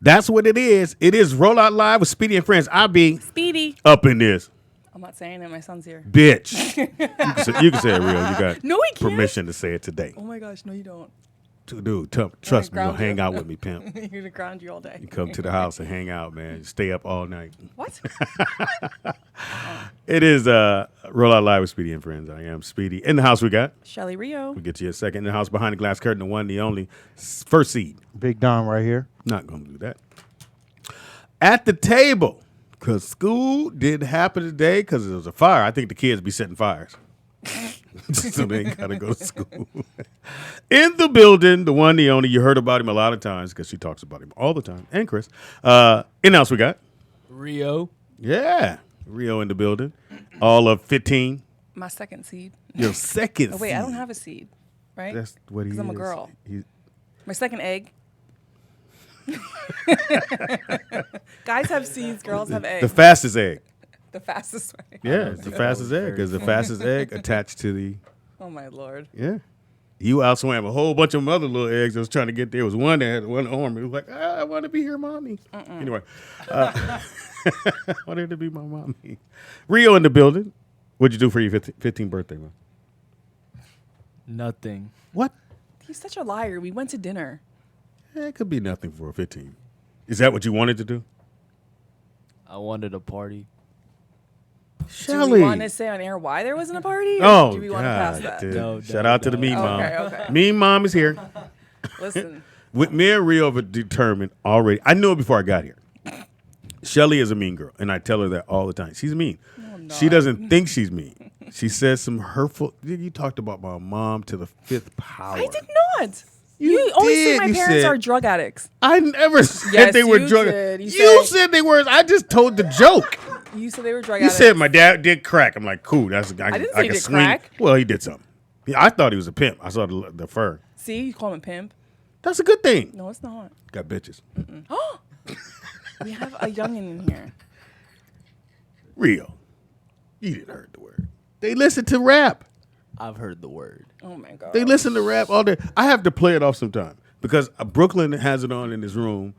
That's what it is. It is Roll Out Live with Speedy and Friends. I be Speedy. up in this. I'm not saying it. My son's here. Bitch. you can say it real. You got No, he can't. permission to say it today. Oh my gosh, no, you don't. Dude, trust me. You'll ground hang you. out with me, pimp. You're gonna ground you all day. You come to the house and hang out, man. Stay up all night. What? It is Roll Out Live with Speedy and Friends. I am Speedy. In the house we got. Shelly Rio. We'll get you a second. In the house behind the glass curtain, the one, the only, first seed. Big Don right here. Not going to do that. At the table, because school didn't happen today because there was a fire. I think the kids be setting fires. So they ain't got to go to school. In the building, the one, the only. You heard about him a lot of times because she talks about him all the time. And Chris. In the house we got. Rio. Yeah. Rio in the building. All of 15. My second seed. Your second Oh wait, I don't seed. have a seed, right? That's what he is. I'm a girl. He- My second egg. Guys have seeds, girls have eggs. the fastest egg. The fastest way. Yeah, it's the fastest egg because the fastest egg attached to the, Oh my lord. yeah. You outswam a whole bunch of other little eggs that was trying to get there. It was one that had one arm. It was like, I want to be here, mommy. Anyway, I wanted to be my mommy. Rio in the building. What'd you do for your 15th birthday, man? Nothing. What? He's such a liar. We went to dinner. It could be nothing for a 15. Is that what you wanted to do? I wanted a party. Do Shelly. we want to say on air why there wasn't a party? Or Oh, do we want to pass that? dude. No, Shout no, out to the no. mean mom. Okay. Mean mom is here. Listen, With me and Rio have determined already. I knew it before I got here. Shelly is a mean girl, and I tell her that all the time. She's mean. She doesn't think she's mean. She says some hurtful. You talked about my mom to the fifth power. I did not. You You always say did. my You parents said- are drug addicts. I never said Yes, they were you drug. did. You You said- said they were. I just told the joke. You said they were drug You addicts. said my dad did crack. I'm like, cool. That's I didn't say can he did swing. crack. Well, he did something. I thought he was a pimp. I saw the fur. See, you call him a pimp. That's a good thing. No, it's not. Got bitches. We have a youngin in here. Rio, you didn't heard the word. They listen to rap. I've heard the word. Oh my god. They listen to rap all day. I have to play it off sometime because Brooklyn has it on in his room.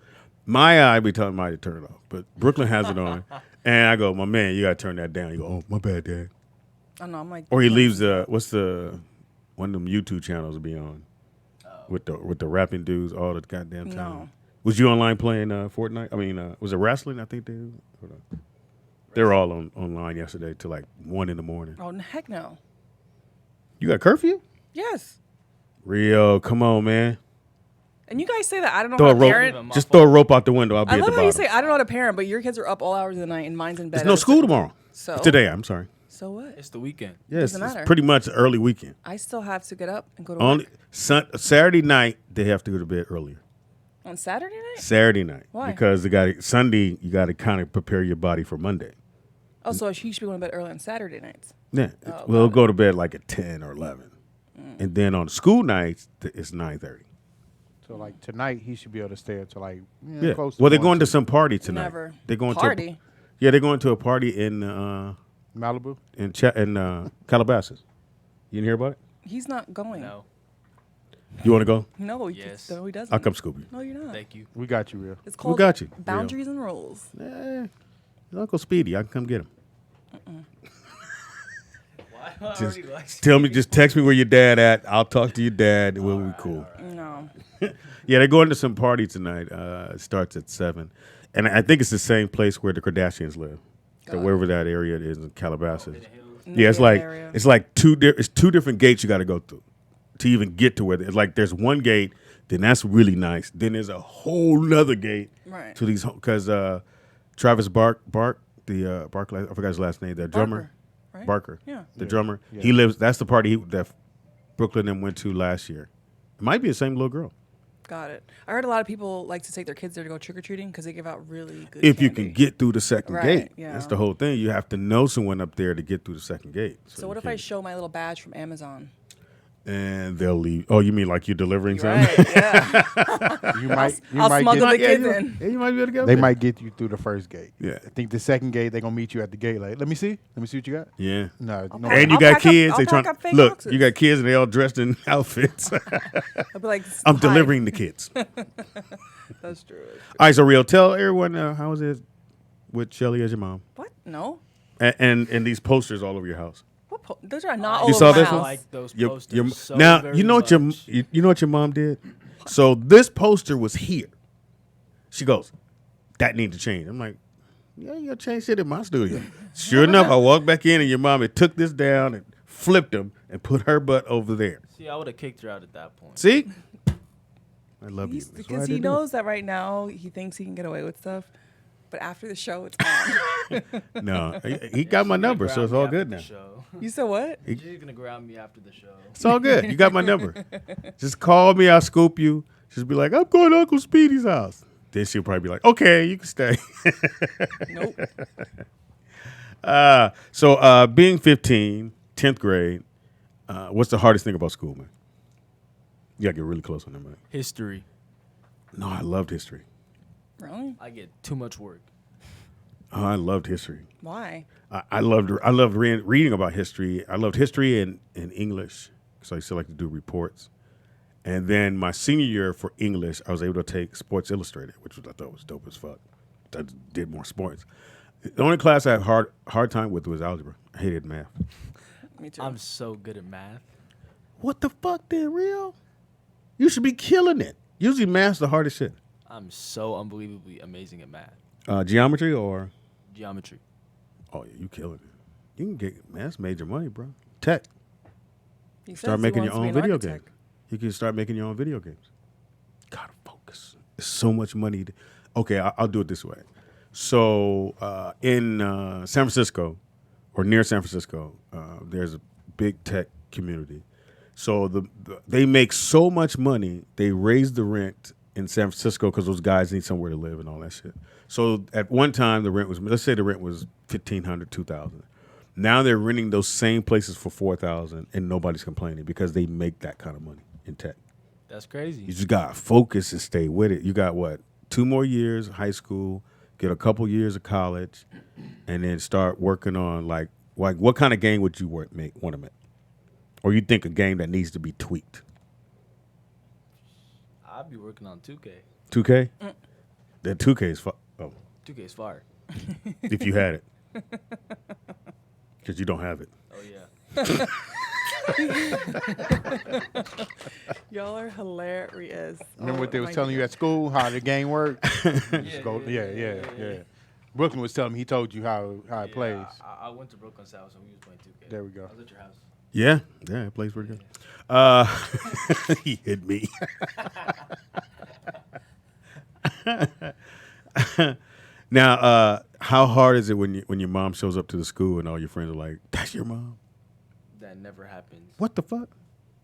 Maya, I be telling Maya to turn it off, but Brooklyn has it on, and I go, my man, you gotta turn that down. You go, oh my bad, dad. Oh no, I'm like. Or he leaves what's the one of them YouTube channels to be on with the rapping dudes all the goddamn time. No. Was you online playing Fortnite? I mean, was it wrestling? I think they were all online yesterday till like 1 a.m. Oh heck no. You got curfew? Yes. Rio, come on, man. And you guys say that I don't know Throw how a to rope. parent. Just throw a rope out the window. I'll be I at the love bottom. how you say I don't know how to parent, but your kids are up all hours of the night and mine's in bed. There's no at a school certain- tomorrow. So Today, I'm sorry. So what? It's the weekend. Yes, Doesn't it's matter. pretty much early weekend. I still have to get up and go to Only work. Saturday night they have to go to bed earlier. On Saturday night. Saturday night. Why? Because Sunday you got to kind of prepare your body for Monday. Oh, so he should be going to bed early on Saturday nights. Yeah, Oh, we'll got go to bed like at 10 or 11, and then on school nights it's 9:30. So like tonight, he should be able to stay until like Yeah. close to Well, they're 1, going to 2. some party tonight. Never. They're going Party? to. Yeah, they're going to a party in Malibu. Calabasas. You didn't hear about it? He's not going. No. You want to go? No, Yes. no, he doesn't. I'll come scoop you. No, you're not. Thank you. We got you, real. It's called got you. Boundaries and rules. Eh, Uncle Speedy, I can come get him. Just text me where your dad at. I'll talk to your dad. We'll be cool. No. Yeah, they're going to some party tonight. It starts at 7. And I think it's the same place where the Kardashians live. So wherever that area is in Calabasas. Yeah, it's Yeah, like area. it's like two different gates you got to go through to even get to where it's like there's one gate, then that's really nice. Then there's a whole nother gate Right. to these because Travis Barkley, I forgot his last name, the drummer. Right? Barker, Yeah. the drummer. Yeah. He lives. That's the party that Brooklyn and went to last year. It might be the same little girl. Got it. I heard a lot of people like to take their kids there to go trick or treating because they give out really good. If you candy. can get through the second Right, gate, yeah. that's the whole thing. You have to know someone up there to get through the second gate. So what you if I can't- show my little badge from Amazon? and they'll leave. Oh, you mean like you're delivering Right? something? Yeah. You might I'll smuggle get, the kids in. Yeah, you might be able to go. they there. might get you through the first gate. Yeah. I think the second gate they're gonna meet you at the gate. Like, let me see what you got. Yeah. No, no. And you I'll got pack up- kids. I'll They pack trying up fake look. boxes. You got kids, and they all dressed in outfits. I'll be like, I'm "Hi." delivering the kids. All That's true. right, so real. Tell everyone how was it with Shelly as your mom, What? No. and these posters all over your house. What? Those are not all You over saw my this house. one? like those Your- posters your- so now very you know what much. you know what your mom did. So this poster was here. She goes, "That need to change." I'm like, "Yeah, you gotta change shit in my studio." Sure enough, I walked back in, and your mom had took this down and flipped them and put her butt over there. See, I would have kicked her out at that point. See, I love you. That's why I Because he didn't do it. knows that right now he thinks he can get away with stuff, but after the show, it's gone. No, he got my number, so it's all good now. You said what? She's gonna ground me after the show. It's all good. You got my number. Just call me. I'll scoop you. Just be like, I'm going to Uncle Speedy's house. Then she'll probably be like, okay, you can stay. Nope. So being 15, 10th grade, what's the hardest thing about school, man? You got to get really close on that, man. History. No, I loved history. Really? I get too much work. Oh, I loved history. Why? I loved reading about history. I loved history and English because I used to like to do reports. And then my senior year for English, I was able to take Sports Illustrated, which I thought was dope as fuck. I did more sports. The only class I had hard time with was algebra. I hated math. Me too. I'm so good at math. What the fuck, then, real? You should be killing it. Usually math's the hardest shit. I'm so unbelievably amazing at math. Geometry or? Geometry. Oh, yeah, you killing it. You can get math's major money, bro. Tech. He says Start he making your wants to be own an video architect. games. You can start making your own video games. Gotta focus. There's so much money. Okay, I'll do it this way. So in San Francisco, or near San Francisco, there's a big tech community. So they make so much money, they raise the rent in San Francisco because those guys need somewhere to live and all that shit. So at one time, the rent was, let's say the rent was $1,500, $2,000. Now they're renting those same places for $4,000 and nobody's complaining because they make that kind of money in tech. That's crazy. You just got to focus and stay with it. You got what? 2 more years of high school, get a couple years of college, and then start working on like what kind of game would you want to make? Or you think a game that needs to be tweaked? I'd be working on 2K. 2K? That 2K is oh, 2K is fire. if you had it. Because you don't have it. Oh yeah. Y'all are hilarious. Remember Oh what they was my telling you at school, how the game worked? Yeah. Brooklyn was telling me he told you how it plays. I went to Brooklyn's house and we was playing 2K. There we go. I was at your house. Yeah, it plays pretty good. He hit me. Now, how hard is it when your mom shows up to the school and all your friends are like, "That's your mom"? That never happens. What the fuck?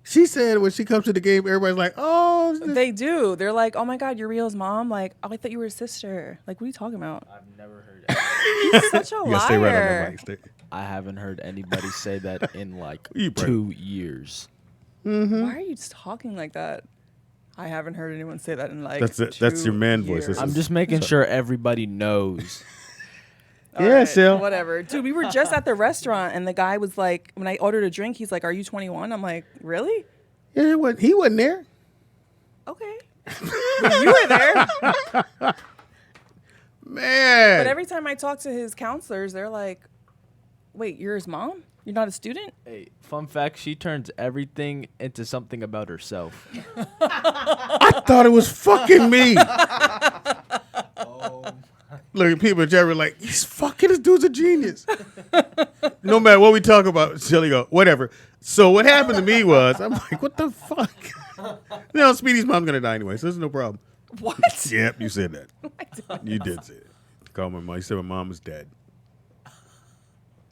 She said when she comes to the game, everybody's like, "Oh." They do. They're like, "Oh my God, you're Rio's mom." Like, "Oh, I thought you were a sister." Like, what are you talking about? I've never heard it. He's such a You liar. gotta stay right on that mic. Stay. I haven't heard anybody say that in like You break. 2 years. Why are you just talking like that? I haven't heard anyone say that in like. That's it. That's 2 your man voice. years. This I'm is- just making sure everybody knows. All Yeah, Shell. Whatever. Dude, we were just at the restaurant and the guy was like, when I ordered a drink, he's like, "Are you 21?" I'm like, "Really?" Yeah, he wasn't there. Okay. But you were there. Man. But every time I talk to his counselors, they're like, "Wait, you're his mom? You're not a student?" Hey, fun fact, she turns everything into something about herself. I thought it was fucking me. Look, people in chat were like, "He's fucking, this dude's a genius." No matter what we talk about, Shelly go, whatever. So what happened to me was, I'm like, what the fuck? Speedy's mom's gonna die anyway, so there's no problem. What? Yep, you said that. I don't You did say it. Call my mom. You said my mom was dead.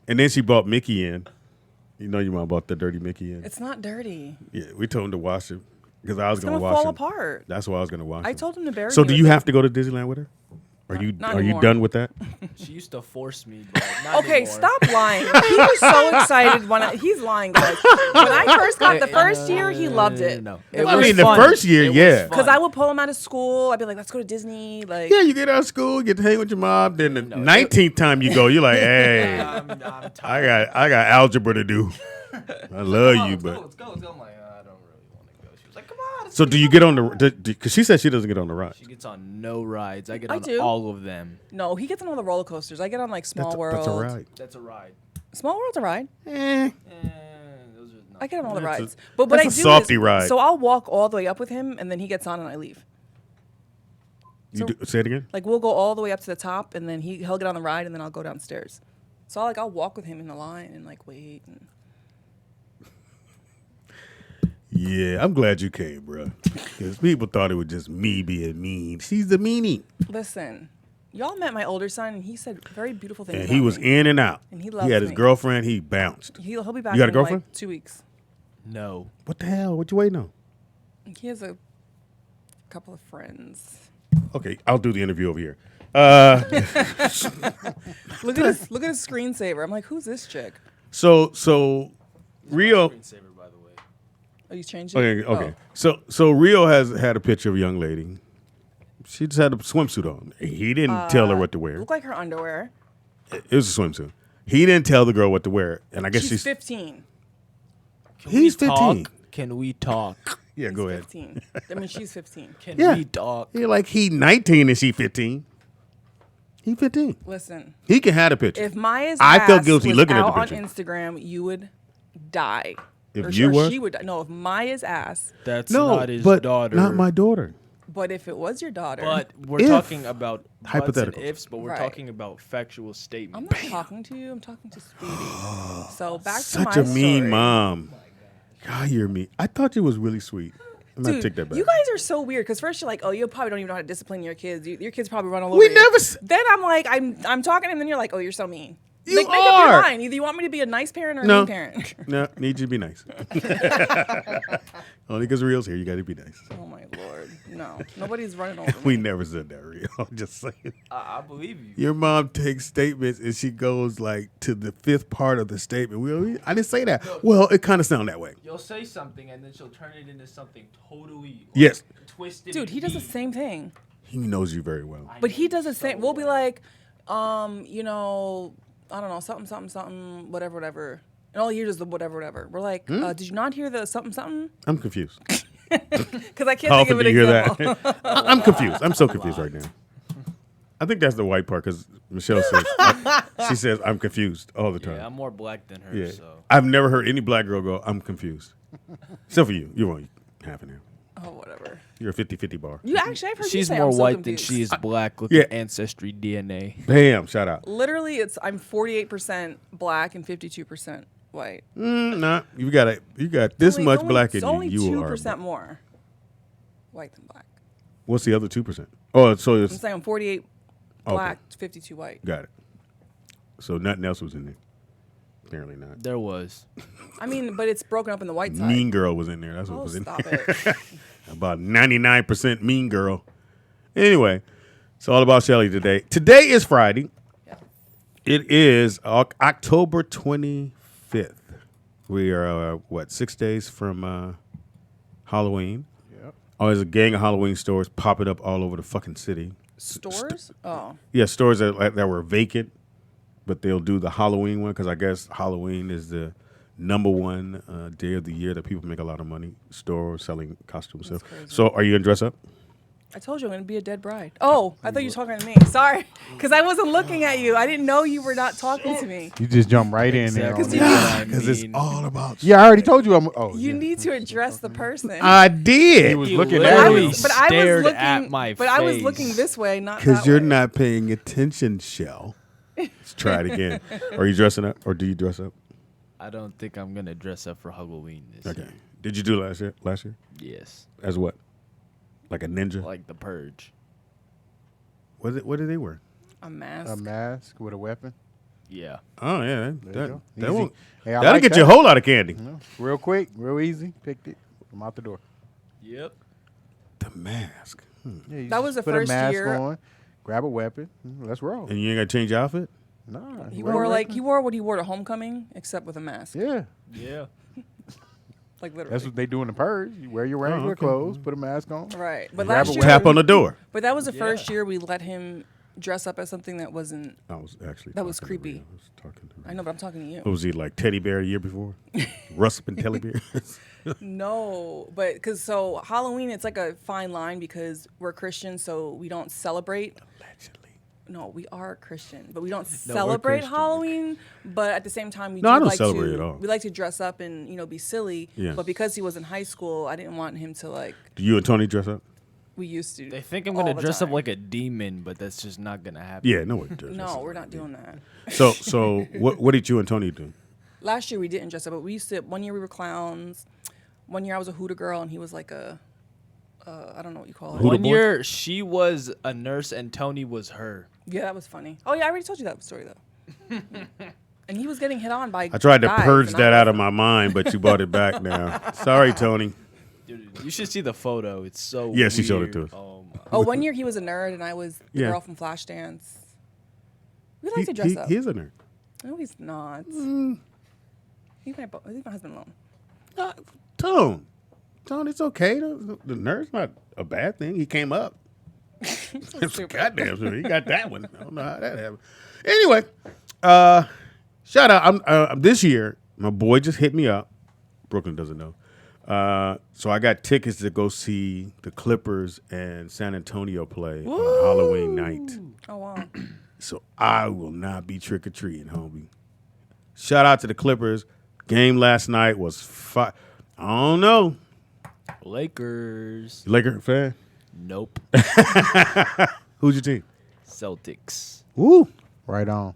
And then she brought Mickey in. You know your mom brought the dirty Mickey in. It's not dirty. Yeah, we told him to wash it because I was It's gonna gonna wash fall him. apart. That's why I was gonna wash I him. told him to bury So me do with you it. have to go to Disneyland with her? Are you Not are you anymore. done with that? She used to force me. But not Okay, anymore. stop lying. He was so excited he's lying, guys. When I first got the first year, he loved it. No, I was mean, the fun. first year, It was yeah. Because fun. I would pull him out of school. I'd be like, let's go to Disney. Like, Yeah, you get out of school, get to hang with your mom. Then the 19th time you go, you're like, hey, I'm tired. I got algebra to do. I love you, Let's go, but let's go. I'm like, I don't really want to go. She was like, come on. let's so go." do you get on the? Because she said she doesn't get on the ride. She gets on no rides. I get I on do. all of them. no, he gets on all the roller coasters. I get on like Small World. That's a ride. That's a ride. Small World's a ride. Eh. Those are not I get on all the That's a- rides. But what I that's do a softy is, ride. so I'll walk all the way up with him, and then he gets on and I leave. You do, say it again. Like we'll go all the way up to the top, and then he'll get on the ride, and then I'll go downstairs. So I'll walk with him in the line and like wait. And Yeah, I'm glad you came, bro. Because people thought it was just me being mean. She's the meanie, listen, y'all met my older son, and he said very beautiful things. and about he was me. in and out. And he He loves had his me. girlfriend. He bounced. He'll be back You got a in girlfriend? like 2 weeks. No. What the hell? What you waiting on? He has a couple of friends. Okay, I'll do the interview over here. Look at his screensaver. I'm like, who's this chick? So Rio. Screensaver, by the way. Oh, you changed it. Okay. So Rio has had a picture of a young lady. She just had a swimsuit on. He didn't tell her what to Oh. wear. Look like her underwear. It was a swimsuit. He didn't tell the girl what to wear, and I guess She's 15. He's we 15. talk? Can we talk? Yeah, He's go ahead. 15. I mean, she's 15. Can Yeah. we talk? You're like he 19 and she 15. He 15. Listen, He can have a picture. if Maya's I feel ass guilty was looking at out the on picture. Instagram, you would die. If Or you or was? she would die. No, if Maya's ass. That's No, not his but daughter. not my daughter. But if it was your daughter, But we're If- talking about buts and Hypothetical. ifs, but we're Right. talking about factual I'm statements. not talking to you. I'm talking to Speedy. So back Such to a my mean story. mom. God, you're mean. I thought you was really sweet. I'm gonna Dude, take that back. you guys are so weird. Because first you're like, oh, you probably don't even know how to discipline your kids. Your kids probably run all over We you. never s- Then I'm like, I'm talking to him. Then you're like, oh, you're so mean. You like, make up are. your mind. Either you want me to be a nice parent or a No. mean parent. No, need you to be nice. Only because Real's here, you got to be nice. Oh my lord, no. Nobody's running over We me. never said that, Real. I'm just saying. I believe you. Your mom takes statements and she goes like to the fifth part of the statement. I didn't say that. Well, it kind of sounded that way. You'll say something and then she'll turn it into something totally Yes. twisted. Dude, he does the same thing. He knows you very well. But he does the same. We'll be like, you know, I don't know, something, whatever. And all he hears is the whatever. We're like, did you not hear the something? I'm confused. Because I can't How think of often an do you hear example. that? I'm confused. I'm so confused right now. I think that's the white part because Michelle says, she says, I'm confused all the time. Yeah, I'm more black than her, Yeah. so. I've never heard any black girl go, I'm confused. Except for you. You're only half an hour. Oh, whatever. You're a 50-50 bar. You actually, I've heard you She's say more I'm so white than confused. she is black. Look at Yeah. Ancestry DNA. Bam, shout out. Literally, I'm 48% black and 52% white. Nah, you got this Only- much only- black in it's you. only You are. 2% more white than black. What's the other 2%? Oh, so I'm it's saying I'm 48 Okay. black, 52 white. got it. So nothing else was in there. Apparently not. There was. I mean, but it's broken up in the white side. Mean Girl was in there. That's what Oh, was in stop there. it. About 99% Mean Girl. Anyway, it's all about Shelly today. Today is Friday. Yeah. It is October 25th. We are, 6 days from Halloween. Yep. Oh, there's a gang of Halloween stores popping up all over the fucking city. Stores? Oh. Yeah, stores that were vacant, but they'll do the Halloween one because I guess Halloween is the number one day of the year that people make a lot of money. Store selling costumes. That's crazy. So are you gonna dress up? I told you I'm going to be a dead bride. Oh, I thought you were talking to me. Sorry. Because I wasn't looking at you. I didn't know you were not talking to me. You just jump right in there. Exactly. on you- that. I Because it's mean, all about. Yeah, I already told you. Oh, You yeah. need to address the person. I did. He was You looking but at I literally me. was, but I was stared looking at my But I was face. looking this way, not Because that you're way. not paying attention, Shell. Let's try it again. Are you dressing up, or do you dress up? I don't think I'm gonna dress up for Halloween this Okay. year. Did you do last year? Last year Yes, as what? Like a ninja? like the Purge. Was it? What did they wear? A mask. A mask with a weapon. Yeah. Oh yeah, There that, you go. that Easy. won't. Hey, I That'll like get that. you a whole lot of candy. You know, real quick, real easy. Picked it. I'm out the door. Yep. The mask. Yeah, you That was just the put first a mask year- on. grab a weapon. Let's roll. And you ain't got to change your outfit? Nah, He wear wore a like weapon. he wore what he wore to homecoming, except with a mask. Yeah, Yeah. Like literally. that's what they do in the purge. You wear your regular okay. clothes, put a mask on. Right. But Grab last a year, Tap on the door. but that was the Yeah. first year we let him dress up as something that wasn't. I was actually That was talking to creepy. Rhea. I was talking to I know, but I'm talking to you. What was he, like Teddy Bear the year before? Russell and Teddy Bear? No, but because so Halloween, it's like a fine line because we're Christians, so we don't celebrate. Allegedly. No, we are Christian, but we don't we're celebrate Christian. Halloween. But at the same time, we No, do I don't like celebrate to at all. we like to dress up and be silly. Yeah. But because he was in high school, I didn't want him to like. Do you and Tony dress up? We used to. They think I'm all gonna the dress up time. like a demon, but that's just not gonna happen. Yeah, no one does. No, we're not doing that. So what did you and Tony do? Last year we didn't dress up, but we used to. One year we were clowns. One year I was a Hooter girl, and he was like a. I don't know what you call it. Hooter One boy? year she was a nurse and Tony was her. Yeah, that was funny. Oh yeah, I already told you that story though. And he was getting hit on by. I tried to guys, purge and that I out of wasn't. my mind, but you brought it back now. Sorry, Tony. Dude, you should see the photo. It's so Yes, he showed it weird. to us. Oh my. Oh, one year he was a nerd, and I was the Yeah. girl from Flashdance. We like to dress up. He is a nerd. No, he's not. Leave my husband alone. Tone, it's okay. The nerd's not a bad thing. He came up. Goddamn, sure, he got that one. I don't know how that happened. Anyway, shout out. I'm this year. My boy just hit me up. Brooklyn doesn't know. So I got tickets to go see the Clippers and San Antonio play on Halloween night. Oh wow. So I will not be trick or treating, homie. Shout out to the Clippers. Game last night was I don't know. Lakers. You Laker fan? Nope. Who's your team? Celtics. Woo. Right on.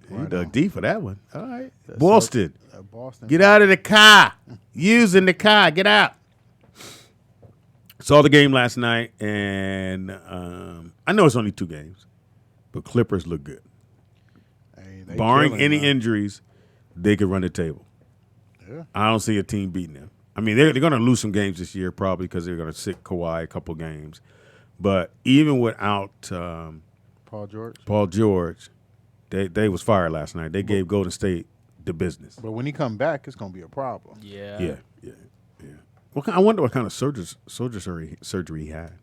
You dug deep for that one. All right. Boston. Boston. Get out of the car. Using the car. Get out. Saw the game last night, and I know it's only 2 games, but Clippers look good. Hey, they Barring killing, any man. injuries, they could run the table. Yeah. I don't see a team beating them. I mean, they're going to lose some games this year probably because they're going to sit Kawhi a couple games. But even without Paul George. Paul George, they was fired last night. They gave Golden State the business. But when he come back, it's gonna be a problem. Yeah. Yeah. I wonder what kind of surgery he had.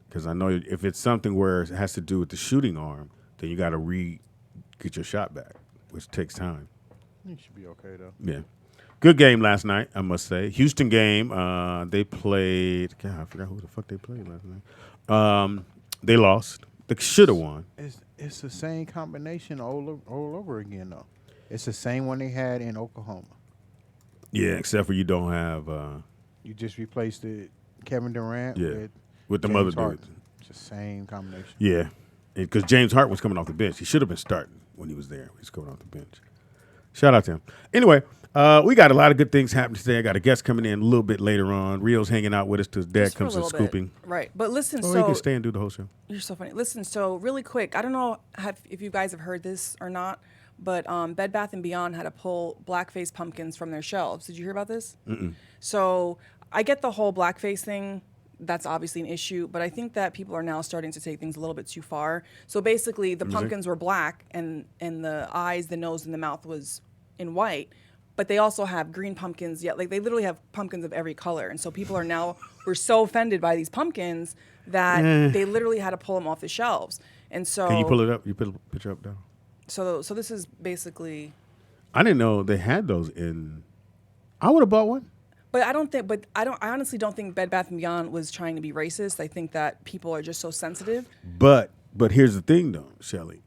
Because I know if it's something where it has to do with the shooting arm, then you got to get your shot back, which takes time. He should be okay though. Yeah. Good game last night, I must say. Houston game, they played. God, I forgot who the fuck they played last night. They lost. They should have won. It's the same combination all over again though. It's the same one they had in Oklahoma. Yeah, except for you don't have You just replaced it Kevin Durant with the James mother Harden. dudes. It's the same combination. Yeah, because James Harden was coming off the bench. He should have been starting when he was there. He's coming off the bench. Shout out to him. Anyway, we got a lot of good things happening today. I got a guest coming in a little bit later on. Rio's hanging out with us till his dad Just for a comes to little bit. scooping. Right. But listen, Oh, he so can stay and do the whole show. you're so funny. Listen, so really quick, I don't know if you guys have heard this or not, but Bed Bath & Beyond had to pull blackface pumpkins from their shelves. Did you hear about this? So I get the whole blackface thing. That's obviously an issue, but I think that people are now starting to take things a little bit too far. So basically, the pumpkins were black, and the eyes, the nose, and the mouth was in white. But they also have green pumpkins. Yeah, like they literally have pumpkins of every color, and so people are now were so offended by these pumpkins that they literally had to pull them off the shelves. And so Can you pull it up? You put a picture up down. So this is basically. I didn't know they had those in. I would have bought one. But I honestly don't think Bed Bath & Beyond was trying to be racist. I think that people are just so sensitive. But here's the thing, though, Shelly.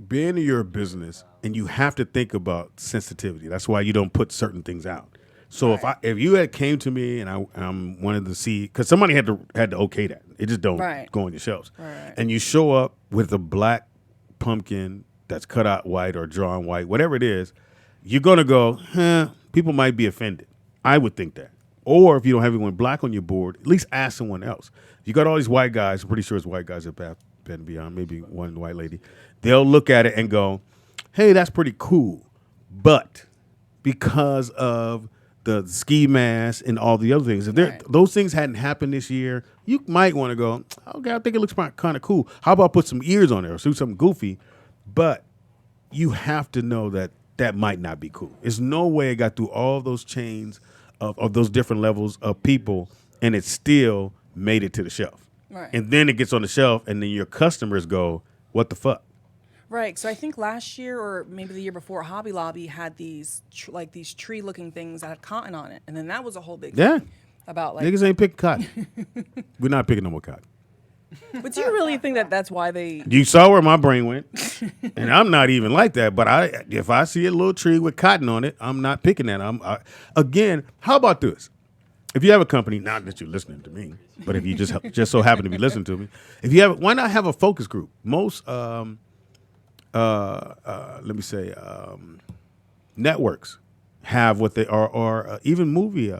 Being in your business, and you have to think about sensitivity. That's why you don't put certain things out. So if you had came to me and I wanted to see, because somebody had to okay that. It just don't go on your shelves. Right. And you show up with a black pumpkin that's cut out white or drawn white, whatever it is, you're gonna go, people might be offended. I would think that. Or if you don't have anyone black on your board, at least ask someone else. You got all these white guys. I'm pretty sure it's white guys at Bath & Beyond. Maybe one white lady. They'll look at it and go, "Hey, that's pretty cool," but because of the ski mask and all the other things. If Right. those things hadn't happened this year, you might want to go, okay, I think it looks kind of cool. How about put some ears on there or do something goofy? But you have to know that that might not be cool. There's no way it got through all those chains of those different levels of people and it still made it to the shelf. Right. And then it gets on the shelf and then your customers go, what the fuck? Right. So I think last year or maybe the year before, Hobby Lobby had these these tree-looking things that had cotton on it, and then that was a whole big Yeah. thing about like. Niggas ain't picking cotton. We're not picking no more cotton. But do you really think that that's why they? You saw where my brain went, and I'm not even like that. But if I see a little tree with cotton on it, I'm not picking that. Again. How about this? If you have a company, not that you're listening to me, but if you just so happen to be listening to me, if you have, why not have a focus group? Most let me say networks have what they are, or even movie.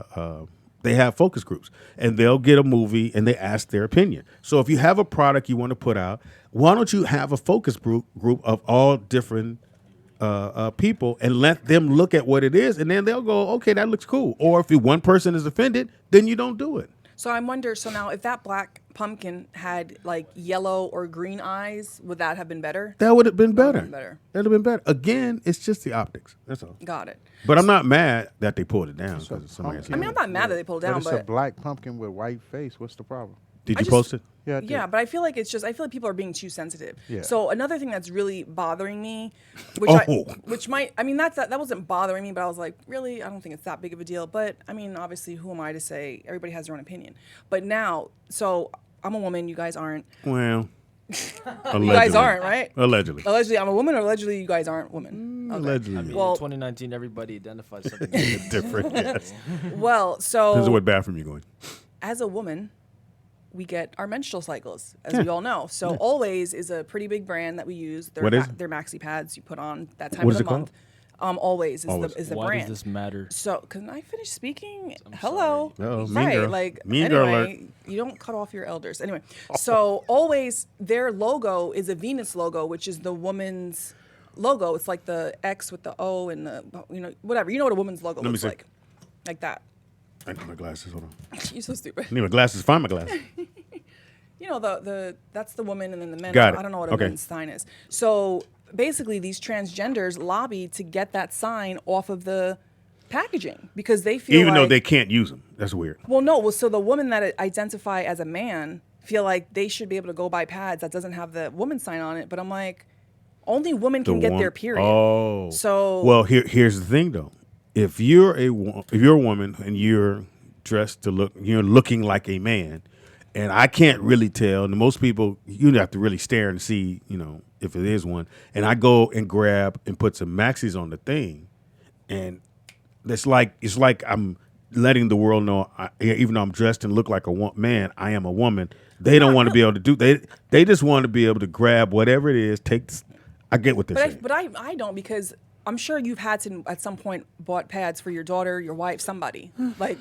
They have focus groups, and they'll get a movie and they ask their opinion. So if you have a product you want to put out, why don't you have a focus group of all different people and let them look at what it is, and then they'll go, okay, that looks cool. Or if one person is offended, then you don't do it. So I wonder. So now, if that black pumpkin had like yellow or green eyes, would that have been better? That would have been That would've better. been better. That'd have been better. Again, it's just the optics. That's all. Got it. But I'm not mad that they pulled it down It's a because somebody has pumpkin. I mean, I'm not mad that they pulled it But down, it's a but black pumpkin with white face. What's the problem? Did I you just- post it? Yeah, I did. yeah, but I feel like I feel like people are being too sensitive. Yeah. So another thing that's really bothering me, which Oh. which might, I mean, that wasn't bothering me, but I was like, really, I don't think it's that big of a deal. But I mean, obviously, who am I to say? Everybody has their own opinion. But now, so I'm a woman, you guys aren't. Well, allegedly. You guys aren't, right? Allegedly. Allegedly, I'm a woman, or allegedly, you guys aren't women. Okay. Allegedly. I mean, Well- in 2019, everybody identifies something. Different, yes. Well, Depends on so what bathroom you're going. as a woman, we get our menstrual cycles, as we all know. So Always is a pretty big brand that we use. They're What is it? They're maxi pads you put on that time What of is the it month. Always is Always. the Why brand. does this matter? So, can I finish speaking? Hello. Uh-oh, mean Right, girl. like Mean girl anyway, you don't cut off your elders. Anyway, so Always, their logo is a Venus logo, which is the woman's logo. It's like the X with the O and the whatever. You know what a woman's logo Let me looks see. like that. I need my glasses. Hold on. You're so stupid. I need my glasses. Find my glasses. You know the that's the woman and then the men. Got it. I don't know what a Okay. men's sign is. So basically, these transgenders lobby to get that sign off of the packaging because they feel Even though like, they can't use them. That's weird. well, no. Well, so the women that identify as a man feel like they should be able to go buy pads that doesn't have the woman sign on it. But I'm like, only women can get their period. Oh. So Well, here's the thing though. If you're a woman and you're dressed to look, you're looking like a man, and I can't really tell. And most people, you have to really stare and see, if it is one. And I go and grab and put some maxis on the thing, and it's like I'm letting the world know, even though I'm dressed and look like a man, I am a woman. They don't want to be able to do. They just want to be able to grab whatever it is. I get what they're saying. But I don't, because I'm sure you've had to at some point bought pads for your daughter, your wife, somebody like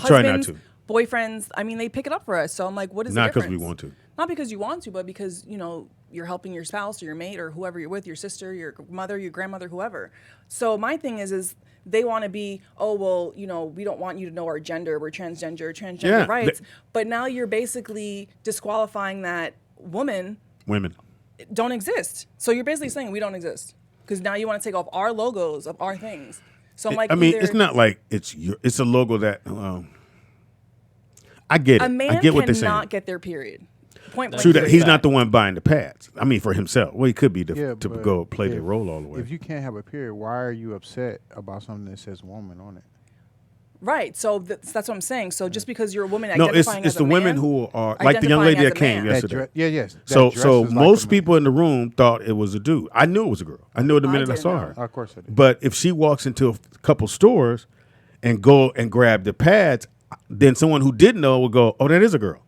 Try not husbands, to. boyfriends. I mean, they pick it up for us. So I'm like, what is Not the 'cause difference? we want to. Not because you want to, but because you're helping your spouse or your mate or whoever you're with, your sister, your mother, your grandmother, whoever. So my thing is they want to be, oh well, we don't want you to know our gender. We're transgender Yeah, rights. But now you're basically disqualifying that women Women. don't exist. So you're basically saying we don't exist because now you want to take off our logos of our things. So I'm like, I mean, either it's not like it's a logo that. I get it. a man I get what they're cannot saying. get their period. Point blank. True that period. he's not the one buying the pads. I mean, for himself. Well, he could be Yeah, to but go play their if- role all the way. If you can't have a period, why are you upset about something that says woman on it? Right. So that's what I'm saying. So just because you're a woman no, it's identifying as a the women man, who are like the young lady identifying that as a came man. yesterday. Yes. that So dresses like a most man. people in the room thought it was a dude. I knew it was a girl. I knew it the I minute I didn't saw know. her. Of course I did. But if she walks into a couple stores and go and grab the pads, then someone who didn't know will go, "Oh, that is a girl."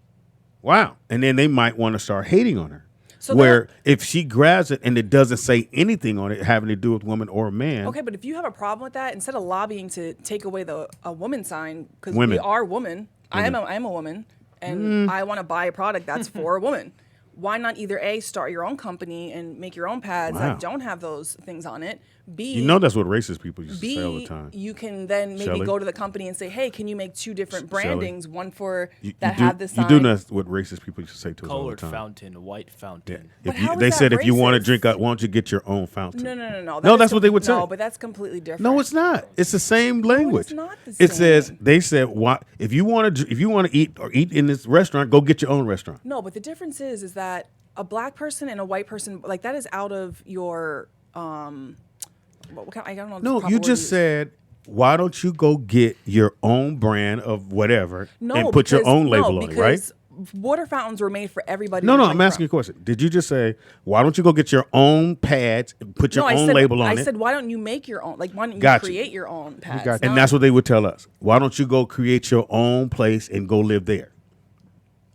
Wow. And then they might want to start hating on her. So where that- if she grabs it and it doesn't say anything on it having to do with woman or a man, Okay, but if you have a problem with that, instead of lobbying to take away a woman sign, because we Women. are woman, I am a woman, and I want to buy a product that's for a woman. why not either A, start your own company and make your own pads Wow. that don't have those things on it. B, You know that's what racist people used to say all the B, time. you can then maybe Shelley? go to the company and say, hey, can you make 2 different Shelley? brandings, one for You that do, have the sign? You do know that's what racist people used to say to us all the Colored time. fountain, white fountain. Yeah. But If you, how is they that said if you want to racist? drink, why don't you get your own fountain? No. No, that is that's what they would say. No, but that's completely different. No, it's not. It's the same language. not the It says same. they said why if you want to eat in this restaurant, go get your own restaurant. No, but the difference is that a black person and a white person, like that is out of your I don't know. the No, proper you word to just use. said why don't you go get your own brand of whatever No, and put your because- own label no, on it, right? because water fountains were made for everybody. No, to no, drink I'm asking you a from. question. Did you just say why don't you go get your own pads and put your No, own I said, label on I it? said, why don't you make your own? Like, why don't you Got you. create your own pads? got you. And that's what they would tell us. Why don't you go create your own place and go live there?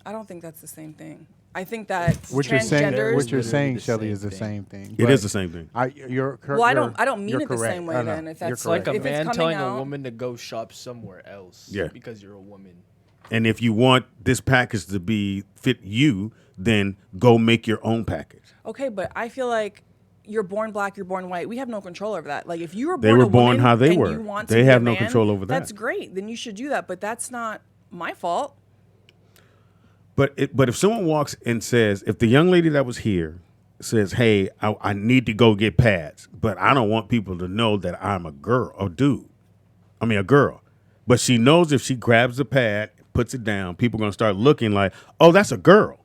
I don't think that's the same thing. I think that What you're saying, transgenders. what you're literally saying, the Shelly, same is the thing. same thing. It is the same thing. Well, I don't mean you're it the correct. same way I know. then, if You're that's It's like correct. a If it's man coming telling out- a woman to go shop somewhere else Yeah. because you're a woman. And if you want this package to be fit you, then go make your own package. Okay, but I feel like you're born black, you're born white. We have no control over that. Like if you were They born were a born woman how they and were. you want They to be have a no man, control over that. That's great. Then you should do that. But that's not my fault. But if someone walks and says, if the young lady that was here says, hey, I need to go get pads, but I don't want people to know that I'm a girl, a dude. I mean, a girl. But she knows if she grabs the pad, puts it down, people are going to start looking like, oh, that's a girl.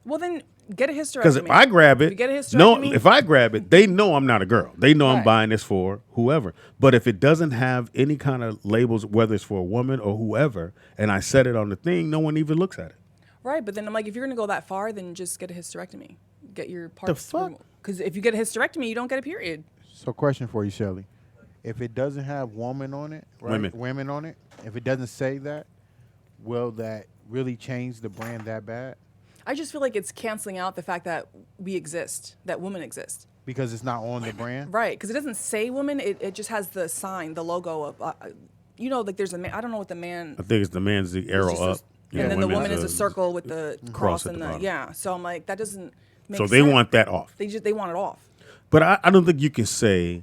Well, then get a hysterectomy. Because if I grab If it, you get a no, hysterectomy- if I grab it, they know I'm not a girl. They know I'm Right. buying this for whoever. But if it doesn't have any kind of labels, whether it's for a woman or whoever, and I set it on the thing, no one even looks at it. Right, but then I'm like, if you're gonna go that far, then just get a hysterectomy. Get your parts. fuck? Because if you get a hysterectomy, you don't get a period. So, question for you, Shelly: if it doesn't have woman on it, right? Women. On it. If it doesn't say that, will that really change the brand that bad? I just feel like it's canceling out the fact that we exist, that women exist. Because it's not on the brand. Right, because it doesn't say woman. It just has the sign, the logo of, like there's a man. I don't know what the man. I think it's the man's the arrow just up. and then the women's woman is a circle with the cross at and the the bottom. yeah. So I'm like, that doesn't make So sense. they want that off. They want it off. But I don't think you can say,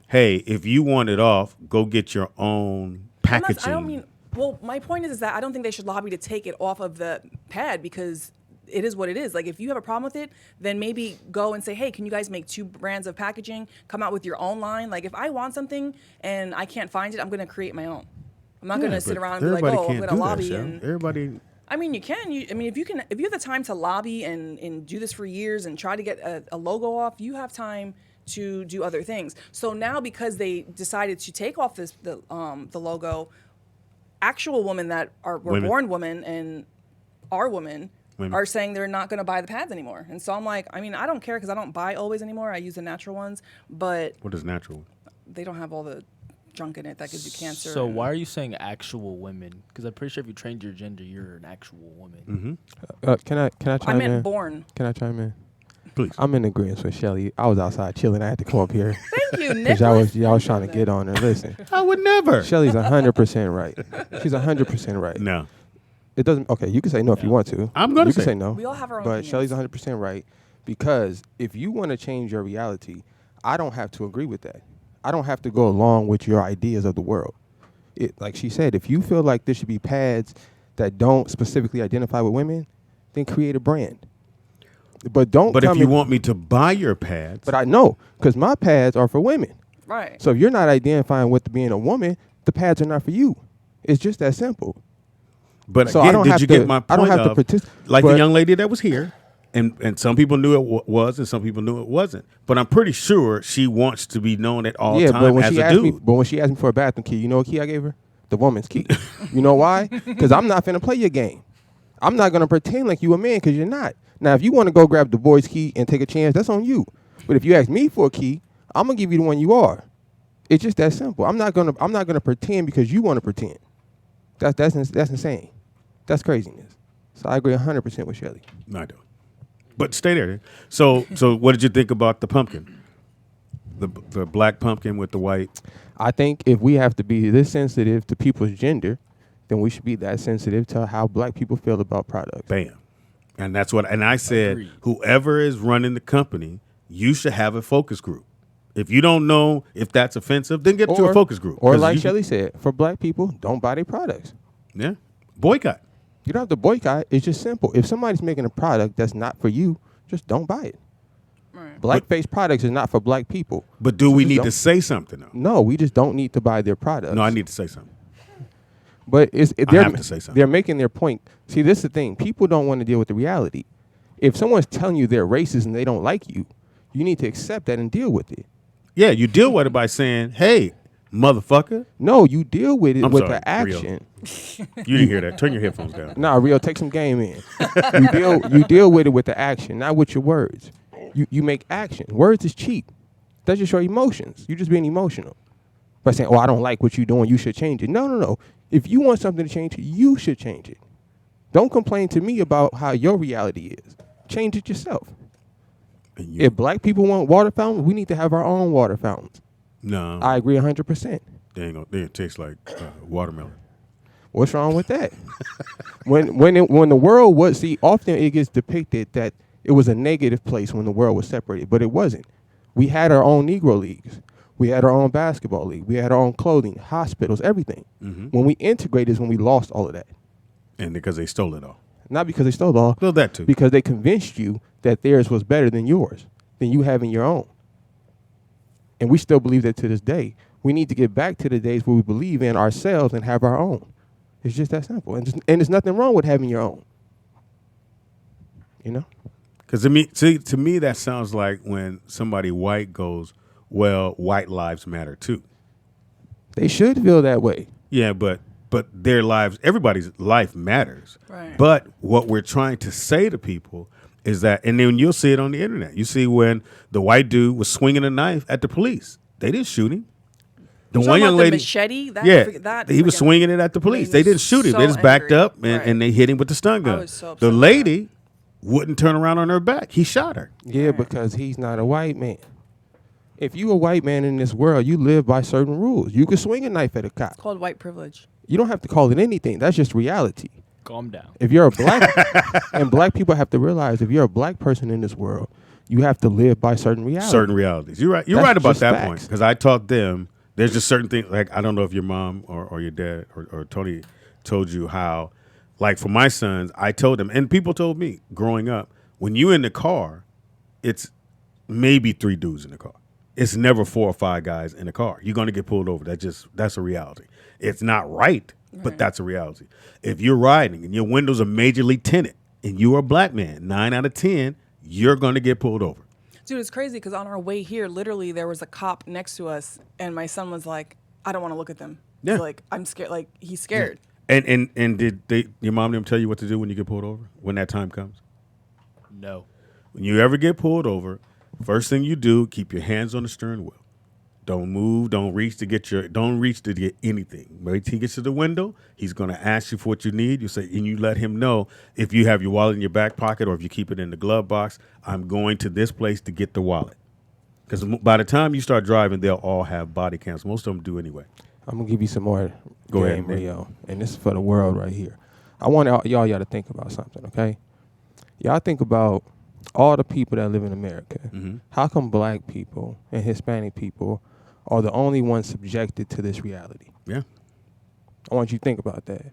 hey, if you want it off, go get your own I'm not- packaging. I don't mean. Well, my point is that I don't think they should lobby to take it off of the pad because it is what it is. Like if you have a problem with it, then maybe go and say, hey, can you guys make 2 brands of packaging? Come out with your own line. Like if I want something and I can't find it, I'm going to create my own. I'm not going to sit but around and be like, everybody oh, I'm can't going to do that, lobby. Shell. And Everybody. I mean, you can. If you have the time to lobby and do this for years and try to get a logo off, you have time to do other things. So now because they decided to take off the logo, actual women that were Women. born women and are women Women. are saying they're not going to buy the pads anymore. And so I'm like, I mean, I don't care because I don't buy Always anymore. I use the natural ones, but What is natural? they don't have all the junk in it that gives you cancer. So and- why are you saying actual women? Because I'm pretty sure if you trained your gender, you're an actual woman. Mm-hmm. Can I I chime meant in? born. Can I chime in? Please. I'm in agreement with Shelly. I was outside chilling. I had to come up here Thank you, because Nick. y'all was trying to get on her. Listen, I would never. Shelly's 100% right. She's 100% right. No. It doesn't. Okay, you can say no if you want to. I'm gonna You can say say no. We all have our own But opinions. Shelly's 100% right because if you want to change your reality, I don't have to agree with that. I don't have to go along with your ideas of the world. Like she said, if you feel like there should be pads that don't specifically identify with women, then create a brand. But don't. But if come you in- want me to buy your pads, But I know because my pads are for women. Right. So if you're not identifying with being a woman, the pads are not for you. It's just that simple. but so I again, don't did have you to- get my point? I don't have to of, participate, like the but- young lady that was here, and some people knew it was, and some people knew it wasn't. But I'm pretty sure she wants to be known at all Yeah, times but when as she a asked me, dude. but when she asked me for a bathroom key, you know what key I gave her? The woman's key. You know why? Because I'm not finna play your game. I'm not gonna pretend like you a man because you're not. Now, if you want to go grab the boy's key and take a chance, that's on you. But if you ask me for a key, I'm gonna give you the one you are. It's just that simple. I'm not gonna pretend because you want to pretend. That's insane. That's craziness. So I agree 100% with Shelly. No, I don't. But stay there. So what did you think about the pumpkin? The black pumpkin with the white. I think if we have to be this sensitive to people's gender, then we should be that sensitive to how black people feel about products. Bam. And that's what, and I said, Agreed. whoever is running the company, you should have a focus group. If you don't know if that's offensive, then get to a focus group. Or 'Cause like you- Shelly said, for black people, don't buy their products. Yeah. Boycott. You don't have to boycott. It's just simple. If somebody's making a product that's not for you, just don't buy it. Right. Blackface products is not for black people. But do So we just need don't- to say something, though? No, we just don't need to buy their products. No, I need to say something. But they're, have to say something. They're making their point. See, this is the thing. People don't want to deal with the reality. If someone's telling you they're racist and they don't like you, you need to accept that and deal with it. Yeah, you deal with it by saying, hey, motherfucker. No, you deal with it I'm with sorry, the action. You didn't hear that. Turn your headphones down. Nah, Rio, take some game in. you deal with it with the action, not with your words. You make action. Words is cheap. That's just your emotions. You're just being emotional. By saying, oh, I don't like what you're doing, you should change it. No. If you want something to change, you should change it. Don't complain to me about how your reality is. Change it yourself. And you- If black people want water fountains, we need to have our own water fountains. no, I agree 100%. they taste like watermelon. What's wrong with that? when the world was, see, often it gets depicted that it was a negative place when the world was separated, but it wasn't. We had our own Negro leagues. We had our own basketball league. We had our own clothing, hospitals, everything. When we integrated is when we lost all of that. And because they stole it all. Not because they stole it all, Well, that too. because they convinced you that theirs was better than yours, than you having your own. And we still believe that to this day. We need to get back to the days where we believe in ourselves and have our own. It's just that simple. And there's nothing wrong with having your own. You know? Because to me, that sounds like when somebody white goes, well, white lives matter too. They should feel that way. Yeah, but their lives, everybody's life matters. Right. But what we're trying to say to people is that, and then you'll see it on the internet. You see when the white dude was swinging a knife at the police. They didn't shoot him. The Talking one young about the lady, machete? That, yeah, that he was freaking swinging it at the police. made They me didn't shoot him. so They just backed angry. up and, Right. and they hit him with the stun gun. was so upset The with lady wouldn't turn around on her back. He shot her. Yeah, because he's not a white man. If you a white man in this world, you live by certain rules. You can swing a knife at a cop. It's called white privilege. You don't have to call it anything. That's just reality. Calm down. If you're a black, and black people have to realize if you're a black person in this world, you have to live by certain realities. Certain realities. You're right. You're That's right about just that facts. point. Because I taught them. There's just certain things. Like I don't know if your mom or your dad or Tony told you how. Like for my sons, I told them, and people told me growing up, when you in the car, it's maybe 3 dudes in the car. It's never 4 or 5 guys in the car. You're going to get pulled over. That's a reality. It's not right, but that's a reality. If you're riding and your windows are majorly tinted and you're a black man, 9 out of 10, you're going to get pulled over. Dude, it's crazy because on our way here, literally there was a cop next to us, and my son was like, I don't want to look at them. Yeah. He's like, I'm scared. Like, he's scared. And did your mom and them tell you what to do when you get pulled over? When that time comes? No. When you ever get pulled over, first thing you do, keep your hands on the steering wheel. Don't move. Don't reach to get anything. Wait till he gets to the window. He's going to ask you for what you need. You say, and you let him know if you have your wallet in your back pocket or if you keep it in the glove box. I'm going to this place to get the wallet. Because by the time you start driving, they'll all have body cams. Most of them do anyway. I'm gonna give you some more Go ahead, game, Nick. Rio, and this is for the world right here. I want y'all to think about something, okay? Y'all think about all the people that live in America. Mm-hmm. How come black people and Hispanic people are the only ones subjected to this reality? Yeah. I want you to think about that.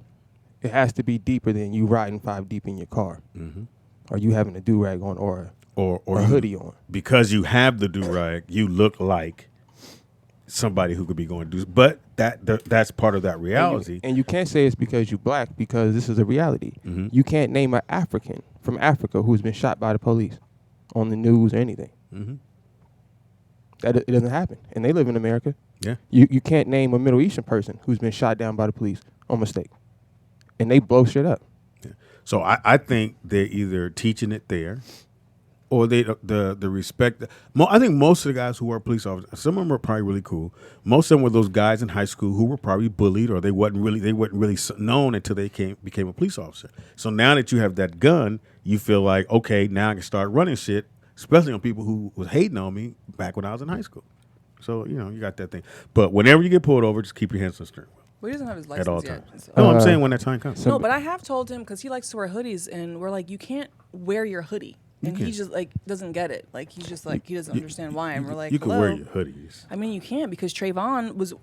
It has to be deeper than you riding 5 deep in your car, or you having a do-rag on, or Or a you- hoodie on. Because you have the do-rag, you look like somebody who could be going to do. But that's part of that reality. And you can't say it's because you black, because this is a reality. Mm-hmm. You can't name an African from Africa who's been shot by the police on the news or anything. Mm-hmm. That it doesn't happen, and they live in America. Yeah. You can't name a Middle Eastern person who's been shot down by the police on mistake, and they blow shit up. So I think they're either teaching it there, or the respect. I think most of the guys who are police officers, some of them are probably really cool. Most of them were those guys in high school who were probably bullied, or they weren't really known until they became a police officer. So now that you have that gun, you feel like, okay, now I can start running shit, especially on people who was hating on me back when I was in high school. So you got that thing. But whenever you get pulled over, just keep your hands on the steering wheel Well, he doesn't have his at license all yet. times. so- No, I'm saying when that time comes. so- No, but I have told him because he likes to wear hoodies, and we're like, you can't wear your hoodie. And can. he just like doesn't get it. Like he's just like he doesn't understand why. And we're like, you can hello. wear your hoodies. I mean, you can't because Trayvon was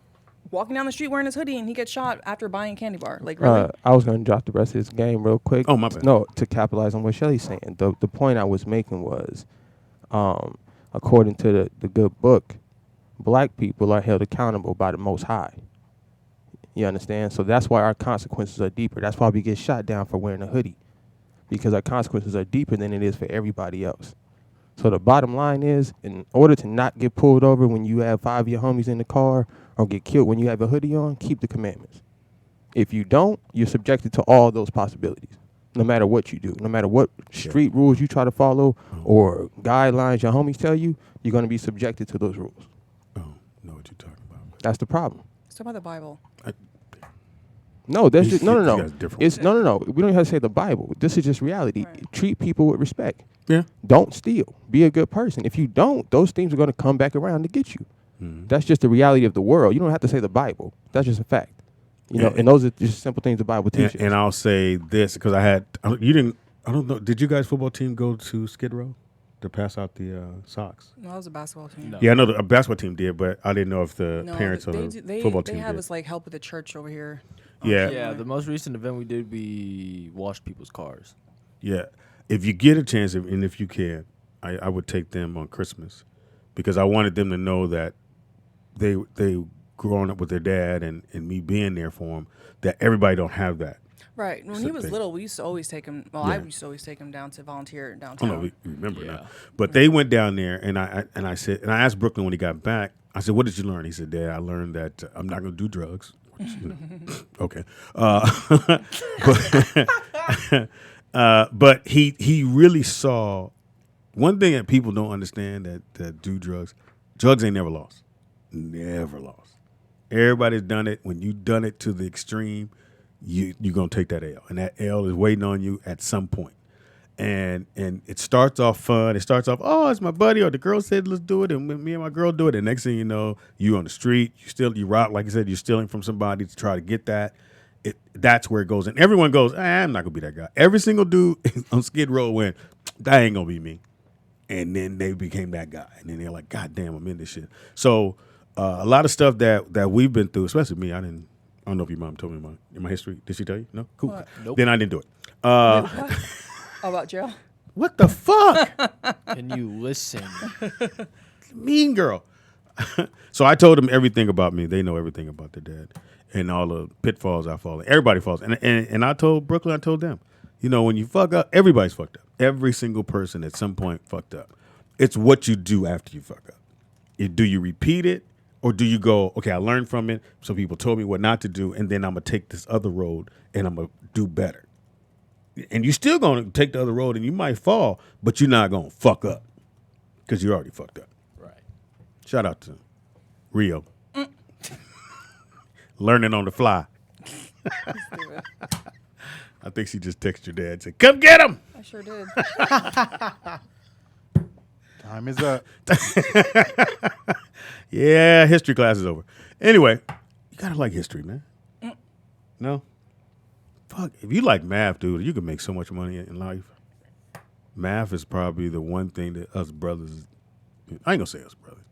walking down the street wearing his hoodie and he gets shot after buying a candy bar. Like really? I was going to drop the rest of this game real quick. Oh, my bad. No, to capitalize on what Shelly's saying. The point I was making was, according to the good book, black people are held accountable by the Most High. You understand? So that's why our consequences are deeper. That's why we get shot down for wearing a hoodie, because our consequences are deeper than it is for everybody else. So the bottom line is, in order to not get pulled over when you have 5 of your homies in the car or get killed when you have a hoodie on, keep the commandments. If you don't, you're subjected to all those possibilities, no matter what you do. No matter what street rules you try to follow or guidelines your homies tell you, you're going to be subjected to those rules. Oh, know what you're talking about. That's the problem. Let's talk about the Bible. No, that's You- just no. you guys different. It's no. We don't even have to say the Bible. This is just reality. Right. Treat people with respect. Yeah. Don't steal. Be a good person. If you don't, those things are going to come back around to get you. Mm-hmm. That's just the reality of the world. You don't have to say the Bible. That's just a fact. You know, and those are just simple things the Bible teaches. And I'll say this because you didn't. I don't know. Did you guys football team go to Skid Row to pass out the socks? No, that was a basketball team. No. Yeah, I know the basketball team did, but I didn't know if the No, parents of they, the they, football they team have did. us like help with the church over here. Yeah. Yeah, the most recent event we did, we washed people's cars. Yeah, if you get a chance, and if you can, I would take them on Christmas because I wanted them to know that they growing up with their dad and me being there for them, that everybody don't have that. Right. When So he was they- little, we used to always take him. Well, I Yeah. used to always take him down to volunteer Oh downtown. no, we remember Yeah. now. But they went down there, and I said, and I asked Brooklyn when he got back. I said, "What did you learn?" He said, "Dad, I learned that I'm not going to do drugs." Which, okay, but he really saw one thing that people don't understand that do drugs. Drugs ain't never lost, never lost. Everybody's done it. When you done it to the extreme, you're gonna take that L, and that L is waiting on you at some point. And it starts off fun. It starts off, oh, it's my buddy, or the girl said let's do it, and me and my girl do it. And next thing you know, you on the street, you rock, like I said, you're stealing from somebody to try to get that. That's where it goes. And everyone goes, I'm not gonna be that guy. Every single dude on Skid Row went, that ain't gonna be me. And then they became that guy. And then they're like, God damn, I'm in this shit. So a lot of stuff that we've been through, especially me, I don't know if your mom told me my history. Did she tell you? No? Cool. What? Nope. Then I didn't do it. What? Oh, about jail? What the fuck? Can you listen? Mean girl. So I told them everything about me. They know everything about their dad and all the pitfalls I fall in. Everybody falls. And I told Brooklyn, I told them, when you fuck up, everybody's fucked up. Every single person at some point fucked up. It's what you do after you fuck up. Do you repeat it, or do you go, okay, I learned from it, so people told me what not to do, and then I'm going to take this other road and I'm going to do better. And you're still going to take the other road and you might fall, but you're not going to fuck up because you're already fucked up. Right. Shout out to Rio. Learning on the fly. I think she just texted your dad and said, come get him. I sure did. Time is up. Yeah, history class is over. Anyway, you got to like history, man. No? Fuck, if you like math, dude, you can make so much money in life. Math is probably the one thing that us brothers, I ain't gonna say us brothers,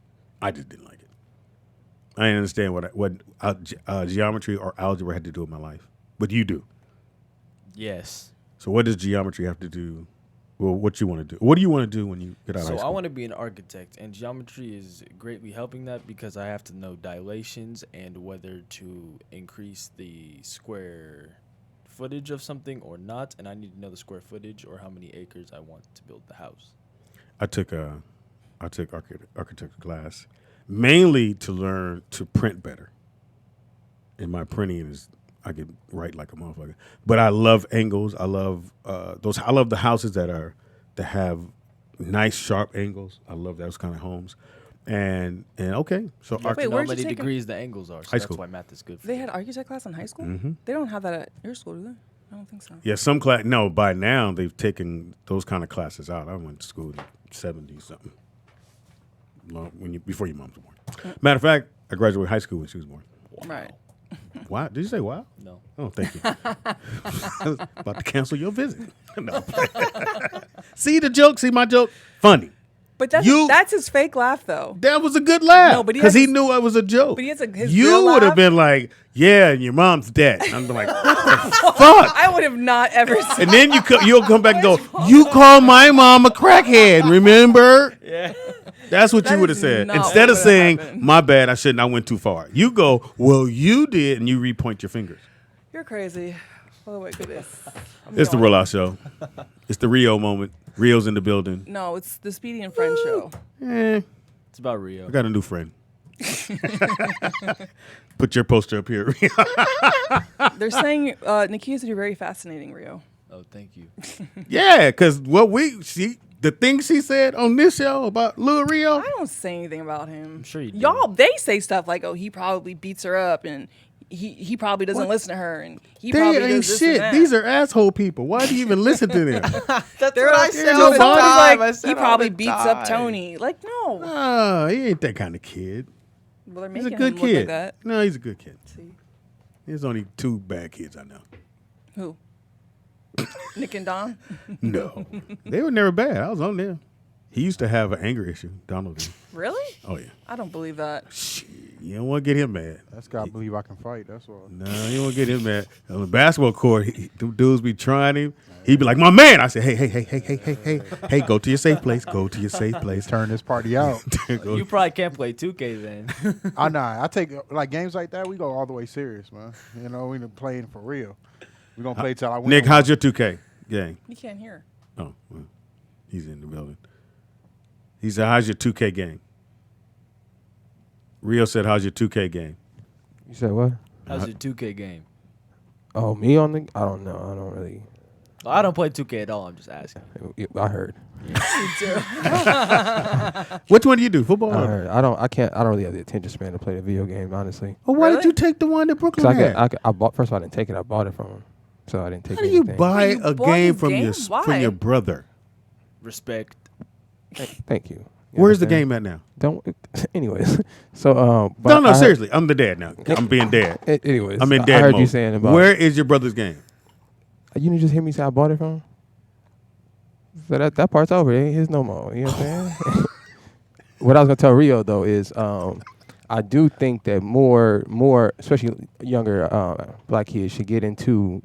I just didn't like it. I didn't understand what geometry or algebra had to do with my life, but you do. Yes. So what does geometry have to do? Well, what you want to do? What do you want to do when you get out of high So school? I want to be an architect, and geometry is greatly helping that because I have to know dilations and whether to increase the square footage of something or not, and I need to know the square footage or how many acres I want to build the house. I took architecture class mainly to learn to print better. And my printing is, I can write like a motherfucker. But I love angles. I love those. I love the houses that have nice sharp angles. I love those kind of homes. And okay, so Wait, Know how where'd you many take 'em? degrees the angles are, so High that's school. why math is good for They me. had architect class in high school? Mm-hmm. They don't have that at your school, do they? I don't think so. yeah, some class. No, by now they've taken those kind of classes out. I went to school in the 70s something. Before your mom was born. Matter of fact, I graduated high school when she was born. Right. Wow. Did you say wow? No. Oh, thank you. I was about to cancel your visit. No. See the joke? See my joke? Funny. But that's his fake laugh thoh. That was a good laugh. No, but he because has he his- knew it was a joke. but he has his you real would have laugh. been like, yeah, and your mom's dead. I'm like, what the fuck? I would have not ever seen. And then you'll come back and go, you called my mom a crackhead, remember? Yeah. That's what That you would have is said. not Instead what of would've saying, happened. my bad, I shouldn't, I went too far. You go, well, you did, and you repoint your fingers. You're crazy. Oh my goodness. It's the Real Out Show. It's the Rio moment. Rio's in the building. No, it's the Speedy and Friends show. Eh, It's about Rio. I got a new friend. Put your poster up here. They're saying Nakia said you're very fascinating, Rio. Oh, thank you. Yeah, because the things she said on this show about Lil Rio. I don't say anything about him. I'm sure you do. Y'all, they say stuff like, "Oh, he probably beats her up," and he probably doesn't listen to her, and he probably They ain't does this shit. and that. These are asshole people. Why do you even listen to them? That's They're like, said all the someone's time. I like, said he all probably the beats up time. Tony. Like, no. Oh, he ain't that kind of kid. Well, they're He's making a good him look kid. like that. No, he's a good kid. See There's only 2 bad kids I know. who? Nick and Don. No, they were never bad. I was on them. He used to have an anger issue. Donald did. Really? Oh yeah. I don't believe that. Shit, you don't want to get him mad. That's gotta believe I can fight. That's all. No, you don't want to get him mad. On the basketball court, them dudes be trying him. He'd be like, "My man." I said, "Hey, go to your safe place. Go to your safe place." Turn this party out. Go- You probably can't play 2K then. I take like games like that. We go all the way serious, man. You know, we been playing for real. We gonna play till I win. Nick, how's your 2K game? You can't hear. Oh, well, he's in the building. He said, "How's your 2K game?" Rio said, "How's your 2K game?" You said what? How's your 2K game? Oh, me on the? I don't know. I don't really. Well, I don't play 2K at all. I'm just asking. I heard. Which one do you do? Football? I Or? heard. I don't. I can't. I don't really have the attention span to play the video game, honestly. Well, why did Really? you take the one that Brooklyn Because had? I bought. First of all, I didn't take it. I bought it from him, so I didn't take How do you anything. buy You a bought game his from game? your Why? from your brother? Respect. Thank you. You Where's the understand? game at now? Don't. Anyways, so but No, I heard- seriously. I'm the dad now. I'm being dad. Anyways, I'm in I dad heard mode. you saying about Where is your brother's game? You didn't just hear me say I bought it from him. So that part's over. It ain't his no more. You know what I'm saying? What I was gonna tell Rio though is I do think that more especially younger black kids should get into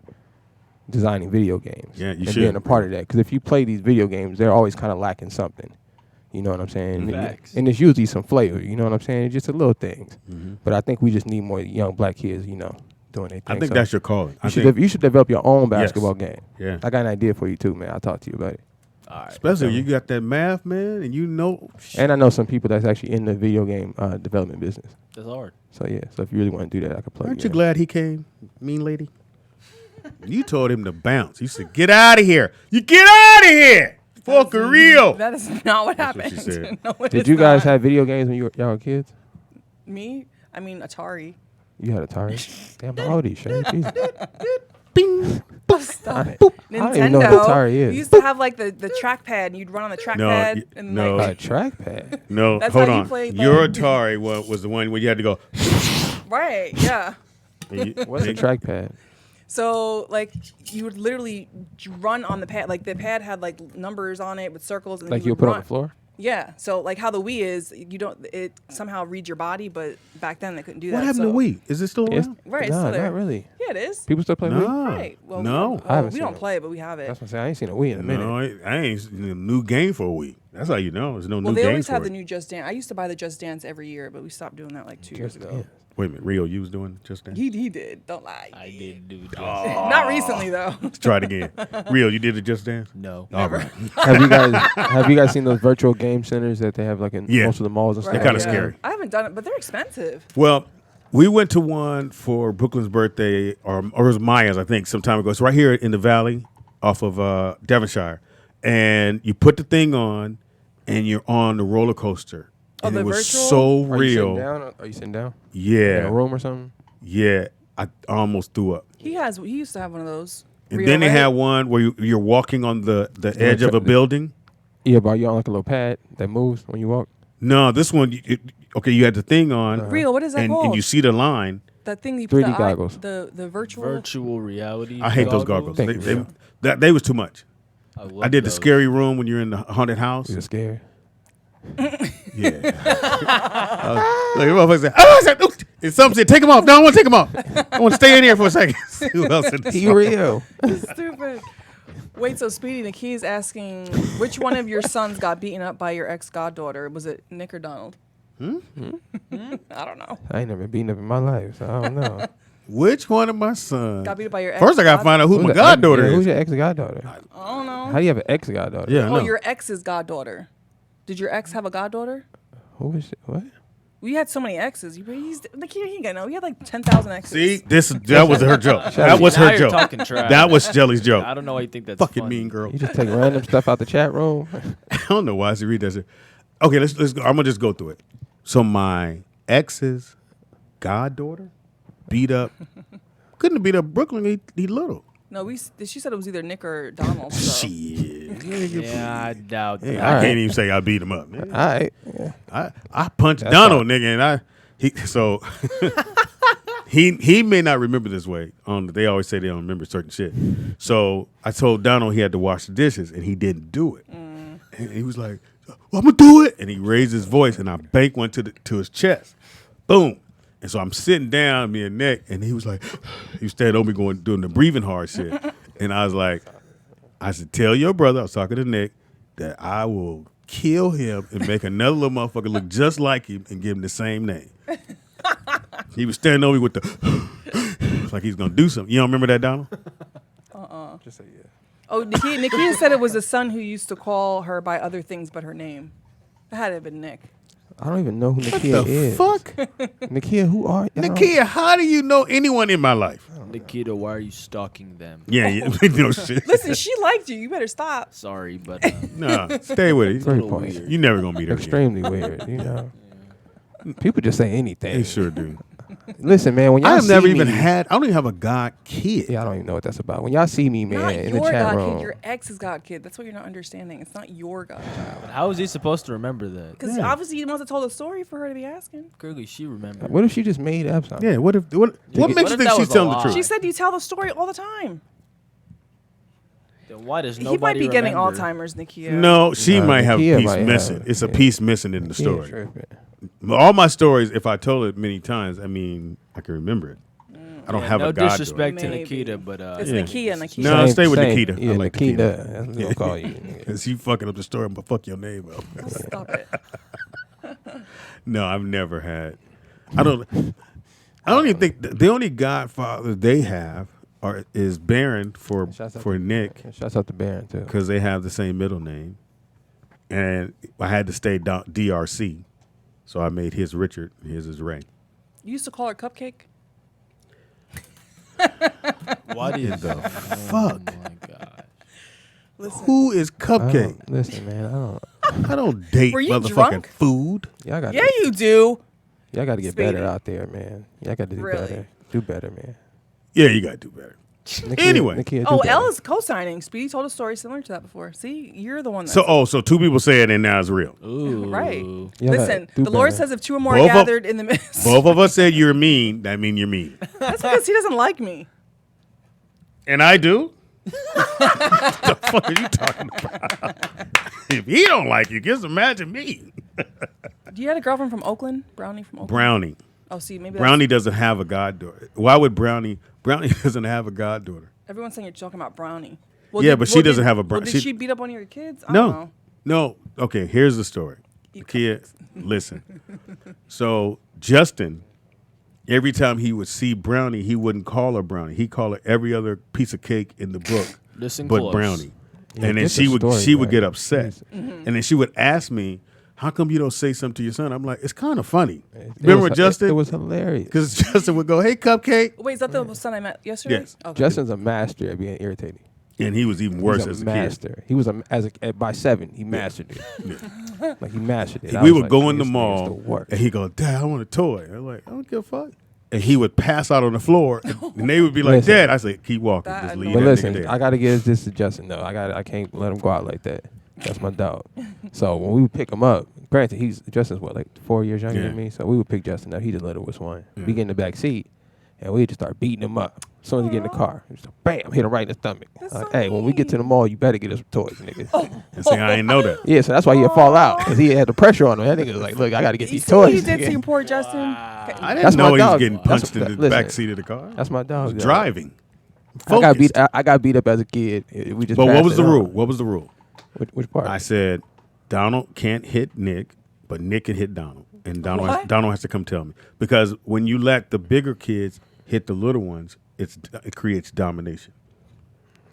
designing video games. Yeah, you and should. being a part of that. Because if you play these video games, they're always kind of lacking something. You know what I'm saying? Facts. And it's usually some flavor. You know what I'm saying? It's just the little things. Mm-hmm. But I think we just need more young black kids. You know, doing their thing. I think So that's your calling. I you should think, you should develop your own basketball game. yeah. I got an idea for you too, man. I'll talk to you about it. All right. Especially when you got that math, man, and you know. And I know some people that's actually in the video game development business. That's hard. So yeah, so if you really want to do that, I could play. Aren't you glad he came, mean lady? You told him to bounce. You said, "Get out of here! You get out of here! For real." That is not what That's what happened. she said. No, it Did is you guys not. have video games when y'all were kids? Me? I mean, Atari. You had Atari. Damn, how old are you, Shay? Jesus. Bing. Stop it. I don't even know what Nintendo. Atari is. We used to have like the trackpad, and you'd run on the No, trackpad. y- and no. like, A trackpad. No, That's hold how you on. played, Your like- Atari was the one where you had to go. right, yeah. What's a trackpad? So like you would literally run on the pad. Like the pad had like numbers on it with circles. And Like you you would put on run. the floor? Yeah. So like how the Wii is, you don't. It somehow reads your body, but back then they couldn't do that. What happened so. to Wii? Is it still It's, around? Right, it's Nah, still there. not really. Yeah, it is. People still play Wii? No. Right. Well, No. we don't, I haven't we seen don't it. play, but we have it. That's what I'm saying. I ain't seen a Wii in a minute. No, I ain't seen a new game for a Wii. That's how you know. There's no Well, new they games always for have it. the new Just Dance. I used to buy the Just Dance every year, but we stopped doing that like 2 years ago. Dance. Wait a minute, Rio, you was doing just that? He did. Don't lie. I didn't do that. Not recently though. Let's try it again. Rio, you did it just dance? No. All right. Have you guys seen those virtual game centers that they have like in Yeah. most of the malls and Right, stuff? kinda yeah. scary. I haven't done it, but they're expensive. Well, we went to one for Brooklyn's birthday, or it was Maya's, I think, some time ago. It's right here in the valley off of Devonshire. And you put the thing on, and you're on the roller coaster. Oh, And the it was virtual? so Are you sitting real. down? Are you sitting down? In a Yeah. room or something? Yeah. I almost threw up. He used to have one of those. And Rio, then they right? had one where you're walking on the edge of a building. Yeah, but are you on like a little pad that moves when you walk? No, this one, okay, you had the thing on. Rio, what is that and called? you see the line, that thing you put 3D the goggles. the virtual. Virtual reality. I hate those goggles. Thank you. They was too much. love I did the those. scary room when you're in the haunted house. You're scared. Yeah. Like, motherfucker said, "Oh," I said, "Ooh," and some said, "Take them off." No, I want to take them off. I want to stay in here for a second. See who else in the He store. real. Stupid. Wait, so Speedy, Nakia is asking which one of your sons got beaten up by your ex goddaughter? Was it Nick or Donald? I don't know. I ain't never been beaten up in my life, so I don't know. Which one of my sons? Got beat up by your ex. First, I got to find out who my Who's goddaughter Who's is. your ex goddaughter? I don't know. How do you have an ex goddaughter? Yeah, Oh, no. your ex's goddaughter. Did your ex have a goddaughter? Who was what? We had so many exes. Nakia, he ain't got no. He had like 10,000 exes. See, that was her joke. That was Now her you're joke. talking trash. That was Jelly's joke. I don't know why you think that's Fucking funny. mean girl. You just take random stuff out the chat room. I don't know why I should read that shit. Okay, let's go. I'm gonna just go through it. So my ex's goddaughter beat up. Couldn't have beat up Brooklyn. He little. No, she said it was either Nick or Donald. So. Shit. Yeah, I doubt Hey, that. I All can't right. even say I beat him up. Man. All right. I punched That's Donald, all. nigga, and he may not remember this way. They always say they don't remember certain shit. So I told Donald he had to wash the dishes, and he didn't do it. And he was like, "Well, I'm gonna do it," and he raised his voice, and I banked one to his chest. Boom. And so I'm sitting down, me and Nick, and he was like, he was standing over me doing the breathing hard shit. And I was like, I said, tell your brother, I was talking to Nick, that I will kill him and make another little motherfucker look just like him and give him the same name. He was standing over me with the, like he's going to do something. You don't remember that, Donald? Just say yeah. Oh, Nakia said it was the son who used to call her by other things but her name. That had to have been Nick. I don't even know who What Nakia the is. fuck? Nakia, who are you? Nakia, how do you know anyone in my life? Nikita, why are you stalking them? Yeah, you know shit. Listen, she liked you. You better stop. Sorry, but Nah, stay with it. Very little point. weird. You never going to meet her again. Extremely weird, you know. People just say anything. They sure do. Listen, man, when y'all I have see never me, even had, I don't even have a god kid. Yeah, I don't even know what that's about. When y'all see me, man, Not in the your chat god room, kid, your ex's god kid. That's what you're not understanding. It's not your god child. how is he supposed to remember that? Because obviously he must have told a story for her to be asking. Clearly, she remembered. what if she just made up something? Yeah, what makes you What think if that she's was a telling the lie? truth? She said you tell the story all the time. Then why does He nobody might be getting remember? Alzheimer's, Nakia. No, she No, might have a Nakia piece might have- missing. It's a yeah. piece missing in the Yeah, story. tripping. All my stories, if I told it many times, I mean, I can remember it. I don't Yeah, have no a god. disrespect to Maybe. Nikita, but It's Yeah. Nakia, Nakia. No, stay with Same. Nikita. Yeah, I like Nikita. Nikita. That's what they'll call you. nigga. Cause you fucking up the story, I'm gonna fuck your name up. Oh, stop it. No, I've never had. I don't even think the only godfather they have is Baron for Shouts out for to- Nick. Shouts out to Baron too. Because they have the same middle name. And I had to stay DRC. So I made his Richard, and his is Ray. You used to call her Cupcake? what is the Oh fuck? my god! Listen. Who is I Cupcake? don't- Listen, man, I don't. I don't date Were you motherfucking drunk? food. Y'all got. Yeah, you do. Y'all got to get Speedy. better out there, man. Y'all got to do Really? better. Do better, man. Yeah, you gotta do better. Nikia- Anyway. Nikia, do Oh, better. Elle is co-signing. Speedy told a story similar to that before. See, you're the one. That's So two people say it and now it's real. Ooh, Right. Y'all Listen, gotta do the Lord better. says if two or more Both are of- gathered in the midst. Both of us said you're mean, that mean you're mean. That's because he doesn't like me. And I do? The fuck are you talking about? If he don't like you, just imagine me. You had a girlfriend from Oakland? Brownie from Oakland? Brownie. Oh, see, maybe Brownie doesn't have a goddaughter. Why would Brownie doesn't have a goddaughter. Everyone's saying you're talking about Brownie. Yeah, but she doesn't have a Well, Brown- did she- she beat up one of your kids? I don't know. No. Okay, here's the story. You Kid, listen. So Justin, every time he would see Brownie, he wouldn't call her Brownie. He called her every other piece of cake in the book Listen but close. Brownie. Yeah, And then get she the would story right. get upset. Mm-hmm. And then she would ask me, how come you don't say something to your son? I'm like, it's kind of funny. It Remember was- Justin? It was hilarious. Because Justin would go, hey, Cupcake. Wait, is that the son I met yesterday? Yes. Okay. Justin's a master at being irritating. And he was even He's worse a as a master. He was by 7. He mastered it. Like he mastered it. I we was would like, go in the this nigga's mall, the worst. and he'd go, Dad, I want a toy. I'm like, I don't give a fuck. And he would pass out on the floor, and they would be like, Listen. Dad. I said, keep walking. That Just I leave know. But that listen, nigga there. I gotta give this to Justin though. I can't let him go out like that. That's my dog. So when we would pick him up, granted Justin's what, like 4 years younger Yeah. than me, so we would pick Justin up. He just let it was one. We get in the back seat, and we just start beating him up. As soon as he get in the car, just bam, hit him right in the stomach. That's Like, so hey, when we get to the mall, you better get us some toys, nigga. And see, I ain't know that. Yeah, so that's why he'd fall out, because he had the pressure on him. That nigga was like, look, I got to get You these see what toys. you did nigga. to your poor Justin? I didn't That's know my he was dog. getting punched in the Listen, back seat of the car. That's my dog. dog. Driving. I got beat up as a kid. We just But what passed was it the on. rule? What was the rule? Which part? I said Donald can't hit Nick, but Nick can hit Donald, and Donald What? Donald has to come tell me, because when you let the bigger kids hit the little ones, it creates domination.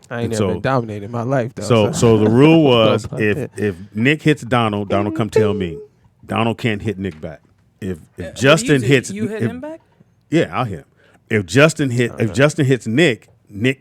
I ain't and never so- been dominated in my life, though. So the rule was Don't pop that. if Nick hits Donald come tell me. Donald can't hit Nick back. If What do Justin do? hits, you hit if- him back? yeah, I'll hit him. If Justin hits Nick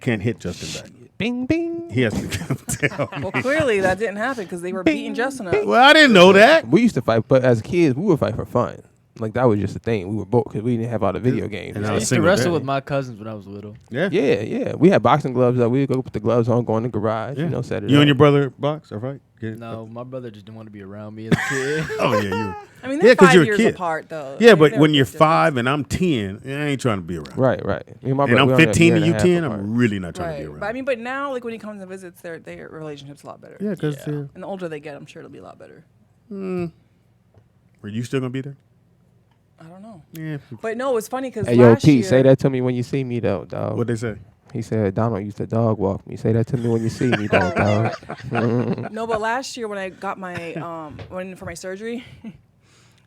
can't hit Justin back. Bing, bing. He has to come tell me. Well, clearly that didn't happen because they were beating Justin up. Well, I didn't know that. We used to fight, but as kids, we would fight for fun. Like, that was just a thing. We were both, because we didn't have all the video games. And I I was used to single wrestle daddy. with my cousins when I was little. Yeah. Yeah. We had boxing gloves that we would go put the gloves on, go in the garage, set it You up. and your brother box, all right? Yeah. No, my brother just didn't want to be around me as a kid. Oh yeah, you. I mean, Yeah, they're 'cause 5 you're a years kid. apart, though. Yeah, I mean, but they're when a you're big difference. 5 and I'm 10, I ain't trying to be around. Right. Me and my And brother, I'm we only a 15 year and you a half 10, apart. I'm really not trying to be Right. around. But I mean, but now, like when he comes and visits, their relationship's a lot better. Yeah, because Yeah. And the older they get, I'm sure it'll be a lot better. were you still gonna be there? I don't know. Yeah. But no, it's funny because Hey, yo, last Pete, year, say that to me when you see me, though, dog. What they say? He said, Donald used to dog walk me. Say that to me when you see me, dog. No, but last year when I got my went in for my surgery,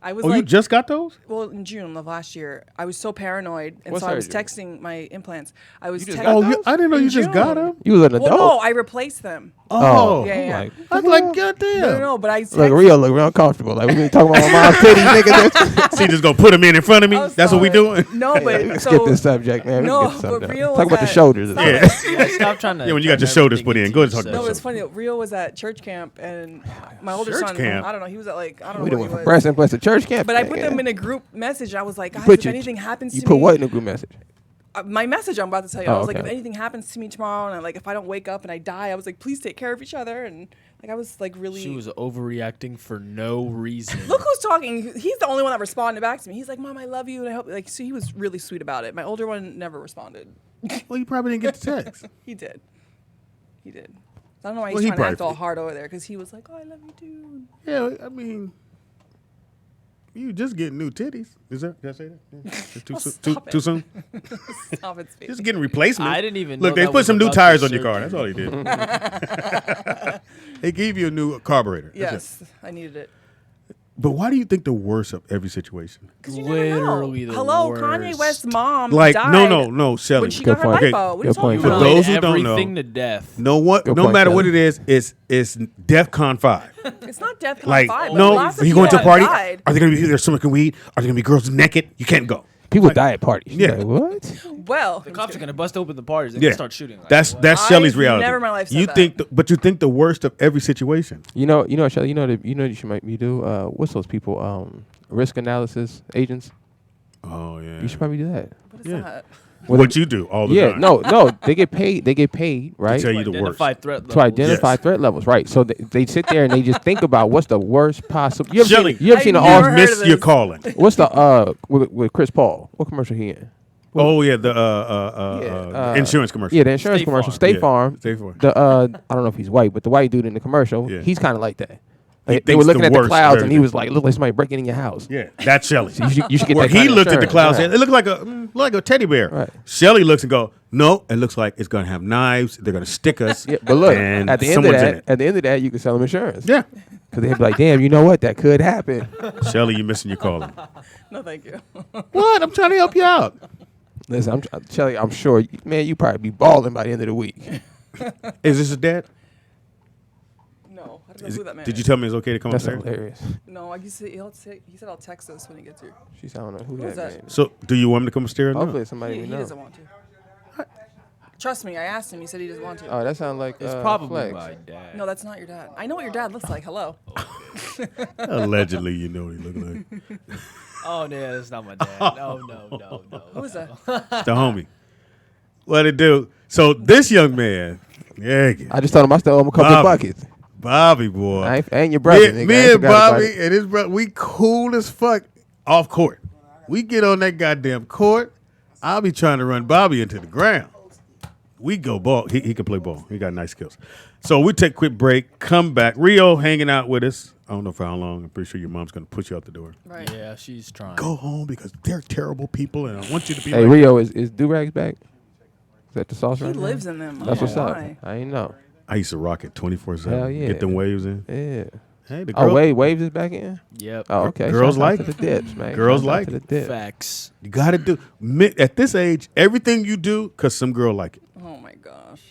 I was Oh, you like, just got those? well, in June of last year, I was so paranoid, and What so I was surgery? texting my implants. I was You just texting. got Oh, those? I didn't know In you just got June. them. You was an adult. Well, no, I replaced them. Oh, Yeah, yeah. Like, I was like, goddamn. No, but I look texted- real, look real uncomfortable. Like, we been talking about my mom's titties, nigga. See, just gonna put them in front of me. I'm That's what we sorry. doing. No, but Let's so skip this subject, man. We no, can get this but subject. real Talk was about the that- shoulders. Stop Yeah. Yeah, stop trying to. Yeah, when you got your turn shoulders everything put in. into Go ahead and talk yourself. about No, it's funny. Rio was at church camp, and my older Church son, camp? I don't know, he was at like, I don't We know done what went he from was. breast implants to church camp. But I put nigga. them in a group message. And I was like, guys, Put if your- anything happens You to put me, what in a group message? My message I'm about to tell you. Oh, I was like, okay. if anything happens to me tomorrow, and like if I don't wake up and I die, I was like, please take care of each other. And like I was like really. She was overreacting for no reason. Look who's talking. He's the only one that responded back to me. He's like, Mom, I love you, and I hope. Like, so he was really sweet about it. My older one never responded. Well, you probably didn't get the text. He did. He did. I don't know why he's Well, he trying to act probably- all hard over there because he was like, oh, I love you too. Yeah, I mean, you just getting new titties. Is that? Did I say that? Yeah. It's too, Oh, soon, stop too it. soon. Stop it, Steve. Just getting replacements. I didn't even Look. know They that put was some new about tires the on your car. That's all he did. They gave you a new carburetor. That's it. Yes, I needed it. But why do you think the worst of every situation? 'Cause you never know. Literally the Hello, worst. Kanye West's mom Like, died no, Shelly. when she Good got her point. lipo. What are you Good talking point. For about? those Played who don't know- everything to death. No what? Good No point, matter Shelly. what it is, it's DEFCON 5. It's not DEFCON Like, 5. no, Lots of are you going to a people party? have died. Are they going to be there smoking weed? Are there going to be girls naked? You can't go. People die at parties. Yeah. Like, what? Well, The cops are gonna bust open the parties and Yeah, start shooting. Like, that's what? Shelly's I've reality. never in my life said you that. think, but you think the worst of every situation. Shelly, you should make me do. What's those people? Risk analysis agents. Oh yeah. You should probably do that. what is Yeah. that? Well, what you do all the Yeah, time. no, they get paid. They get paid, right? tell To you the worst. identify threat To levels. identify Yes. threat levels, right? So they sit there and they just think about what's the worst possible. You ever Shelly, seen, you ever I've seen an never all? heard Miss of your this. calling. What's the with Chris Paul? What commercial he in? Oh yeah, the insurance commercial. Yeah, the insurance State commercial, Farm. State Yeah, Farm. State Farm. The I don't know if he's white, but the white dude in the commercial, Yeah. he's kind of like that. He Like, they were thinks looking the at the worst of clouds, and he everything. was like, "Look like somebody breaking in your house." Yeah, that's Shelly. You should get Where that he kind of looked at the insurance, clouds, right. and it looked like a teddy bear. Right. Shelly looks and go, no, it looks like it's gonna have knives. They're gonna stick us. Yeah, but look, and at the end of someone's in that, it. at the end of that, you can sell them insurance. Yeah, Because they'd be like, "Damn, you know what? That could happen." Shelly, you missing your calling. No, thank you. What? I'm trying to help you out. Listen, Shelly, I'm sure, man, you probably be balling by the end of the week. Is this his dad? No, I don't know who that man Did you is. tell me it's okay to come That's upstairs? hilarious. No, he said I'll text us when he gets here. She's I don't know who Who is that that? man is. So, do you want him to come upstairs? Hopefully No. it's somebody He we know. doesn't want to. Trust me, I asked him. He said he doesn't want to. Oh, that sounds like It's probably Flex. my dad. No, that's not your dad. I know what your dad looks like. Hello. Allegedly, you know what he look like. Oh, no, that's not my dad. No. Who is that? The homie. What it do? So this young man, yeah, I just told him I still owe him a couple of Bobby. buckets. Bobby boy. I ain't your brother. Me, nigga. me I and forgot about Bobby it. and his brother, we cool as fuck off court. We get on that goddamn court. I'll be trying to run Bobby into the ground. We go ball. He can play ball. He got nice skills. So we take a quick break, come back. Rio hanging out with us. I don't know for how long. I'm pretty sure your mom's going to push you out the door. Right. Yeah, she's trying. Go home because they're terrible people, and I want you to be Hey, like Rio, is Durags back? Is that the sauce He right now? lives in them. That's what's up. Why? I ain't know. I used to rock it 24/7. Hell yeah. Get them waves in. Yeah. Hey, the girl, Oh, Waves is back in? Yep. Oh, okay. Girls Shouts out like to it. the dips, man. Girls Shouts out like to it. the dip. Facts. you got to do at this age. Everything you do, because some girl like it. Oh my gosh.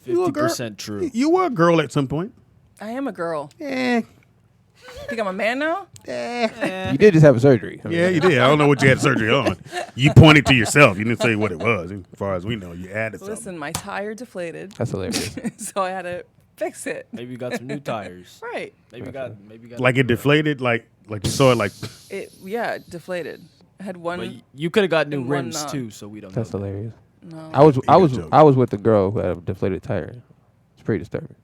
You a girl. 50% true. You were a girl at some point. I am a girl. Eh. Think I'm a man now? You did just have a surgery. I mean, Yeah, you did. I don't know what you had surgery on. You pointed to yourself. You didn't say what it was. As far as we know, you added something. Listen, my tire deflated, That's hilarious. so I had to fix it. Maybe you got some new tires. Right. Maybe you got. Like it deflated, like you saw it, like It deflated. I had one. But you could have got new and one rims knob. too, so we don't That's know. hilarious. No. joke. I was with the girl who had a deflated tire. It's pretty disturbing.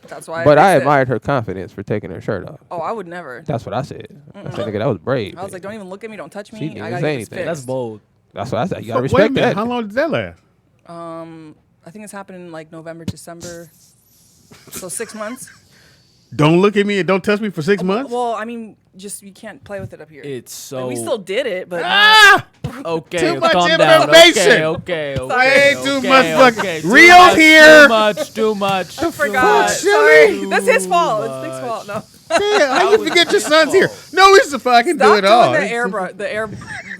That's why. But I fixed it. admired her confidence for taking her shirt off. Oh, I would never. That's what I said. I said, nigga, that was brave. I was like, don't even look at me. Don't touch me. She didn't I even gotta say get this anything. That's fixed. bold. That's what I said. You gotta wait a respect minute. that. How long did that last? I think it's happening in like November, December. So 6 months. Don't look at me and don't touch me for 6 months. Well, I mean, just you can't play with it up here. It's so. Like, we still did it, but Okay, Too much calm down. information. Okay. Way too much fucking- Okay. Too Rio's much, here. Too much. I forgot. Fuck, Sorry, Shelly. that's his fault. It's Nick's fault. No. Damn, how you forget your son's here? No, we used to fucking do Stop it all. doing the air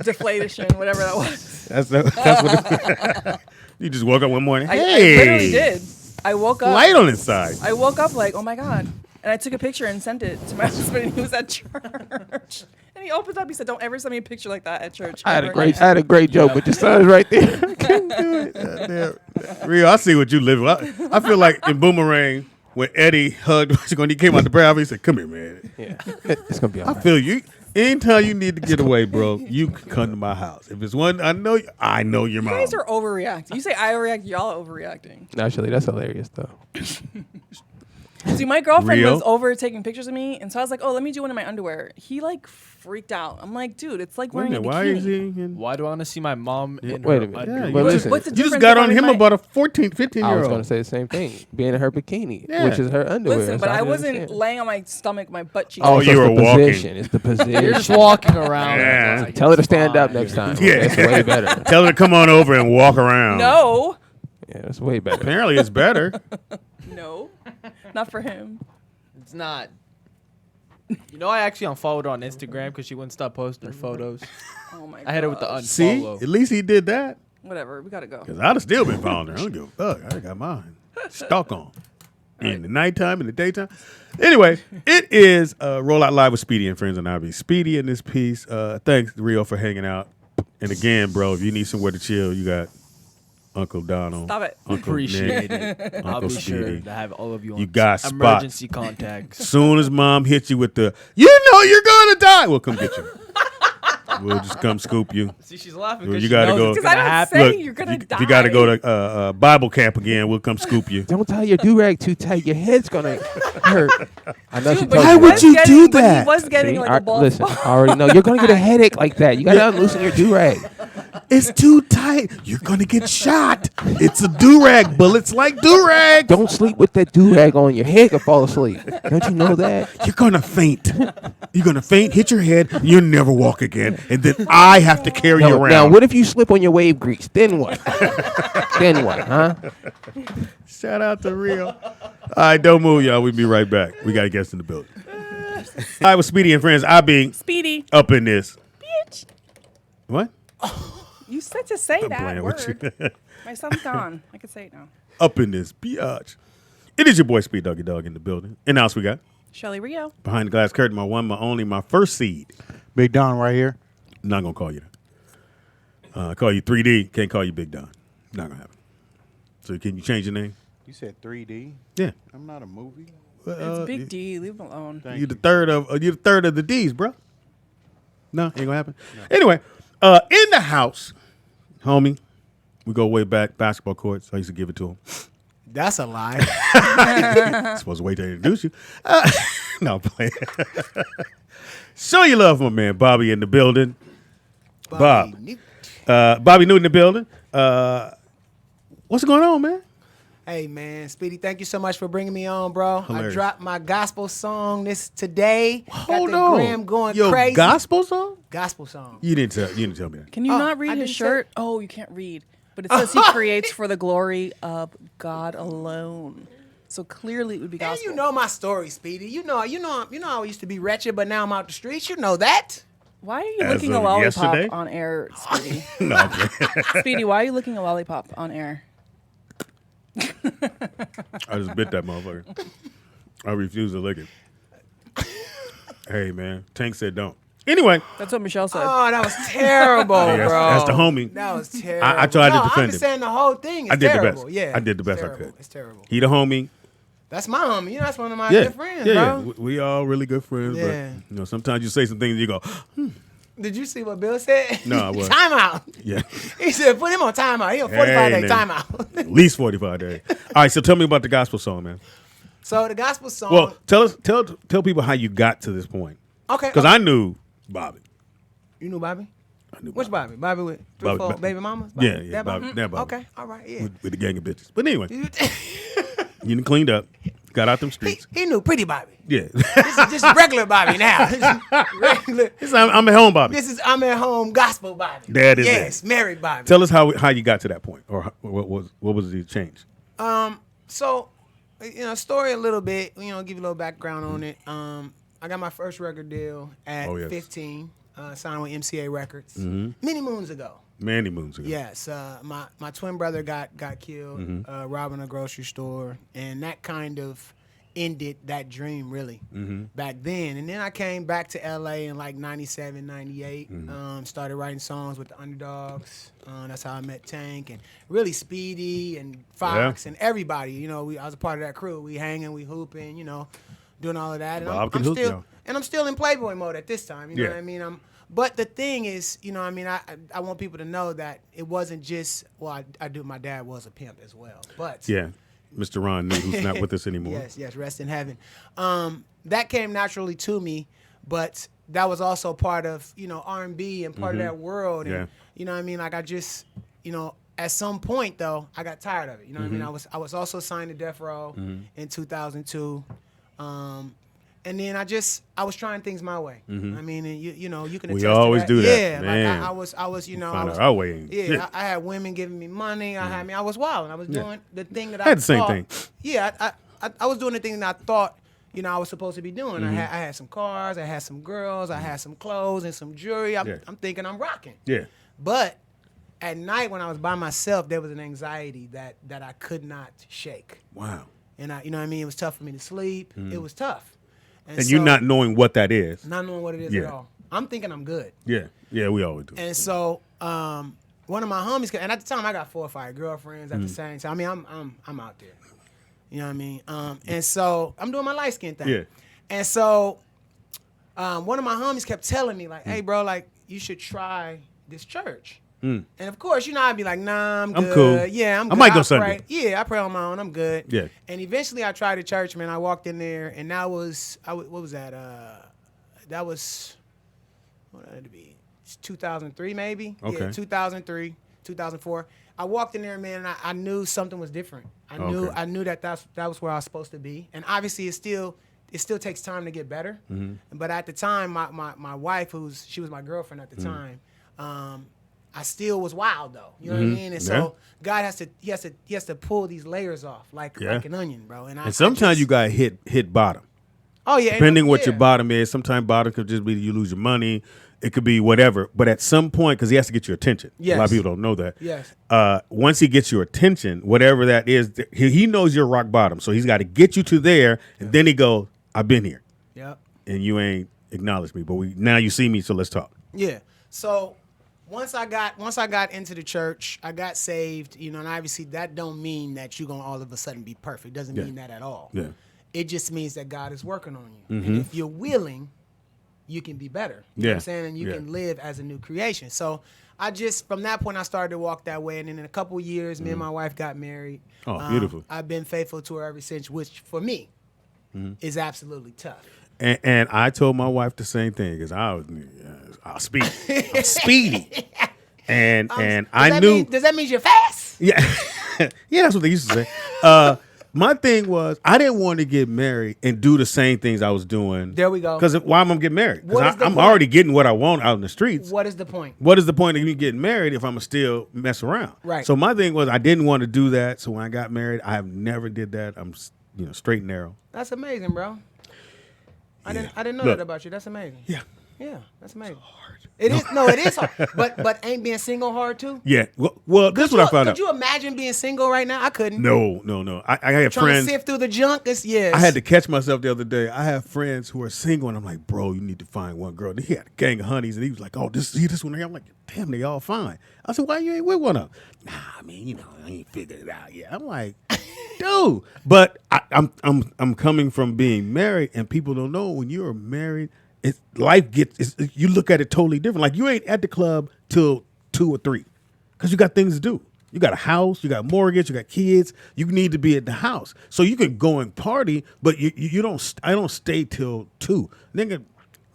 deflation, whatever that was. That's what you just woke up one morning. I Hey, literally did. I woke up. light on his side. I woke up like, oh my god, and I took a picture and sent it to my husband. And he was at church, and he opens up. He said, "Don't ever send me a picture like that at church." I had ever a again." great joke, but your son's right there. Damn. Rio, I see what you live with. I feel like in Boomerang when Eddie hugged when he came out the brow, he said, "Come here, man." Yeah, it's gonna be all I right. feel you. Anytime you need to get away, bro, you can come to my house. If it's one, I know your You mom. guys are overreacting. You say I overreact, y'all are overreacting. Actually, that's hilarious though. See, my girlfriend Rio? was over taking pictures of me, and so I was like, "Oh, let me do one in my underwear." He like freaked out. I'm like, "Dude, it's like Wait a wearing a minute, why is bikini." he? In, Why do I want to see my mom in Wait her a minute. underwear? yeah, Well, you, listen. What's the you just difference got if on I'm him in my- about a 14, 15 I year was old. gonna say the same thing. Being in her bikini, Yeah. which is her underwear. Listen, so but I can wasn't understand. laying on my stomach, my butt cheeks. Oh, so you it's were the walking. position. It's the position. You're just walking around. Yeah. Like, Tell her to it's stand up fine. next time. Yeah. That's way better. Tell her to come on over and walk around. No, Yeah, that's way better. Apparently, it's better. no, not for him. It's not. You know, I actually unfollowed her on Instagram because she wouldn't stop posting her photos. Oh my god. I had her with the unfollow. See, at least he did that. Whatever, we gotta go. Because I'd have still been following her. I don't give a fuck. I got mine. Stalk on. In the nighttime, in the daytime. Anyway, it is Roll Out Live with Speedy and Friends, and I'll be Speedy in this piece. Thanks, Rio, for hanging out. And again, bro, if you need somewhere to chill, you got Uncle Donald. Stop it. Uncle Appreciate Nick, it. I'll Uncle be sure Speedy. to have all of you on You got spots. emergency contacts. Soon as mom hits you with the, you know you're going to die, we'll come get you. We'll just come scoop you. See, she's laughing You because gotta she knows go- it's Because I gonna don't happen. say Look, you're gonna die. if you got to go to Bible camp again, we'll come scoop you. Don't tie your do-rag too tight. Your head's gonna hurt. I know she Dude, told but you he that. was you getting- do but that? He was getting See? like I- a ball. listen, I already know. You're gonna get a headache like that. You gotta unloosen your do-rag. It's too tight. You're going to get shot. It's a do-rag. Bullets like do-rag. Don't sleep with that do-rag on. Your head could fall asleep. Don't you know that? You're going to faint. You're going to faint, hit your head, you'll never walk again. And then I have to carry you Now, around. now, what if you slip on your wave grease? Then what? Then what, huh? Shout out to Rio. All right, don't move, y'all. We'll be right back. We got guests in the building. I was Speedy and Friends. I be Speedy, up in this. bitch. What? You said to say I'm that playing with word. you. My son's gone. I can say it now. Up in this biatch. It is your boy Speed Doggy Dog in the building. And else we got Shelly Rio. behind the glass curtain, my one, my only, my first seed. Big Don right here. Not gonna call you that. I call you 3D. Can't call you Big Don. Not gonna happen. So can you change your name? You said 3D. Yeah. I'm not a movie. It's Big D. Leave him alone. Thank You the third of the D's, bro. No, ain't gonna happen. Anyway, in the house, homie, we go way back. Basketball courts. I used to give it to him. That's a lie. Supposed to wait to introduce you. No, I'm playing. Show your love, my man Bobby in the building. Bob. Newt. Bobby Newton in the building. What's going on, man? Hey man, Speedy, thank you so much for bringing me on, bro. Hilarious. I dropped my gospel song today. Hold Got the on. gram going Yo, crazy. gospel song? Gospel song. You didn't tell me that. Can you Oh, not read I his didn't say- shirt? Oh, you can't read. But it says he creates for the glory of God alone. So clearly it would be And gospel. you know my story, Speedy. You know I used to be wretched, but now I'm out the streets. You know that. Why are you As licking a of lollipop yesterday? on air, Speedy? No, I'm playing. Speedy, why are you licking a lollipop on air? I just bit that motherfucker. I refuse to lick it. Hey, man. Tank said don't. Anyway, That's what Michelle said. Oh, that was terrible, Hey, bro. that's the homie. That was terrible. I tried to no, defend I'm him. just saying the whole thing is I did the terrible. best. Yeah, I did the best I terrible. could. It's terrible. He the homie. That's my homie. You know, that's one of my Yeah. good friends, yeah, bro. yeah. We all really good friends. Yeah. But, you know, sometimes you say some things and you go, Did you see what Bill said? No, I wasn't. Timeout. yeah, He said, put him on timeout. He on 45-day man. timeout. at least 45 days. All right, so tell me about the gospel song, man. So the gospel song. Well, tell people how you got to this point. okay. Because I knew Bobby. You knew Bobby? I knew Which Bobby? Bobby with three, Bobby- four Bobby- baby mamas? Yeah, yeah, That Bobby- that Bobby. Okay, all right, yeah. with the gang of bitches. But anyway, you done cleaned up, got out them streets. he knew pretty Bobby. Yeah. This is regular Bobby now. regular. I'm at home, Bobby. This is I'm at home gospel Bobby. That is yes, it. married Bobby. Tell us how you got to that point, or what was the change? So, story a little bit. Give you a little background on it. I got my first record deal at Oh, yes. 15. Signed with MCA Records many moons ago. Many moons ago. Yes, my twin brother got killed robbing a grocery store, and that kind of ended that dream really back then. And then I came back to LA in like 97, 98, started writing songs with the Underdogs. That's how I met Tank and really Speedy and Fox and everybody. I was a part of that crew. We hanging, we hooping, doing all of that. And Bob can hoop, still y'all. and I'm still in Playboy mode at this time. You know Yeah. what I mean? But the thing is, I want people to know that it wasn't just, I do. My dad was a pimp as well. But Yeah. Mr. Ron New, who's not with us anymore. yes, rest in heaven. That came naturally to me, but that was also part of, R&B and part of that world. And, Yeah. you know what I mean? Like I just, at some point though, I got tired of it. You know what I mean? I was also signed to Death Row in 2002. And then I was trying things my way. I mean, and you can attest We always to do that, Yeah, man. like I was, I Find was, our way in. Shit. yeah, I had women giving me money. I was wild. I was doing the thing that I had the same thought- thing. Yeah, I was doing the thing that I thought, I was supposed to be doing. I had some cars, I had some girls, I had some clothes and some jewelry. I'm thinking I'm rocking. Yeah. But at night when I was by myself, there was an anxiety that I could not shake. Wow. And you know what I mean? It was tough for me to sleep. It was tough. And you not knowing what that is. not knowing what it is Yeah. at all. I'm thinking I'm good. Yeah. Yeah, we always do. And so one of my homies, and at the time I got 4 or 5 girlfriends at the same time. I mean, I'm out there. You know what I mean? And so I'm doing my light skin thing. Yeah. And so one of my homies kept telling me like, "Hey, bro, like you should try this church." And of course, I'd be like, "Nah, I'm good. cool. Yeah, I'm I good. might go pray. Sunday." Yeah, I pray on my own. I'm good. Yeah. And eventually, I tried the church, man. I walked in there, and that was what was that? That was what did it be? It's 2003 maybe. Okay. Yeah, 2003, 2004. I walked in there, man, and I knew something was different. I knew that was where I was supposed to be. And obviously, it still takes time to get better. But at the time, my wife, she was my girlfriend at the time, I still was wild though. You know what I mean? And so God has to pull these layers off like an onion, bro. And sometimes you got hit bottom. Oh yeah. Depending what yeah. your bottom is, sometimes bottom could just be you lose your money. It could be whatever. But at some point, because he has to get your attention. A lot Yes. of people don't know that. Yes. Once he gets your attention, whatever that is, he knows you're rock bottom. So he's got to get you to there, and then he goes, "I've been here, Yep. and you ain't acknowledged me, but now you see me, so let's talk." Yeah. So once I got into the church, I got saved, and obviously that don't mean that you're gonna all of a sudden be perfect. Doesn't mean that at all. Yeah. It just means that God is working on you. And if you're willing, you can be better. You know what I'm saying? And you can live as a new creation. So from that point, I started to walk that way. And then in a couple of years, me and my wife got married. Oh, beautiful. I've been faithful to her ever since, which for me is absolutely tough. And I told my wife the same thing because I was speedy. I'm speedy. and Does I that knew. mean- does that mean you're fast? Yeah, yeah, that's what they used to say. My thing was I didn't want to get married and do the same things I was doing. There we go. Because why am I getting married? What is Because the I'm point? already getting what I want out in the streets. What is the point? What is the point of me getting married if I'm still mess around? Right. So my thing was I didn't want to do that. So when I got married, I have never did that. I'm straight and narrow. That's amazing, bro. I didn't know Look. that about you. That's amazing. Yeah. Yeah, that's amazing. It is it is hard. But ain't being single hard too? Yeah. Well, this is what I found out. Could you imagine being single right now? I couldn't. No. I had Trying friends. to sift through the junk. I had to catch myself the other day. I have friends who are single, and I'm like, bro, you need to find one girl. He had a gang of honeys, and he was like, oh, this one here. I'm like, damn, they all fine. I said, why you ain't with one of them? Nah, I mean, I ain't figured it out yet. I'm like, dude. But I'm coming from being married, and people don't know when you're married, you look at it totally different. Like you ain't at the club till 2 or 3 because you got things to do. You got a house, you got mortgage, you got kids. You need to be at the house. So you can go and party, but you don't. I don't stay till 2. Nigga,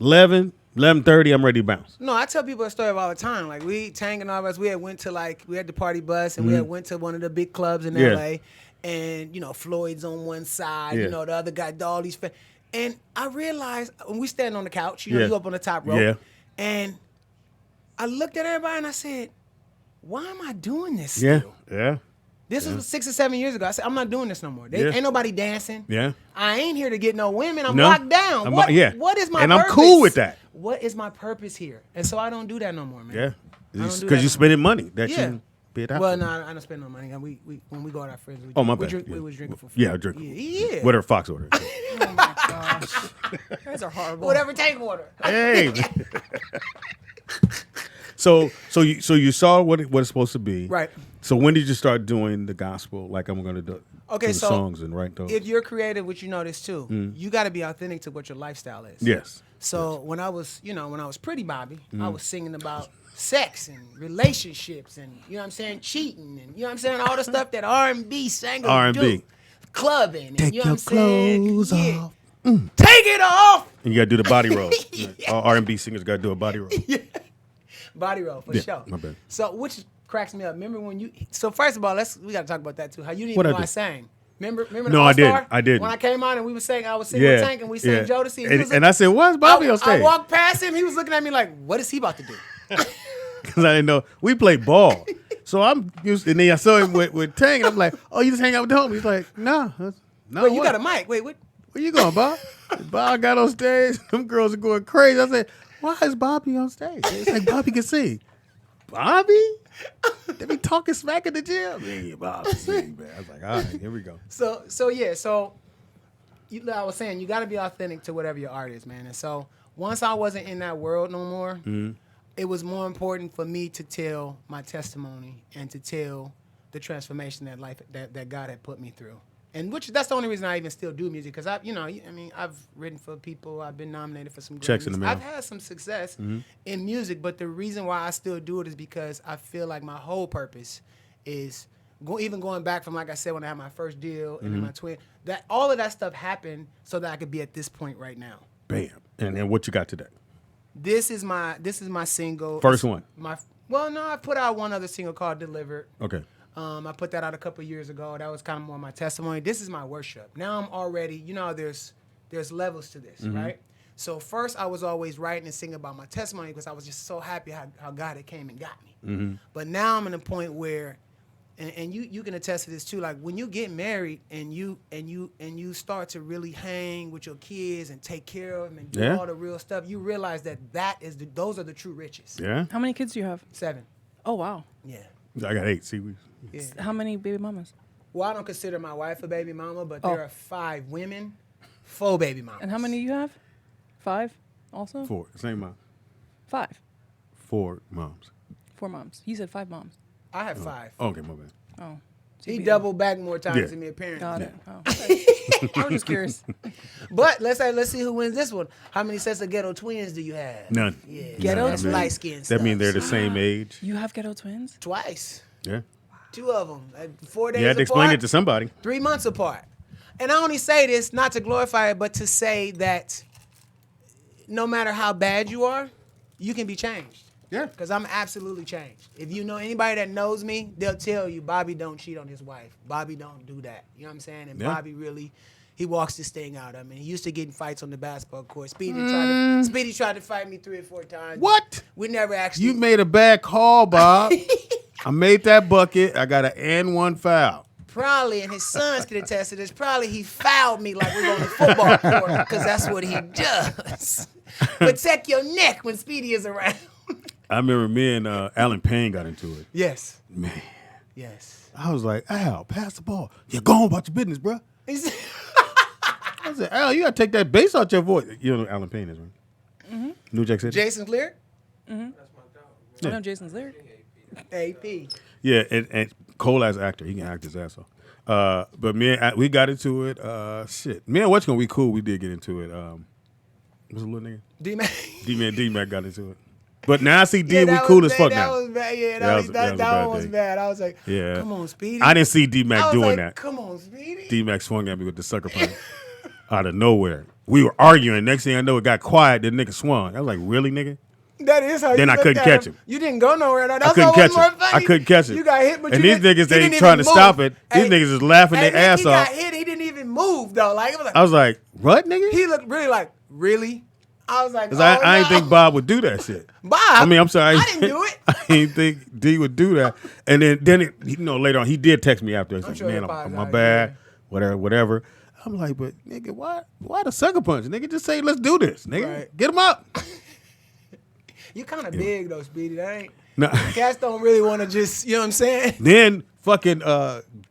11:30, I'm ready to bounce. No, I tell people a story all the time. Like Tang and all of us, we had the party bus and we had went to one of the big clubs in Yeah. LA, and Floyd's on one side, Yeah. the other guy, all these. And I realized when we stand on the couch, Yeah. you up on the top rope, Yeah. and I looked at everybody and I said, "Why am I doing this?" Yeah, Still? yeah, This was 6 or 7 years ago. I said, "I'm not doing this no more. Yeah. Ain't nobody dancing. yeah. I ain't here to get no women. I'm No. locked down. What is my And purpose? I'm cool with that. What is my purpose here?" And so I don't do that no more, man. Yeah, I don't do because that you're spending money that Yeah. you be at. Well, no, I don't spend no money. We when we go out with our friends, we Oh, my we bad. drink, Yeah. we was drinking for free. Yeah, I drink. Yeah. Whatever Fox ordered. Oh my gosh. You guys are horrible. Whatever tank water. Hey. So you saw what it's supposed to be, Right. So when did you start doing the gospel? Like I'm going to do Okay, the so songs and write those. If you're creative, which you know this too, you got to be authentic to what your lifestyle is. Yes. So when I was pretty Bobby, Mm-hmm. I was singing about sex and relationships and cheating and all the stuff that R&B singers R&B. do, clubbing. And, Take you know your what I'm saying? clothes Yeah. off. Take it off. And you got to do the body roll. All R&B singers got to do a body roll. Body roll for Yeah, sure. my bad. So which cracks me up. Remember when you? So first of all, we got to talk about that too. How you didn't What even I know I do? sang. Remember? The No, I didn't. All-Star? I didn't. When I came on and we were saying, I was singing with Tank and we sang Jodeci. And, he was And I said, "Why's Bobby on I stage?" walked past him. He was looking at me like, "What is he about to do?" Because I didn't know we played ball. So I'm used, and then I saw him with Tang, and I'm like, "Oh, you just hang out with the homie?" He's like, "No, no." Wait, you what? got a mic? Wait, what? Where you going, Bob? Bob got on stage. Them girls are going crazy. I said, "Why is Bobby on stage?" It's like Bobby can sing. Bobby? They be talking smack at the gym. Yeah, Bobby sing, man. I was like, all right, here we go. So I was saying you got to be authentic to whatever your art is, man. And so once I wasn't in that world no more, it was more important for me to tell my testimony and to tell the transformation that God had put me through. And that's the only reason I even still do music, because I've written for people, I've been nominated for some Checks in the Grammys. mail. I've had some success in music, but the reason why I still do it is because I feel like my whole purpose is even going back from, like I said, when I had my first deal and then my twin, that all of that stuff happened so that I could be at this point right now. Bam. And then what you got today? This is my single. First one. I put out one other single called Delivered. Okay. I put that out a couple years ago. That was kind of more my testimony. This is my worship. Now I'm already, there's levels to this, right? So first I was always writing and singing about my testimony because I was just so happy how God had came and got me. But now I'm in a point where, and you can attest to this too, like when you get married and you start to really hang with your kids and take care of them and do all the real stuff, you realize those are the true riches. Yeah. How many kids do you have? 7. Oh, wow. Yeah. I got 8. See, Yeah. How many baby mamas? Well, I don't consider my wife a baby mama, but Oh. there are 5 women, 4 baby mamas. And how many you have? 5 also? 4. Same mom. 5. 4 moms. 4 moms. You said 5 moms. I have 5. Okay, my bad. Oh. He doubled back more times Yeah. than me, apparently. Got it. Oh, okay. I was just curious. But let's see who wins this one. How many sets of ghetto twins do you have? None. Yeah, Ghetto that's twins? light skin. That means they're the same age. You have ghetto twins? Twice. Yeah. 2 of them. 4 days You had to explain apart, it to somebody. 3 months apart. And I only say this not to glorify it, but to say that no matter how bad you are, you can be changed. Yeah. Because I'm absolutely changed. If you know anybody that knows me, they'll tell you Bobby don't cheat on his wife. Bobby don't do that. You know what I'm saying? And Yeah. Bobby really, he walks this thing out. I mean, he used to get in fights on the basketball court. Speedy tried to fight me 3 or 4 times. What? We never actually. You made a bad call, Bob. I made that bucket. I got an and 1 foul. Probably, and his sons could attest to this. Probably he fouled me like we're on the football court because that's what he does. Protect your neck when Speedy is around. I remember me and Alan Payne got into it. Yes. Man, Yes. I was like, Al, pass the ball. You're going about your business, bro. He's- I said, Al, you got to take that bass out your voice. You know who Alan Payne is, right? Mm-hmm. New Jack City? Jason Clear? I know Jason's lyric. AP. Yeah, and Cole as actor, he can act his ass off. But we got into it. Shit, me and What's Gonna Be Cool. We did get into it. What's the little nigga? D-Man. D-Mac got into it. But now I see D, Yeah, we that cool was as bad. fuck That now. was bad. Yeah, That was a that bad one was day. bad. I was like, Yeah. come on, Speedy. I didn't see I D-Mac was doing like, that. come on, Speedy. D-Mac swung at me with the sucker punch out of nowhere. We were arguing. Next thing I know, it got quiet. The nigga swung. I was like, really, nigga? That is how Then you I looked couldn't at catch him. You didn't go nowhere. Though. I That's couldn't what catch was more him. I funny. couldn't catch him. You got hit, but And you these didn't- niggas, he they didn't trying even to stop move. it. These niggas is laughing Hey, their Nick, ass he got off. hit. He didn't even move though. Like it was like I was like, what, nigga? he looked really like really. I was like, Because I oh, didn't no. think Bob would do that shit. Bob. I mean, I'm sorry. I didn't do it. I didn't think D would do that. And then later on, he did text me after. He's like, sure he man, my apologized, bad. yeah. Whatever. I'm like, but nigga, why the sucker punch? Nigga, just say, let's do this. Nigga, Right. get him up. You kind of big though, Speedy. That ain't. No. Cats don't really want to just. You know what I'm saying? Then fucking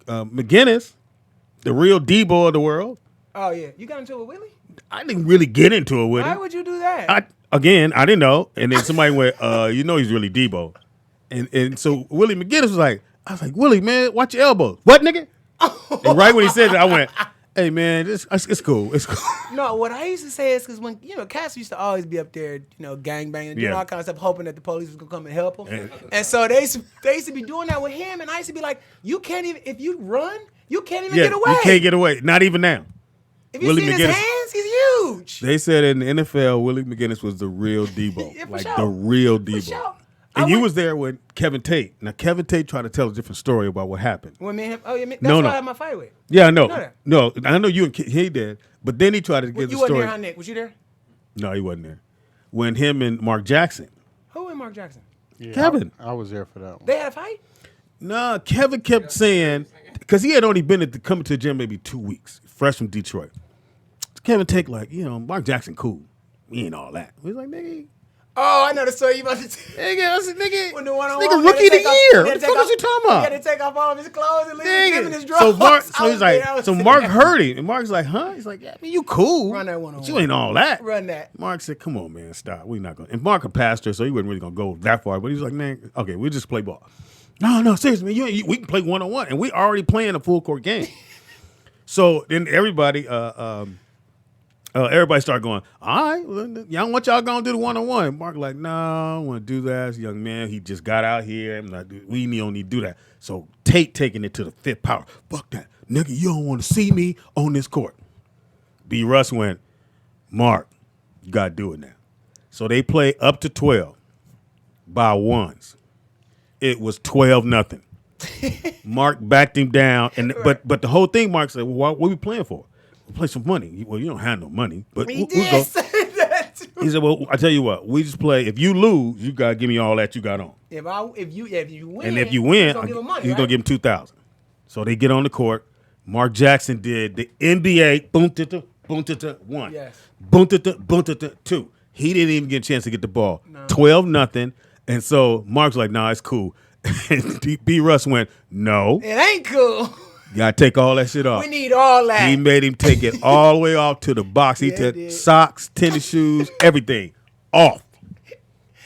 McGinnis, the real D-boy of the world. Oh yeah, you got into it with Willie. I didn't really get into it with Why him. would you do that? I didn't know. And then somebody went, he's really Debo. And so Willie McGinnis was like, I was like, Willie, man, watch your elbows. What, nigga? And right when he said that, I went, hey, man, it's cool. It's cool. No, what I used to say is because when cats used to always be up there, gang banging, doing Yeah. all kinds of stuff, hoping that the police was gonna come and help them. And so they used to be doing that with him, and I used to be like, you can't even if you run, you can't even get away. You can't get away. Not even now. if you Willie see his McGinnis- hands, he's huge. They said in the NFL, Willie McGinnis was the real Debo. Yeah, for like sure. the real Debo. sure. And I you went- was there with Kevin Tate. Now, Kevin Tate tried to tell a different story about what happened. When me and him, that's No, who no. I had my fight with. Yeah, I know. know that? No, I know you and he did. But then he tried to give You the wasn't story. there, huh, Nick? Was you there? No, he wasn't there. When him and Mark Jackson. Who and Mark Jackson? Yeah, Kevin. I was there for that one. They had a fight. No, Kevin kept saying, because he had only been coming to the gym maybe 2 weeks, fresh from Detroit. Kevin Tate like, Mark Jackson cool. We ain't all that. He's like, nigga, Oh, I know the story you about to tell. I said, nigga, When the one-on-one, nigga he had rookie to of the take off- year. he What had the to fuck take is you off- talking He about? had to take off all of his clothes and leave him in his Nigga. drawers. So he's like, so Mark heard him, and Mark's like, huh? He's like, yeah, I mean, you cool. Run that But one-on-one. you ain't all that. Run that. Mark said, come on, man, stop. We're not going to. And Mark a pastor, so he wasn't really going to go that far. But he was like, man, okay, we'll just play ball. No, seriously, man, we can play one-on-one. And we already playing a full court game. So then everybody started going, all right, well, y'all, what y'all going to do the one-on-one? Mark like, no, I don't want to do that. This young man, he just got out here. I'm like, we don't need to do that. So Tate taking it to the fifth power. Fuck that. Nigga, you don't want to see me on this court. B. Russ went, Mark, you got to do it now. So they play up to 12 by ones. It was 12-0. Mark backed him down, and but the whole thing, Mark said, well, what are we playing for? We play some money. Well, you don't have no money, but He we'll did go. say that too. He said, well, I tell you what, we just play. If you lose, you got to give me all that you got on. If you win, And if you win, he's gonna give him money. he's right? going to give him 2,000. So they get on the court. Mark Jackson did the NBA, boom, one. Yes. Boom, two. He didn't even get a chance to get the ball. 12-0. And so Mark's like, nah, it's cool. And B. Russ went, no, It ain't cool. you got to take all that shit off. We need all that. He made him take it all the way off to the box. He Yeah, took did. socks, tennis shoes, everything off.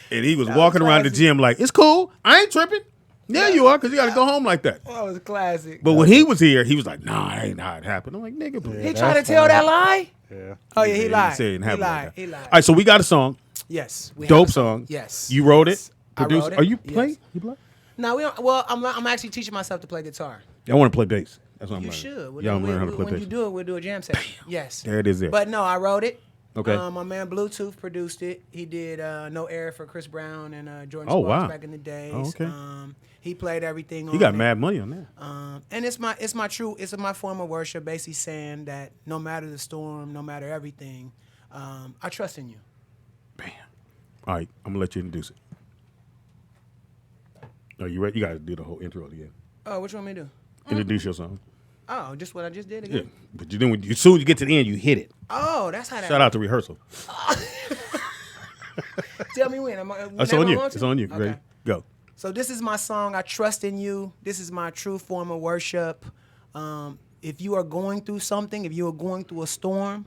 And he was walking around the classic. gym like, it's cool. I ain't tripping. Yeah, you are, because you got to go home like that. That was classic. But when he was here, he was like, nah, that ain't how it happened. I'm like, nigga, please. he tried to tell that lie. Yeah. Oh yeah, he lied. He said it didn't He happen like lied. that. He lied. All right, so we got a song. Yes. we have Dope a song. Yes. You wrote it? Yes. I Produced? wrote it. Are you Yes. play? You play? No, we don't. Well, I'm actually teaching myself to play guitar. I want to play bass. That's what I'm You learning. should. Yeah, I'm learning how to play when bass. you do it, we'll do a jam session. Yes. There it is there. But no, I wrote it. Okay. My man Bluetooth produced it. He did No Air for Chris Brown and Jordan Oh, Sparks wow. back in the days. Oh, okay. He played everything on He got it. mad money on that. And it's my form of worship, basically saying that no matter the storm, no matter everything, I trust in you. Bam. All right, I'm gonna let you introduce it. Are you ready? You gotta do the whole intro again. Oh, what you want me to do? Introduce your song. Oh, just what I just did Yeah, again. but you then as soon as you get to the end, you hit it. Oh, that's how that. Shout out to rehearsal. Tell me when. It's on you. It's on you. Okay. Ready? Go. So this is my song. I trust in you. This is my true form of worship. If you are going through something, if you are going through a storm,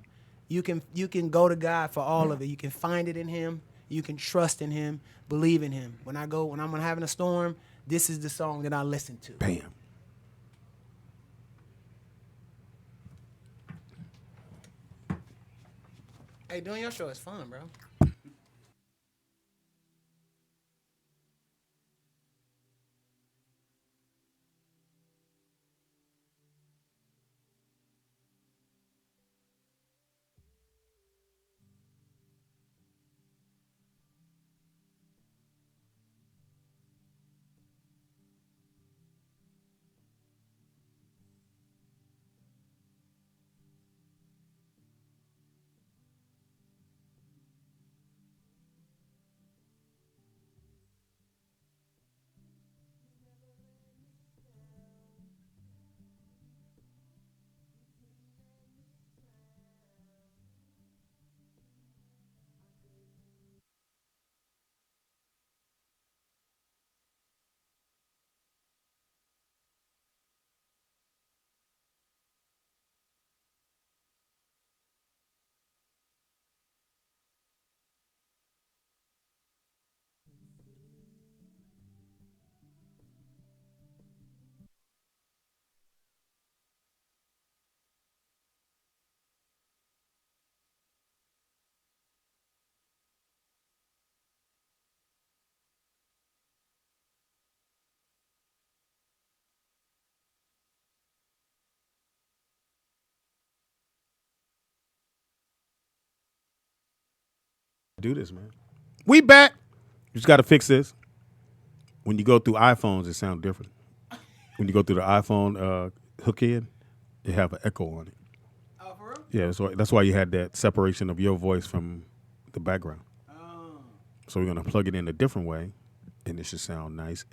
you can go to God for all of it. You can find it in Him. You can trust in Him. Believe in Him. When I'm having a storm, this is the song that I listen to. Bam. Hey, doing your show is fun, bro. Do this, man. We back. You just got to fix this. When you go through iPhones, it sounds different. When you go through the iPhone hook in, it have an echo on it. Oh, for real? Yeah, that's why you had that separation of your voice from the background. Oh. So we're gonna plug it in a different way, and it should sound nice.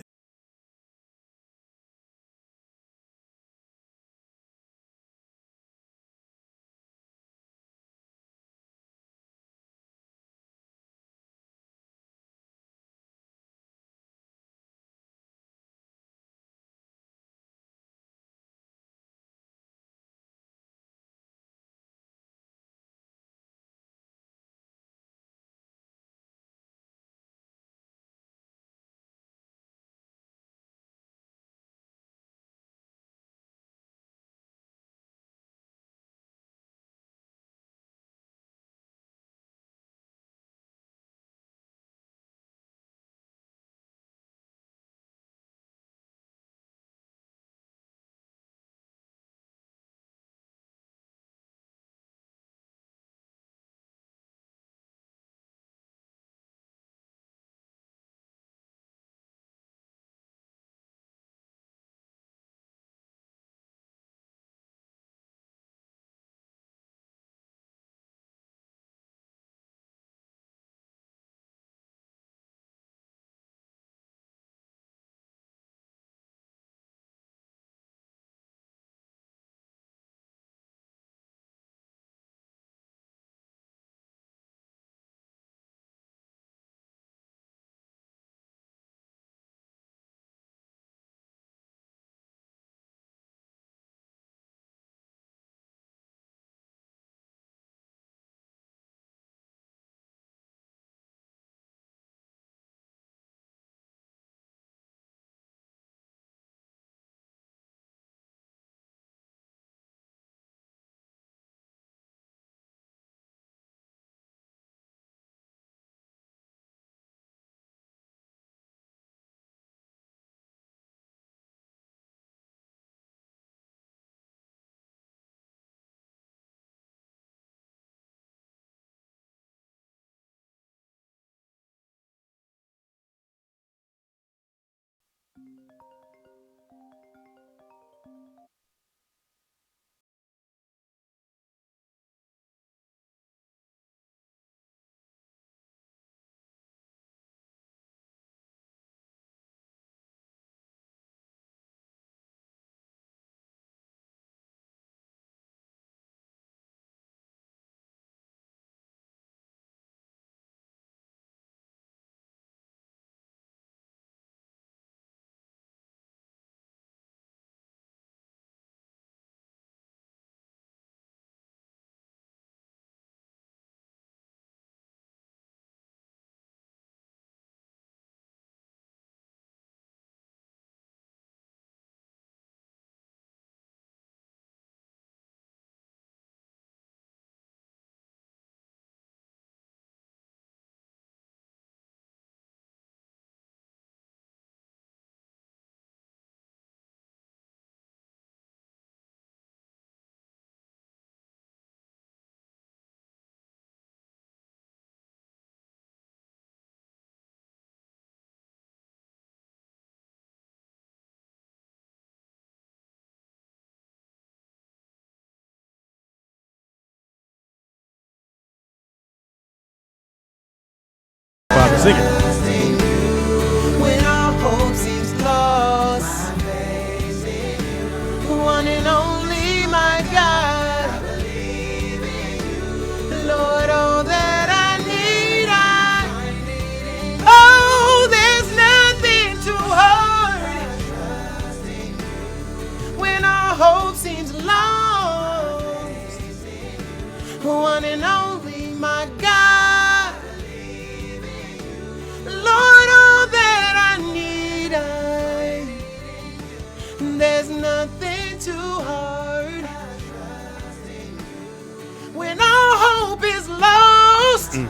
Bob, sing it. When our hope seems lost, one and only my God, Lord, all that I need, oh, there's nothing too hard. When our hope seems lost, one and only my God, Lord, all that I need, there's nothing too hard. When all hope is lost, one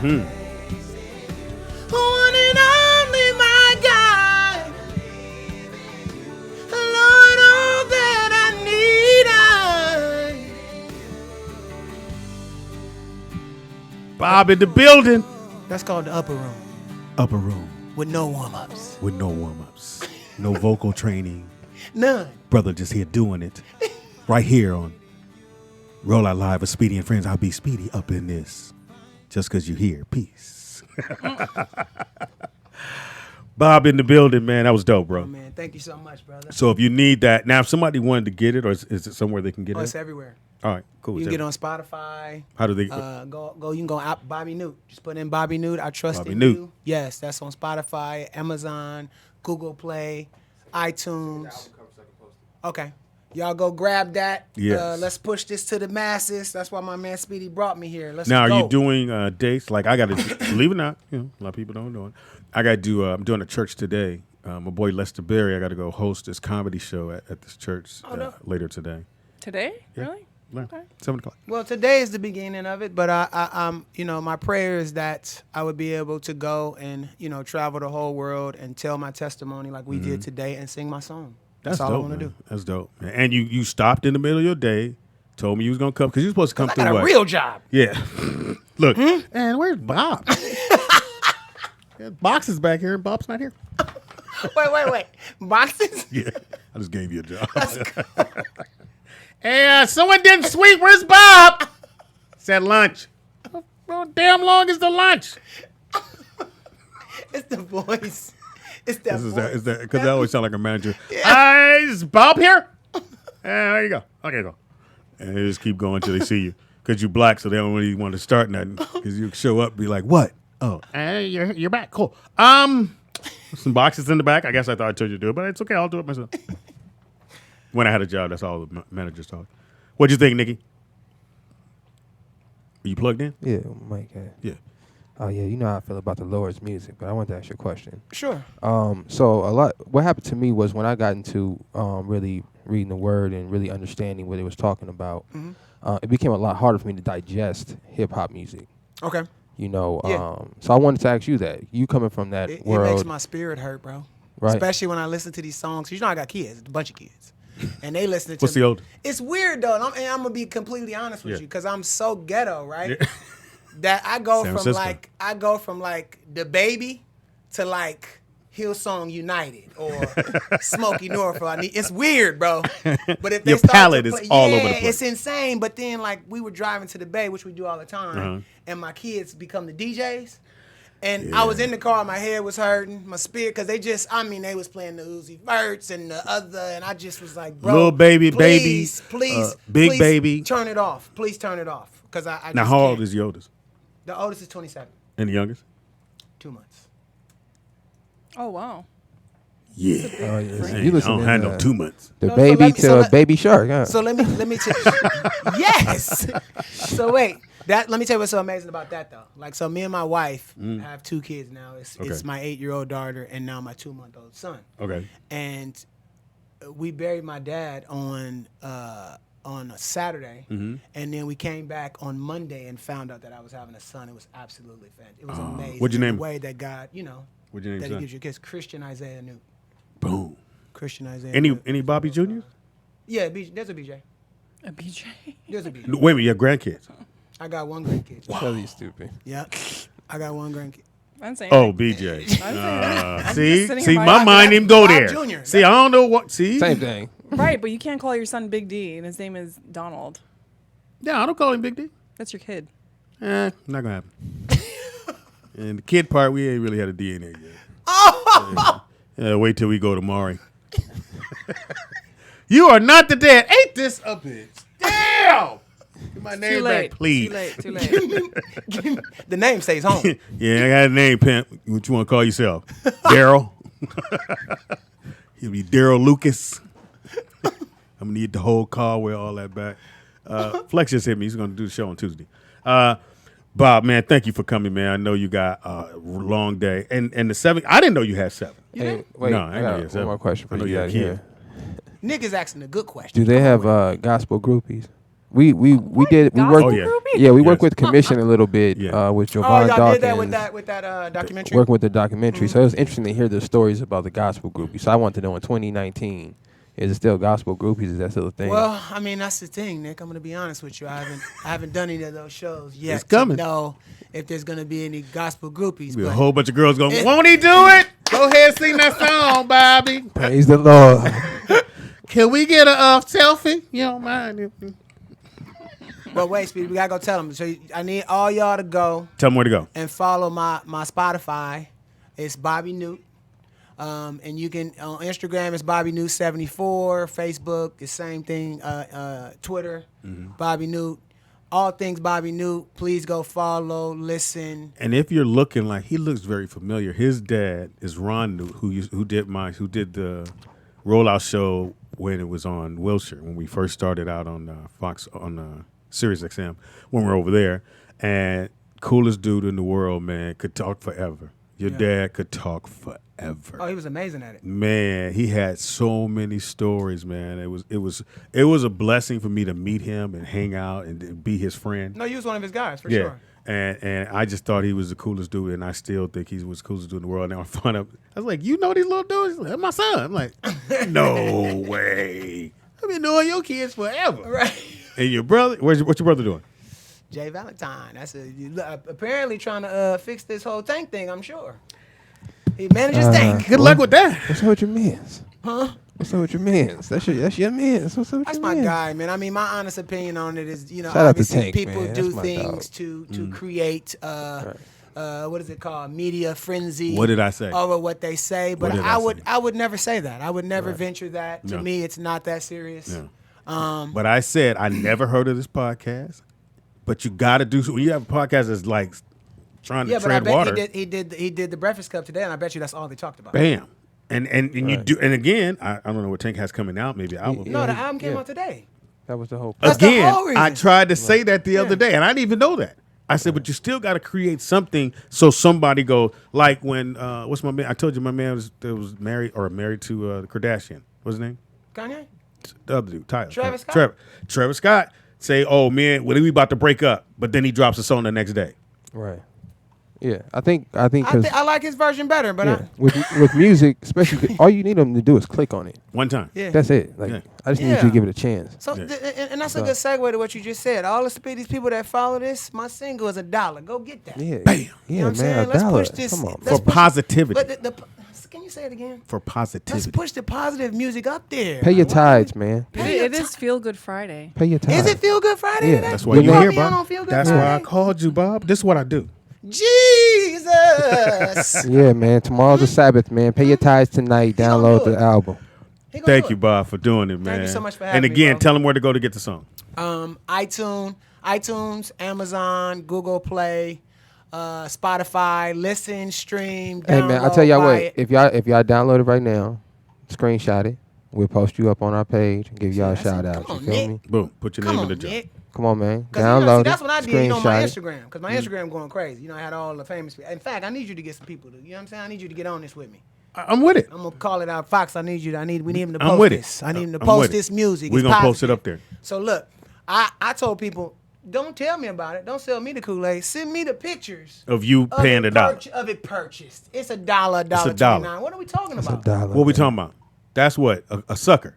and only my God, Lord, all that I need, Bob in the building. that's called the upper room Upper room with no warm-ups. with no warm-ups, no vocal training. None. Brother just here doing it. Right here on Roll Out Live with Speedy and Friends. I'll be Speedy up in this. Just because you're here. Peace. Bob in the building, man. That was dope, bro. Oh, man, thank you so much, brother. So if you need that, now if somebody wanted to get it, or is it somewhere they can get Oh, it? it's everywhere. All right, cool. You Is can get that- on Spotify. How do they? Go. You can go out Bobby Newt. Just put in Bobby Newt. I trust Bobby in Newt. you. Yes, that's on Spotify, Amazon, Google Play, iTunes. Okay, y'all go grab that. Yes. Let's push this to the masses. That's why my man Speedy brought me here. Let's Now, go. are you doing dates? Like I got to, believe it or not, a lot of people don't know it. I got to do. I'm doing a church today. My boy Lester Berry. I got to go host this comedy show at this church no. later today. Today? Really? Yeah, Okay. 7:00. Well, today is the beginning of it, but I'm, my prayer is that I would be able to go and, travel the whole world and tell my testimony like we did today and sing my song. That's all dope, I want to man. do. That's dope. And you stopped in the middle of your day, told me you was gonna come because you supposed to come I through got a what? real job. Yeah. Look, and where's Bob? Boxes back here, and Bob's not here. Wait. Boxes? Yeah, I just gave you a job. Hey, someone didn't sweep. Where's Bob? It's at lunch. How damn long is the lunch? It's the voice. It's that voice. Is that because I always sound like a manager. Is Bob here? There you go. Okay, go. And they just keep going until they see you because you black, so they don't really want to start nothing because you show up and be like, "What? Oh, hey, you're back. Cool. Some boxes in the back. I guess I thought I told you to do it, but it's okay. I'll do it myself." When I had a job, that's all the managers talk. What'd you think, Nikki? Are you plugged in? Yeah, Mike. Yeah. Oh yeah, you know how I feel about the Lord's music, but I want to ask you a question. Sure. So what happened to me was when I got into really reading the Word and really understanding what it was talking about, it became a lot harder for me to digest hip hop music. Okay. So I wanted to ask you that. You coming from that It world, makes my spirit hurt, bro. right? Especially when I listen to these songs. You know I got kids, a bunch of kids. And they listen to What's the oldest? It's weird though, and I'm gonna be completely honest with Yeah. you, because I'm so ghetto, right? Yeah. That I go San from Francisco. like the baby to like Hillsong United or Smokey Norfolk. It's weird, bro. But if they Your start to palate is play- all over the yeah, place. it's insane. But then, like, we were driving to the Bay, which we do all the time, and my kids become the DJs. And I was in the car, my head was hurting, my spirit, because they was playing the Uzi Verts and the other, and I just was like, bro, Lil Baby, please, Baby, please, Big please Baby. turn it off. Please turn it off. Because I Now, just how old can't. is your oldest The oldest is 27, and the youngest? 2 months. Oh wow. Yeah. Oh, yeah. Hey, You I listen don't to have no 2 months. the No, so baby let me- to so let- Baby Shark, huh? So let me tell yes. So wait, let me tell you what's so amazing about that though. Like, so me and my wife have 2 kids now. It's Okay. my 8-year-old daughter and now my 2-month-old son. Okay. And we buried my dad on a Saturday, and then we came back on Monday and found out that I was having a son. It was absolutely fantastic. It was amazing. What'd you name him? The way that God, What'd you name that son? He gives you kids. Christian Isaiah Newt. Boom. Christian Isaiah. Any Newt. Bobby Juniors? Yeah, there's a BJ. A BJ. There's a BJ. Wait a minute, your grandkids. I got one grandkid. Totally stupid. Yeah, I got one grandkid. I'm saying. Oh, BJ. I'm See, just sitting see, here my like- mind didn't go Bob there. Jr.. See, I don't know what. See, Same thing. Right, but you can't call your son Big D, and his name is Donald. Yeah, I don't call him Big D. That's your kid. Not gonna happen. And the kid part, we ain't really had a D in there yet. Wait till we go to Maury. You are not the dad. Ain't this a bitch? Damn! Get my name Too late. back, please. Too late. Too late. The name stays home. Yeah, I got a name, pimp. What you want to call yourself? Daryl. He'll be Daryl Lucas. I'm gonna need the whole car with all that back. Flex just hit me. He's gonna do the show on Tuesday. Bob, man, thank you for coming, man. I know you got a long day, and the 7. I didn't know you had 7. Hey, wait, No, I I didn't know you got had one 7. more question for I know you you had guys a kid. here. Niggas asking a good question. Do they have gospel groupies? We work. Oh, yeah. Yeah, we work Yes. with Commission a little bit Yeah. with Oh, Jovan y'all Dawkins. did that with that documentary. Working with the documentary. So it was interesting to hear the stories about the gospel groupies. So I want to know in 2019, is it still gospel groupies? Is that still a thing? Well, I mean, that's the thing, Nick. I'm gonna be honest with you. I haven't done any of those shows yet. It's coming. To know if there's gonna be any gospel groupies. Be a But whole bunch of girls going, won't he do it? Go ahead and sing that song, Bobby. Praise the Lord. Can we get a selfie? You don't mind. but wait, Speedy, we gotta go tell them. So I need all y'all to go Tell them where to go. and follow my Spotify. It's Bobby Newt. And you can on Instagram it's Bobby Newt 74, Facebook the same thing, Twitter, Bobby Newt. All things Bobby Newt. Please go follow, listen. And if you're looking like he looks very familiar, his dad is Ron Newt, who did the rollout show when it was on Wilshire when we first started out on Fox on Sirius XM when we were over there. And coolest dude in the world, man, could talk forever. Your dad could talk forever. Oh, he was amazing at it. Man, he had so many stories, man. It was a blessing for me to meet him and hang out and be his friend. No, you was one of his guys for sure. And I just thought he was the coolest dude, and I still think he was the coolest dude in the world. Now I found out, I was like, you know these little dudes? He's like, my son. I'm like, no way. I've been knowing your kids forever. Right. And your brother, what's your brother doing? Jay Valentine. That's apparently trying to fix this whole tank thing. I'm sure he manages tank. Good luck with that. What's up with your mans? Huh? What's up with your mans? That's your mans. What's up with That's your my mans? guy, man. I mean, my honest opinion on it is, Shout out to obviously Tank, people man. do That's my things dog. to create what is it called, media frenzy. What did I say? Over what they say, but What did I I would say? I would never say that. I would never venture that. To No. me, it's not that serious. No. But I said I never heard of this podcast. But you got to do when you have a podcast that's like trying to Yeah, but I tread bet water. he did the Breakfast Club today, and I bet you that's all they talked about. Bam. And you do, and again, I don't know what Tank has coming out. Maybe I will. No, the album came Yeah. out today. That was the whole. That's the Again, whole reason. I tried to say that the other day, and I didn't even know that. I said, but you still got to create something so somebody go like when what's my man? I told you my man was married to the Kardashian. What's his name? Kanye? The other dude, Tyler. Travis Scott? Travis Scott say, "Oh man, we about to break up," but then he drops a song the next day. Right. Yeah, I think I, because I like his version better, but yeah, with music, especially all you need them to do is click on it. One time. That's it. Like Yeah. I just need you Yeah. to give it a chance. So, Yeah. and that's a good segue to what you just said. All these people that follow this, my single is $1. Go get that. Yeah, Bam. yeah, You know what I'm saying? man, Let's $1. push this. Come on, let's For push it. positivity. But can you say it again? For Let's positivity. push the positive music up there. pay your Why- tithes, man. It is Feel Good Friday. Pay your tithes. Is it Feel Good Friday Yeah. today? That's why Your you're name- here, Me, I Bob. don't feel good That's why I Friday. called you, Bob. This is what I do. Jesus. Yeah, man. Tomorrow's the Sabbath, man. Pay your tithes tonight. gonna Download do the it. album. He gonna Thank do you, it. Bob, for doing it, man. Thank you so much for And having me, again, bro. tell them where to go to get the song. iTunes, Amazon, Google Play, Spotify. Listen, stream. Hey, man. I download, tell y'all buy what. it. If y'all download it right now, screenshot it. We'll post you up on our page and give y'all a shout out. Come You on, feel Nick. me? Boom. Put your Come name on, in the jar. Nick. Come on, man. Cause Download it. that's what I did, on my screenshot it. Instagram. Because my Instagram going crazy. I had all the famous people. In fact, I need you to get some people. You know what I'm saying? I need you to get on this with me. I'm with it. I'm gonna call it out, Fox. We need him to I'm post with it. this. I need him to I'm post with it. this music. We're It's going to post it positive. up there. So look, I told people, don't tell me about it. Don't sell me the Kool-Aid. Send me the pictures Of you of paying it the dollar. of it purchased. It's $1, $1. $1.29. What are we talking about? $1. What we talking about? That's what? A sucker.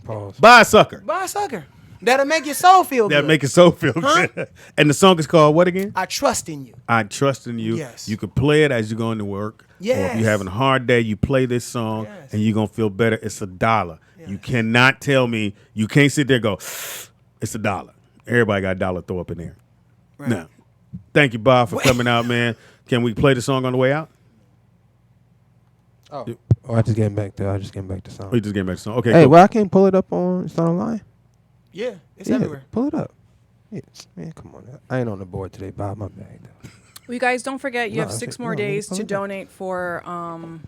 Pause. Buy a sucker. Buy a sucker. That'll make your soul feel That good. make it so feel Huh? good. And the song is called what again? I trust in you. I trust in you. Yes. You can play it as you're going to work. Or if Yes. you're having a hard day, you play this song Yes. and you're going to feel better. It's $1. You cannot tell me, you can't sit there and go, it's $1. Everybody got $1 throw up in there. Right. Now, thank you, Bob, for coming out, man. Can we play the song on the way out? Oh, I just getting back to song. Or you just getting back to the song? Okay, Hey, cool. well, I can't pull it up on. It's not online. Yeah, it's Yeah, everywhere. pull it up. Yeah, man, come on. I ain't on the board today, Bob. My bad. Though. Well, you guys, don't forget, you No, have I 6 said- more no, days hold to on. donate for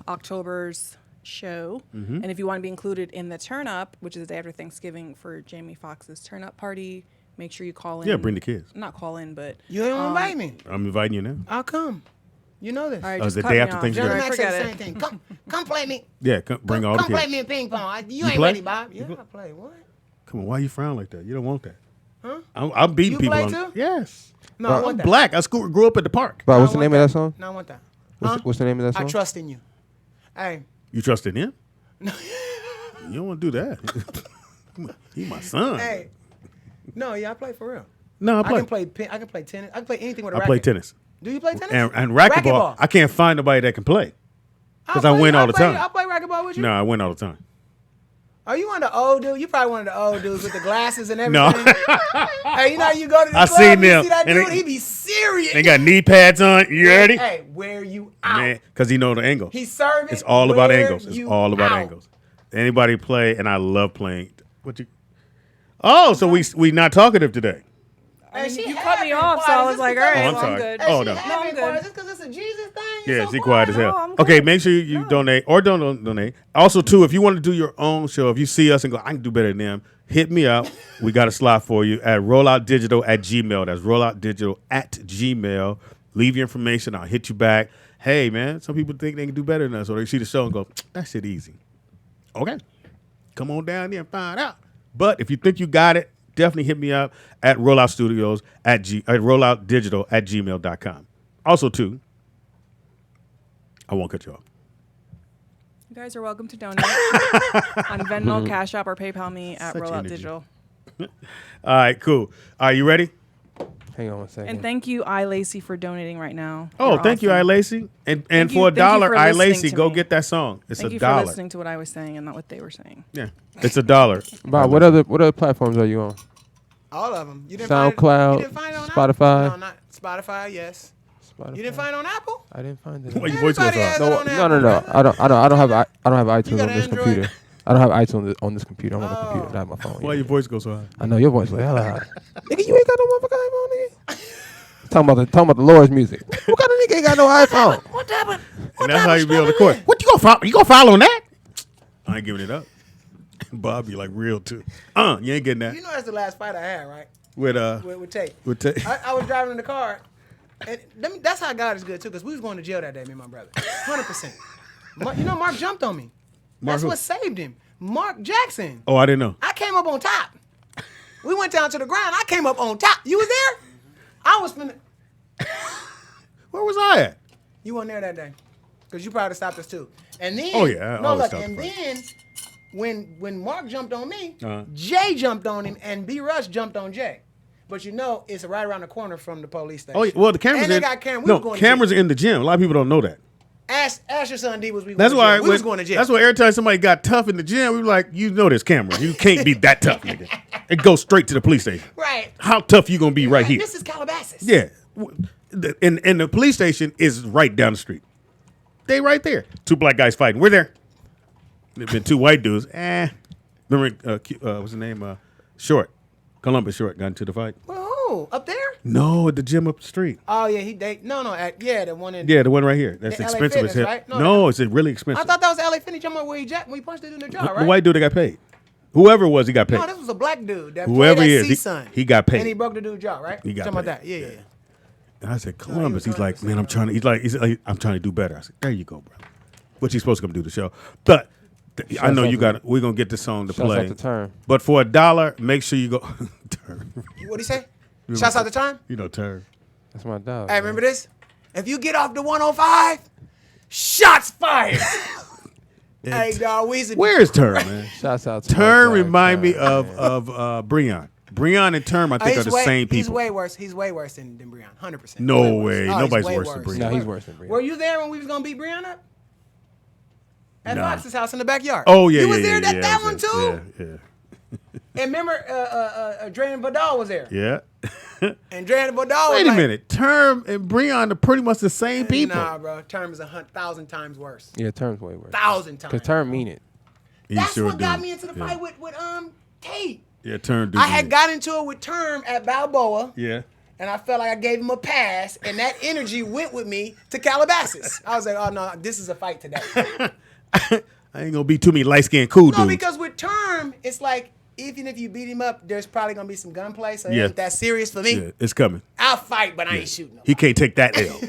October's show. Mm-hmm. And if you want to be included in the turn up, which is the day after Thanksgiving for Jamie Foxx's turn up party, make sure you call in. Yeah, bring the kids. Not call in, but. You ain't invite me. I'm inviting you now. I'll come. You know this. All right, Oh, just the cut day me after off. Thanksgiving. John All right, Max said the forget same it. thing. Come play me. Yeah, bring all the Come play kids. me in ping pong. You You ain't play? ready, Bob. Yeah, You I play. What? Come on, why you frown like that? You don't want that. Huh? I'm beating You people play on too? Yes. No, I I'm want that. black. I grew up at the park. Bob, what's I the want name of that song? No, I want that. What's the name of that I song? trust in you. Hey, You trust in him? You don't want to do that. He my son. hey. No, yeah, I play for real. No, I I play. can play tennis. I can play anything with a I racket. play tennis. Do you play tennis? And racquetball, I can't find nobody that can play. 'cause I win all the time. I play racquetball with you. No, I win all the time. Are you one of the old dudes? You probably one of the old dudes with the glasses and No. everything. Hey, you know you go to the I club, seen you them, see that and dude, they- he be serious. They got knee pads on. You ready? Hey, where you out? Man, because he know the angle. He's serving. It's all about where angles. It's you all about out. angles. Anybody play, and I love playing. What you? Oh, so we not talkative today. Hey, she You cut me having off, so quiet. I Is was this like, all because- right, Oh, I'm well, sorry. I'm good. Oh, She no. having No, I'm quiet. good. Is this because it's a Jesus thing? Yeah, so she quiet as hell. No, I'm Okay, good. make sure you donate or don't donate. Also, too, if you want to do your own show, if you see us and go, I can do better than them, hit me up. We got a slot for you at rolloutdigital@gmail. That's rolloutdigital@gmail. Leave your information. I'll hit you back. Hey, man, some people think they can do better than us, or they see the show and go, that shit easy. Okay, come on down there and find out. But if you think you got it, definitely hit me up at rolloutstudios at rolloutdigital@gmail.com. Also, too, I won't cut you off. You guys are welcome to donate on Venmo, Cash App, or PayPal me at Such Rollout energy. Digital. All right, cool. Are you ready? Hang on a second. And thank you, iLacey, for donating right now. Oh, You're thank you, awesome. iLacey. And Thank for you- thank you $1, for listening iLacey, to go me. get that song. It's Thank you $1. for listening to what I was saying and not what they were saying. Yeah, it's $1. Bob, what other platforms are you on? All of them. You didn't SoundCloud, find, you didn't find it on Spotify? Apple? No, not Spotify. Yes. Spotify? You didn't find it on Apple? I didn't find it. Why your voice goes Everybody has off? it No, on no, Apple, no, no. brother. I don't have iTunes got on an this Android? computer. I don't have iTunes on this computer. I'm on the Oh. computer, not my phone. Why yeah. your voice goes so high? I know your voice like hella high. Nigga, you ain't got no motherfucking iPhone, nigga. talking about the Lord's music. What kind of nigga ain't got no iPhone? What happened? And that's how you be on the court. What you gonna follow? You gonna follow on that? I ain't giving it up. Bob be like real too. You ain't getting that. You know that's the last fight I had, right? With With Tate. Tate. I was driving in the car, and that's how God is good too, because we was going to jail that day, me and my brother, 100%. You know, Mark jumped on me. Mark That's who? what saved him. Mark Jackson. Oh, I didn't know. I came up on top. We went down to the ground. I came up on top. You was there? I was finna. Where was I at? You weren't there that day, because you probably stopped us too. And then, Oh, yeah, I no, always look, stop and the fight. then when Mark jumped on me, Uh-huh. Jay jumped on him, and B. Rush jumped on Jay. But you know, it's right around the corner from the police station. Oh, yeah. Well, the cameras and they in. got cameras. No, cameras are in the gym. A lot of people don't know that. Ask your son D was we. That's going to why jail. We was going to jail. That's why every time somebody got tough in the gym, we were like, you know, there's cameras. You can't be that tough, nigga. It goes straight to the police station. Right. How tough you gonna be right here? This is Calabasas. Yeah. And the police station is right down the street. They right there. Two black guys fighting. We're there. There've been two white dudes. Remember, what's his name? Short. Columbus Short got into the fight. Well, who? Up there? No, at the gym up the street. Oh yeah, the one in. Yeah, the one right here. That's The LA expensive as Fitness, hell. right? No, it's really expensive. I thought that was LA Fitness. Talking about where he punched it in the jaw, right? The white dude that got paid. Whoever it was, he got paid. No, this was a black dude. That Whoever played he at is, C-Sun. he got paid. And he broke the dude's jaw, right? He got Talking about paid. that. Yeah. And I said, Columbus. was He's like, 100% man, I'm trying to. He's like, I'm trying to do better. I said, there you go, bro. What you supposed to come do the show? But I know out you to- got. We're gonna get the song to Shouts play. out to Term. But for $1, make sure you go. Term. What'd he say? Shouts out the time. You know, Term. That's my dog. Hey, remember this? If you get off the 105, shots fired. Hey, dog, Weezy. Where is Term, man? Shouts out to my Term dog, remind me Term, of man. Breon. Breon and Term, I think, are the same He's people. way worse. He's way worse than Breon. 100%. No Way way. worse. Oh, he's Nobody's way worse than Breon. No, he's worse than Breon. Were you there when we was gonna beat Breon up? At Nah. Fox's house in the backyard. Oh yeah, You was yeah, there yeah, that yeah, one too. Yeah, And remember, Dre and Vidal was there. yeah. And Dre and Vidal was Wait a like, minute. Term and Breon are pretty much the same people. Nah, bro. Term is 1,000 times worse. Yeah, Term's way worse. 1,000 times. Because Term mean it. He That's sure what got do. me into the Yeah. fight with Tate. Yeah, Term. Do I had do. got into it with Term at Balboa. Yeah. And I felt like I gave him a pass, and that energy went with me to Calabasas. I was like, oh, no, this is a fight today. I ain't gonna be too many light skinned cool No, dudes. because with Term, it's like, even if you beat him up, there's probably going to be some gunplay, so it Yeah. ain't that serious for me. Yeah, it's coming. I'll fight, but I ain't shooting. He can't take that L.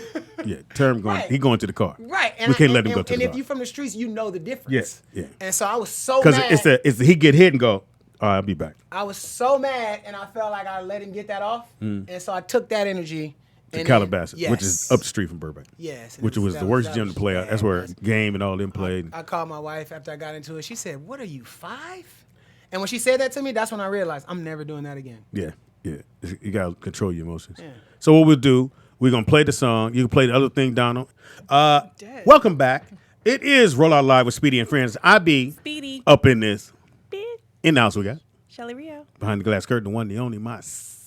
Yeah, Term going. Right. He going to the car. Right. We can't let him go to and the if car. you're from the streets, you know the difference. Yes, yeah. And so I was so Because mad. it's he get hit and go. All right, I'll be back. I was so mad, and I felt like I let him get that off. And so I took that energy. To and Calabasas, then- which is up the street from Burbank. Yes. and Which was that the worst that gym to was play at. bad. That's where Game and all them played. I called my wife after I got into it. She said, "What are you, 5?" And when she said that to me, that's when I realized I'm never doing that again. Yeah, yeah. You gotta control your emotions. So what we'll do, we're gonna play the song. You can play the other thing, Donald. Welcome back. It is Roll Out Live with Speedy and Friends. I be Speedy. up in this. Big. In the house we got. Shelly Rio. Behind the glass curtain, the one, the only, my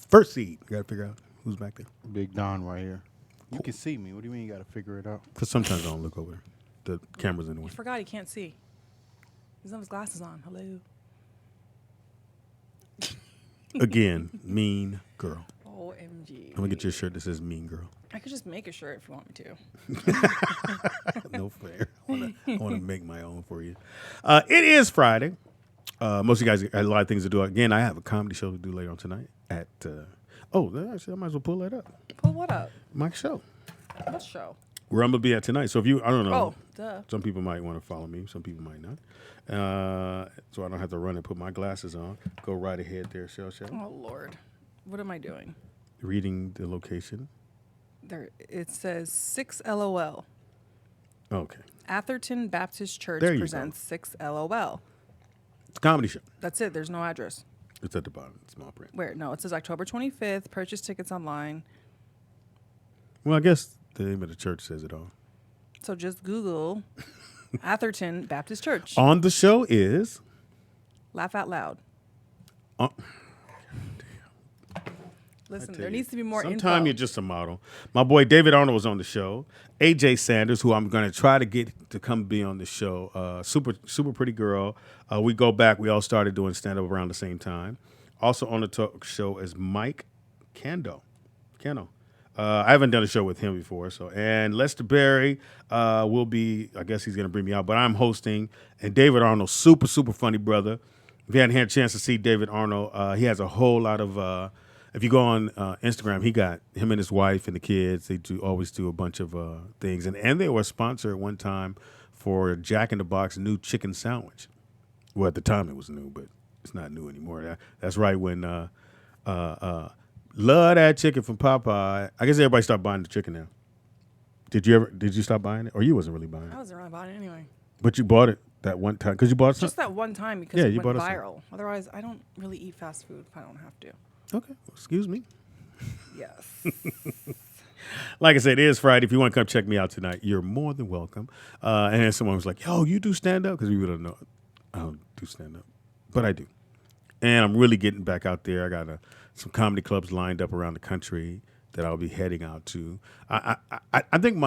first seed. We gotta figure out who's back there. Big Don right here. You can see me. What do you mean you got to figure it out? Because sometimes I don't look over. The camera's in the way. Forgot he can't see. He doesn't have his glasses on. Hello. Again, mean girl. OMG. I'm gonna get you a shirt that says mean girl. I could just make a shirt if you want me to. No fair. I want to make my own for you. It is Friday. Most of you guys got a lot of things to do. Again, I have a comedy show to do later on tonight at. Actually, I might as well pull that up. Pull what up? My show. What show? Where I'm gonna be at tonight. So if you, I don't know. Oh, duh. Some people might want to follow me. Some people might not. So I don't have to run and put my glasses on. Go right ahead there, Shell. Oh, Lord. What am I doing? Reading the location. There. It says 6 LOL. Okay. Atherton Baptist Church There you go. presents 6 LOL. It's a comedy show. That's it. There's no address. It's at the bottom. Small print. Where? No, it says October 25th. Purchase tickets online. Well, I guess the name of the church says it all. So just Google Atherton Baptist Church. On the show is. Laugh out loud. Uh, Listen, tell there you, needs to be more Sometime info. you're just a model. My boy David Arnold was on the show. AJ Sanders, who I'm going to try to get to come be on the show. Super pretty girl. We go back. We all started doing stand-up around the same time. Also on the talk show is Mike Cano. I haven't done a show with him before. And Lester Berry will be, I guess he's going to bring me out. But I'm hosting. And David Arnold, super funny brother. If you hadn't had a chance to see David Arnold, he has a whole lot of... if you go on Instagram, he got him and his wife and the kids. They always do a bunch of things, and they were a sponsor at one time for Jack in the Box new chicken sandwich. Well, at the time it was new, but it's not new anymore. That's right when love that chicken from Popeye. I guess everybody started buying the chicken now. Did you stop buying it, or you wasn't really buying I it? wasn't really buying it anyway. But you bought it that one time because you bought Just something. that one time because Yeah, it you went bought us some. viral. Otherwise, I don't really eat fast food if I don't have to. Okay, excuse me. Yes. Like I said, it is Friday. If you want to come check me out tonight, you're more than welcome. And then someone was like, "Yo, you do stand up?" Because we don't know. I don't do stand up, but I do. And I'm really getting back out there. I got some comedy clubs lined up around the country that I'll be heading out to. I think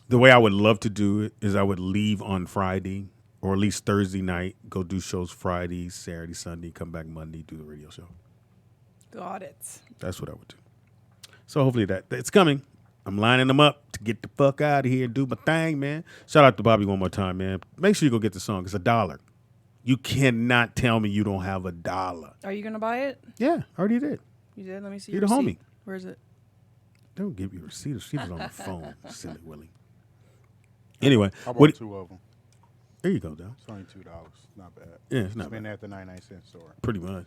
the way I would love to do it is I would leave on Friday or at least Thursday night, go do shows Friday, Saturday, Sunday, come back Monday, do the radio show. Got it. That's what I would do. So hopefully it's coming. I'm lining them up to get the fuck out of here and do my thing, man. Shout out to Bobby one more time, man. Make sure you go get the song. It's $1. You cannot tell me you don't have $1. Are you gonna buy it? Yeah, I already did. You did. Let me see. You're your the receipt. homie. Where is it? Don't give you a receipt. She was on the phone, silly Willie. Anyway, I bought what, 2 of them. there you go, Dal. It's only $2. Not bad. Yeah, it's not It's been bad. at the 99-cent store. Pretty much.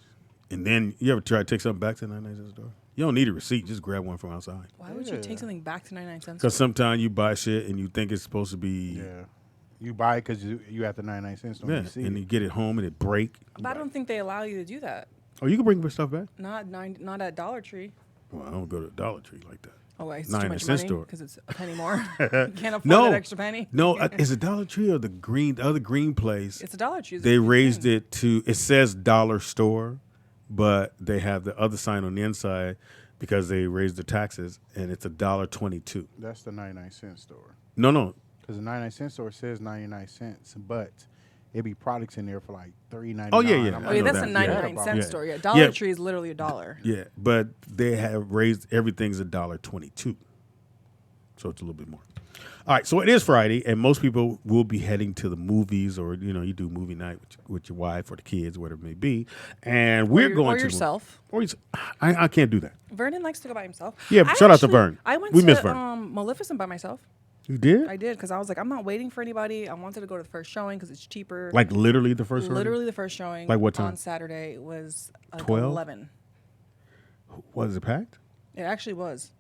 And then you ever try to take something back to the 99-cent store? You don't need a receipt. Just grab one from outside. Why would you Yeah. take something back to 99 cents? Because sometimes you buy shit and you think it's supposed to be, Yeah. You buy it because you at the 99-cent store. yeah, You see and it. you get it home and it break. But I don't think they allow you to do that. Oh, you can bring your stuff back? Not at Dollar Tree. Well, I don't go to Dollar Tree like that. Oh, wait, it's 99 too much cent money store. because it's a penny more. You can't afford No. that extra penny. No, is it Dollar Tree or the other green place? It's a Dollar Tree. They raised it to, it says dollar store, but they have the other sign on the inside because they raised the taxes, and it's $1.22. That's the 99-cent store. No. Because the 99-cent store says 99 cents, but it be products in there for like $3.99. Oh, yeah, yeah. I'm Oh, I yeah, know that's that. a Yeah. 99-cent Yeah. store. Yeah, Dollar Yeah. Tree is literally $1. Yeah, but they have raised everything's $1.22, so it's a little bit more. All right, so it is Friday, and most people will be heading to the movies, or you do movie night with your wife or the kids, whatever it may be, and we're going or to yourself. I can't do that. Vernon likes to go by himself. Yeah, I shout out to actually- Vern. I went We to miss Vern. Maleficent by myself. You did? I did because I was like, I'm not waiting for anybody. I wanted to go to the first showing because it's cheaper. Like literally the first one? Literally the first showing. Like what time? On Saturday was 12? 11. Was it packed? It actually was.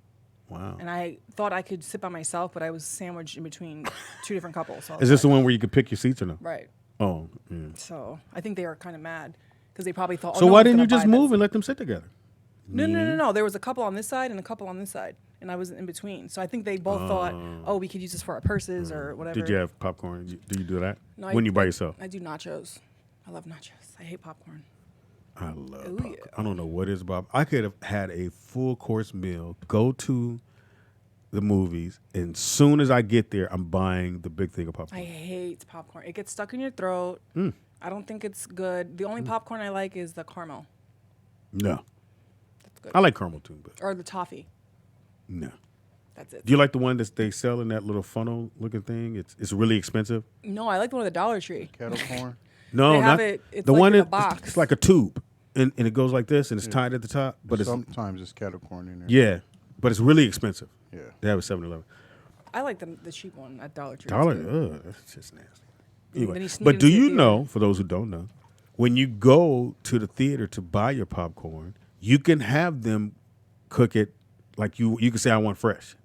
Wow. And I thought I could sit by myself, but I was sandwiched in between two different couples. So I Is was this the like, one where you could pick your seats or no? right? Oh, yeah. So I think they were kind of mad because they probably thought. So no why one's didn't gonna you just buy that move seat. and let them sit together? No. There was a couple on this side and a couple on this side, and I was in between. So I think they both thought, oh, we could use this for our purses or whatever. Did you have popcorn? Do you do that? No, when you by I- yourself? I do nachos. I love nachos. I hate popcorn. I love Ooh, popcorn. yeah. I don't know what it is about. I could have had a full course meal, go to the movies, and soon as I get there, I'm buying the big thing of popcorn. I hate popcorn. It gets stuck in your throat. Mm. I don't think it's good. The only popcorn I like is the caramel. No. That's good. I like caramel too, but Or the toffee. no. That's it. Do you like the one that they sell in that little funnel looking thing? It's really expensive. No, I like the one at the Dollar Tree. Kettle corn. No, They have not it- it's the like one in a that box. it's like a tube, and it goes like this, and it's tied at the top. But it's Sometimes it's kettle corn in there. yeah, but it's really expensive. Yeah. They have a 7-Eleven. I like the cheap one at Dollar Tree. It's Dollar, good. that's just nasty. then Anyway, you sneak but into do the you theater. know, for those who don't know, when you go to the theater to buy your popcorn, you can have them cook it like you can say I want fresh.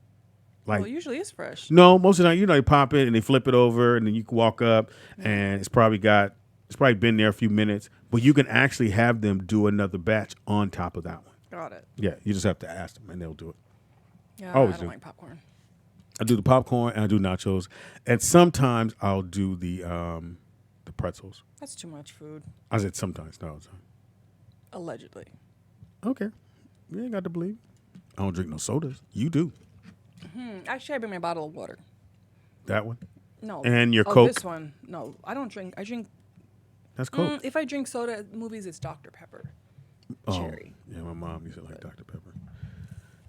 Like Well, it usually is fresh. no, most of the time, they pop it and they flip it over, and then you can walk up, and it's probably been there a few minutes, but you can actually have them do another batch on top of that one. Got it. Yeah, you just have to ask them, and they'll do it. Yeah, Always I don't do. like popcorn. I do the popcorn and I do nachos, and sometimes I'll do the pretzels. That's too much food. I said sometimes, not all the time. Allegedly. Okay, you ain't got to believe. I don't drink no sodas. You do Actually, I bring my bottle of water. that one. No. And your oh, Coke? This one. No, I don't drink. I drink. That's Coke. If I drink soda at movies, it's Dr. Pepper. Cherry. Yeah, my mom used to like Dr. Pepper,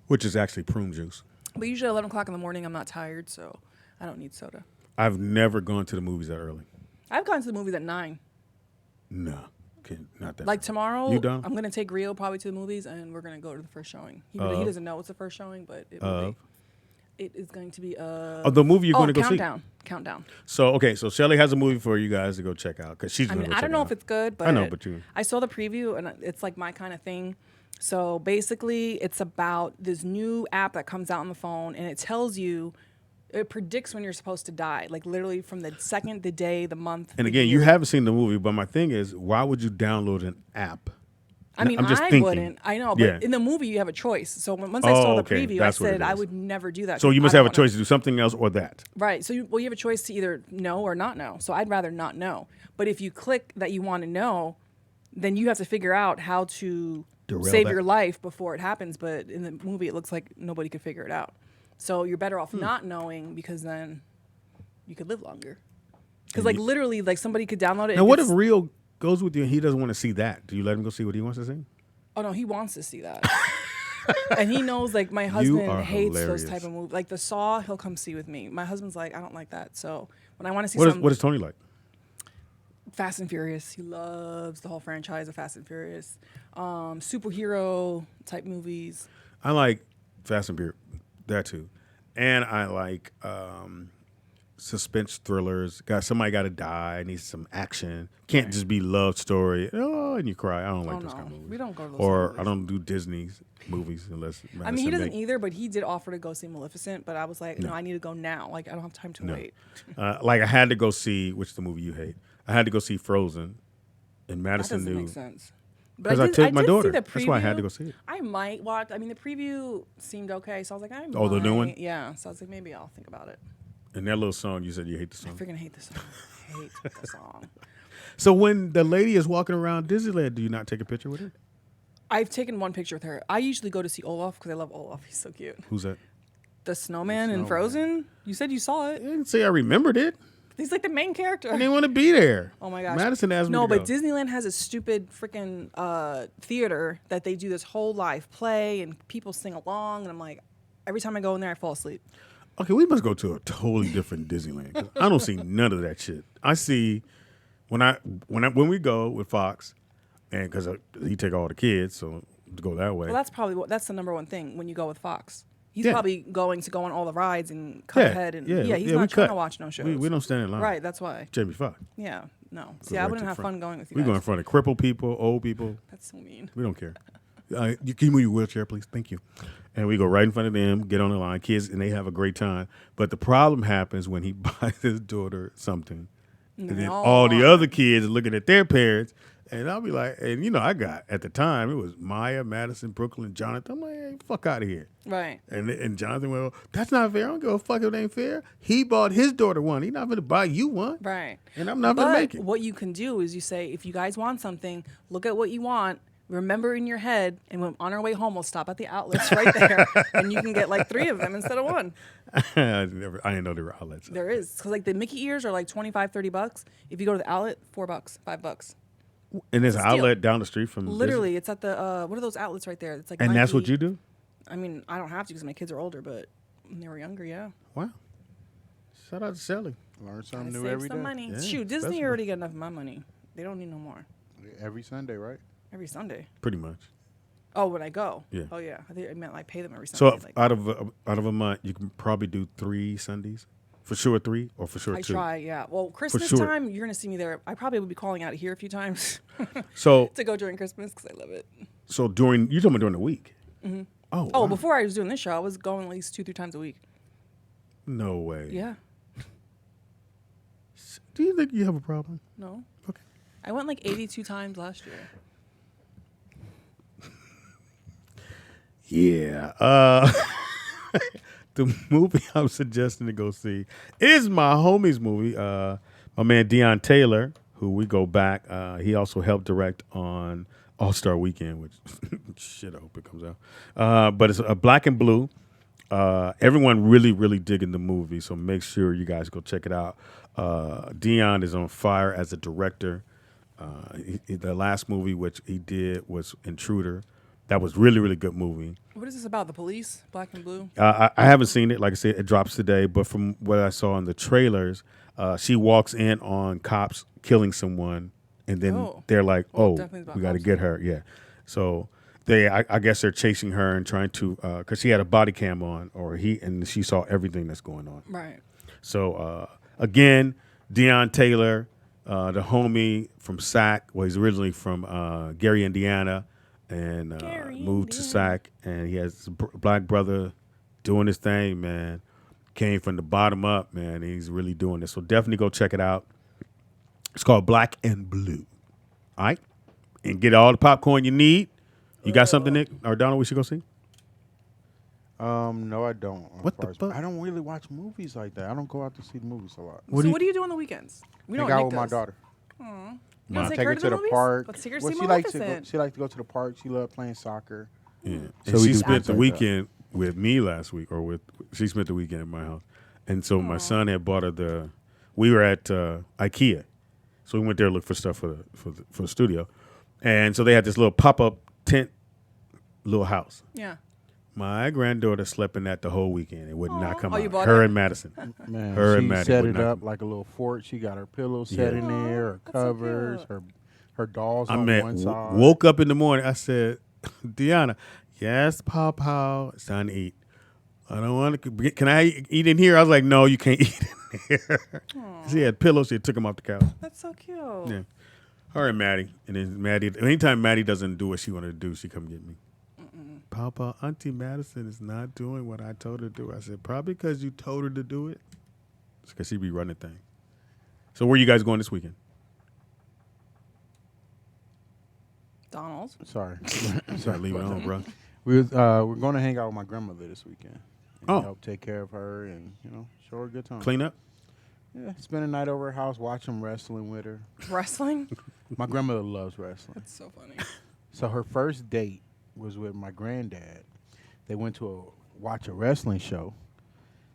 which is actually prune juice. But usually 11 o'clock in the morning, I'm not tired, so I don't need soda. I've never gone to the movies that early. I've gone to the movies at 9. No, not that. Like early. tomorrow, You done? I'm going to take Rio probably to the movies, and we're going to go to the first showing. He doesn't know it's the first showing, but it will be. It is going to be Oh, the movie you're going to go see. Countdown. So so Shelly has a movie for you guys to go check out because she's. I gonna mean, go I check don't it know out. if it's good, but I know, but you. I saw the preview, and it's like my kind of thing. So basically, it's about this new app that comes out on the phone, and it tells you, it predicts when you're supposed to die, like literally from the second, the day, the month. And the again, year. you haven't seen the movie, but my thing is, why would you download an app? I mean, I'm just I thinking. wouldn't. I know, but Yeah. in the movie, you have a choice. So once I saw the okay. preview, That's I what said it I is. would never do that. So you 'cause must I have a don't wanna- choice to do something else or that. Right. So you have a choice to either know or not know. So I'd rather not know. But if you click that you want to know, then you have to figure out how to Derail save that. your life before it happens. But in the movie, it looks like nobody could figure it out. So you're better off not knowing, because then you could live longer. Because like literally, like somebody could download it. Now, and what if it's- Rio goes with you and he doesn't want to see that? Do you let him go see what he wants to see? Oh no, he wants to see that. And he knows, like, my husband are hates hilarious. those type of movies. Like the Saw, he'll come see with me. My husband's like, I don't like that. So when I want to see What is Tony like? Fast and Furious, he loves the whole franchise of Fast and Furious. Superhero type movies. I like Fast and Furious, that too, and I like suspense thrillers. Somebody got to die. Needs some action. Can't just be love story. Oh, and you cry. I don't like Oh, those no. kind of movies. We don't go to those Or movies. I don't do Disney's movies unless. I mean, he doesn't make- either, but he did offer to go see Maleficent. But I was like, no, I need to go now. Like, I don't have time to wait. Like I had to go see, which is the movie you hate. I had to go see Frozen, and That Madison doesn't knew. make sense. But 'Cause I took my did daughter. See the That's why I had to preview. go see it. I might watch. I mean, the preview seemed okay, so I was like, I might. Oh, the new one? Yeah. So I was like, maybe I'll think about it. And that little song, you said you hate the I song. freaking hate the song. I hate the song. So when the lady is walking around Disneyland, do you not take a picture with her? I've taken one picture with her. I usually go to see Olaf because I love Olaf. He's so cute. Who's that? The snowman in Frozen. You said you saw I it. didn't say I remembered it. He's like the main character. I didn't want to be there. Oh my gosh. Madison asked me No, to but go. Disneyland has a stupid freaking theater that they do this whole live play and people sing along. And I'm like, every time I go in there, I fall asleep. Okay, we must go to a totally different Disneyland. 'Cause I don't see none of that shit. I see when we go with Fox, and because he take all the kids, so to go that way. Well, that's probably that's the number one thing when you go with Fox. He's Yeah. probably going to go on all the rides and cut ahead. And he's we not trying cut. to watch no shows. We don't stand in line. Right, that's why. Jamie Foxx. Yeah, no. See, Go I right wouldn't to have front. fun going with you We guys. go in front of crippled people, old people. That's so mean. We don't care. Can you move your wheelchair, please? Thank you. And we go right in front of them, get on the line, kids, and they have a great time. But the problem happens when he buys his daughter something, and then all the other kids are looking at their parents, and I'll be like, and I got at the time it was Maya, Madison, Brooklyn, Jonathan. I'm like, hey, fuck out of here. Right. And Jonathan went, well, that's not fair. I don't give a fuck if it ain't fair. He bought his daughter one. He's not going to buy you one. Right. And I'm not going to But make it. what you can do is you say, if you guys want something, look at what you want, remember in your head, and when on our way home, we'll stop at the outlets right there, and you can get like 3 of them instead of 1. I didn't know there were outlets. There is. Because like the Mickey ears are like $25-$30. If you go to the outlet, $4, $5. And there's an Steal. outlet down the street from Literally, it's at the, what are those outlets right there? It's like Disney. And that's what Nike. you do? I mean, I don't have to because my kids are older, but when they were younger, yeah. Wow. Shout out to Shelly. Learn Gotta something new save every some day. money. Yeah, Shoot, Disney especially- already got enough of my money. They don't need no more. Every Sunday, right? Every Sunday. Pretty much. Oh, when I go. Yeah. Oh yeah. I think I meant like pay them every So Sunday. like, out of a month, you can probably do 3 Sundays. For sure 3 or for sure I 2. try, yeah. Well, Christmas sure. time, you're gonna see me there. I probably will be calling out here a few times So to go during Christmas because I love it. you're talking about during the week. Mm-hmm. Oh, Oh, wow. before I was doing this show, I was going at least 2-3 times a week. No way. Yeah. Do you think you have a problem? No. Okay. I went like 82 times last year. Yeah. The movie I'm suggesting to go see is my homie's movie. My man Deion Taylor, who we go back. He also helped direct on All-Star Weekend, which shit, I hope it comes out. But it's a Black and Blue. Everyone really, really digging the movie, so make sure you guys go check it out. Deion is on fire as a director. The last movie which he did was Intruder. That was really, really good movie. What is this about? The police? Black and blue? I haven't seen it. Like I said, it drops today. But from what I saw in the trailers, she walks in on cops killing someone, and then Oh. they're like, Well, "Oh, definitely about we got to cops. get her." Yeah. So I guess they're chasing her and trying to, because she had a body cam on, and she saw everything that's going on. Right. So again, Deion Taylor, the homie from SAC. Well, he's originally from Gary, Indiana. and Gary moved to Indiana. SAC, and he has a black brother doing his thing, man. Came from the bottom up, man. He's really doing this. So definitely go check it out. It's called Black and Blue. All right? And get all the popcorn you need. You got something, Nick or Donald, we should go see? No, I don't. What the fuck? I don't really watch movies like that. I don't go out to see the movies a lot. What do you do on the weekends? We Hang know out what with Nick my does. daughter. You Wow. want to Take her to the movies? park. Let's take her to Well, see she likes to go. Maleficent. She likes to go to the park. She loves playing soccer. Yeah. So And we she do spent things the like that. weekend with me last week, she spent the weekend at my house. And so my son had bought her we were at IKEA. So we went there to look for stuff for the studio. And so they had this little pop-up tent, little house. Yeah. My granddaughter slept in that the whole weekend. It would not come Oh, you out. bought Her it? and Madison. Man, Her and she Maddie set would it not up come- like a little fort. She got her pillows set Yeah. in there, her that's so covers, cute. her dolls I on mean, one side. woke up in the morning. I said, Deanna, yes, Paw, it's time to eat. I don't want to. Can I eat in here? I was like, no, you can't eat in here. She had pillows. She took them off the couch. That's so cute. Yeah. Her and Maddie. And then Maddie, anytime Maddie doesn't do what she wanted to do, she come get me. Papa, Auntie Madison is not doing what I told her to do. I said, probably because you told her to do it. It's because she be running things. So where you guys going this weekend? Donald. Sorry. Sorry, leave it on, bro. We're going to hang out with my grandmother this weekend. And Oh. help take care of her and show her a good time. Clean up? Yeah, spend a night over her house, watching wrestling with her. Wrestling? My grandmother loves wrestling. That's so funny. So her first date was with my granddad. They went to watch a wrestling show.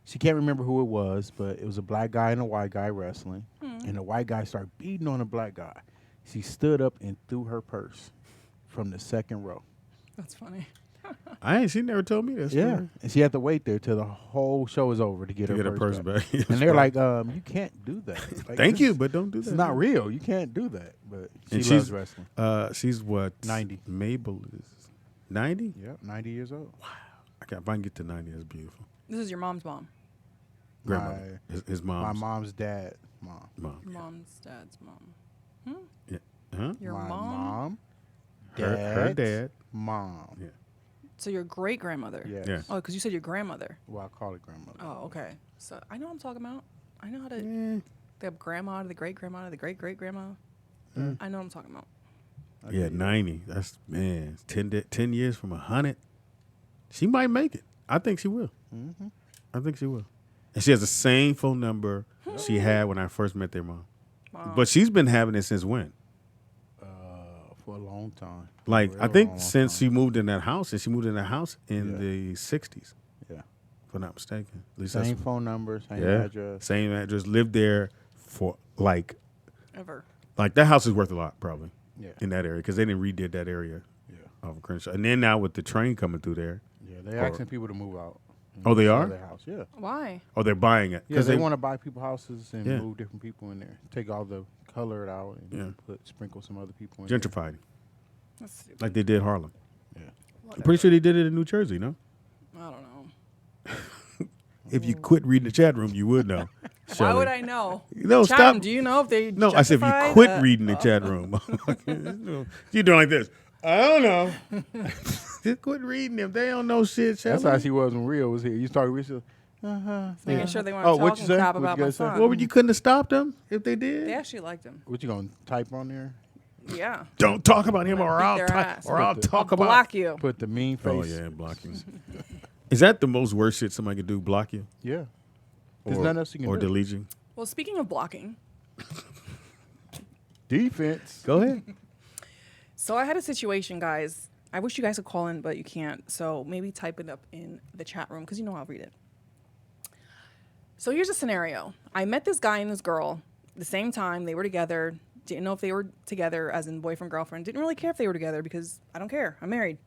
She can't remember who it was, but it was a black guy and a white guy wrestling. And the white guy started beating on the black guy. She stood up and threw her purse from the second row. That's funny. She never told me this. Yeah. And she had to wait there till the whole show was over to get, To her, get her purse back. And they're like, you can't do that. Like, Thank this- you, but don't do that. It's not real. You can't do that. But she And loves she's wrestling. she's what? 90. Mabel is 90? Yep, 90 years old. If I can get to 90, that's beautiful. This is your mom's mom. Grandmother. His My mom's mom's dad, mom. mom. Your mom's dad's mom. Yeah. Huh? Your my mom? dad, Her dad. mom. Yeah. So your great grandmother. Yes. Yeah. Oh, because you said your grandmother. Well, I call it grandmother. Oh, okay. So I know what I'm talking about. I know how to. Eh. They have grandma to the great grandma to the great great grandma. I know what I'm talking about. Yeah, 90. That's, man, 10 years from 100. She might make it. I think she will. Mm-hmm. I think she will. And she has the same phone number she had when I first met their mom. Wow. But she's been having it since when? For a long time. Like, I Real think long since time. she moved in that house, and she moved in that house in Yeah. the 60s, Yeah. if I'm not mistaken. At least Same that's, phone number, same yeah, address. same address. Lived there for, like Ever. that house is worth a lot, probably, Yeah. in that area, because they didn't redid that area Yeah. off of Crenshaw. And then now with the train coming through there, Yeah. They're asking people to move out. and Oh, they sell are? Their house. Yeah. Why? oh, they're buying it. Yeah, they want to buy people houses and Yeah. move different people in there. Take all the color out and Yeah. sprinkle some other people in there. gentrifying, That's stupid. like they did Harlem. Yeah. I'm pretty sure they did it in New Jersey, no? I don't know. If you quit reading the chat room, you would know. Why Shelley. would I know? No, Chat stop. room, do you know if they? No, I said if you gentrified quit the- reading the chat room. You're doing like this. I don't know. Just quit reading them. They don't know shit. That's Shelley. how she was when Rio was here. You started Rio. Making sure they weren't Oh, what talking you say? crap What you about my guys say? son. What would you couldn't have stopped them if they did? They actually liked him. What you gonna type on there? Yeah. Don't talk about him, or Beat I'll their talk. ass. Or I'll Put the- talk I'll about. block you. Put the mean face. Oh yeah, blocking. Is that the most worst shit somebody could do? Block you? Yeah. There's Or- nothing else you can or do. delete you? Well, speaking of blocking, Defense. Go ahead. so I had a situation, guys. I wish you guys could call in, but you can't. So maybe type it up in the chat room because you know I'll read it. So here's a scenario. I met this guy and this girl the same time. They were together. Didn't know if they were together as in boyfriend, girlfriend. Didn't really care if they were together because I don't care. I'm married.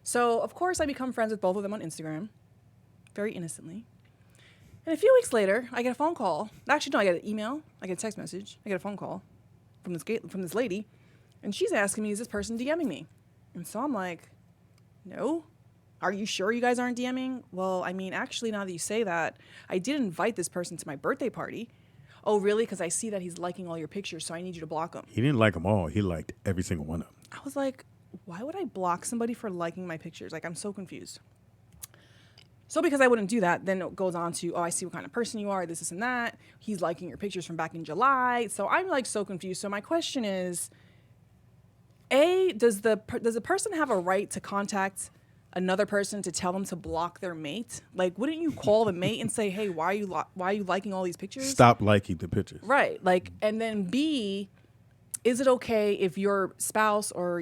So, of course, I become friends with both of them on Instagram. Very innocently. And a few weeks later, I get a phone call. Actually, no, I get an email. I get a text message. I get a phone call from this lady. And she's asking me, is this person DMing me? And so I'm like, no. Are you sure you guys aren't DMing? Well, I mean, actually, now that you say that, I did invite this person to my birthday party. Oh, really? Because I see that he's liking all your pictures, so I need you to block him. He didn't like them all. He liked every single one of them. I was like, why would I block somebody for liking my pictures? Like, I'm so confused. So because I wouldn't do that, then it goes on to, oh, I see what kind of person you are, this and that. He's liking your pictures from back in July. So I'm like so confused. So my question is, does the person have a right to contact another person to tell them to block their mate? Like, wouldn't you call the mate and say, hey, why are you liking all these pictures? Stop liking the pictures. Right. Like, and then B, is it okay if your spouse or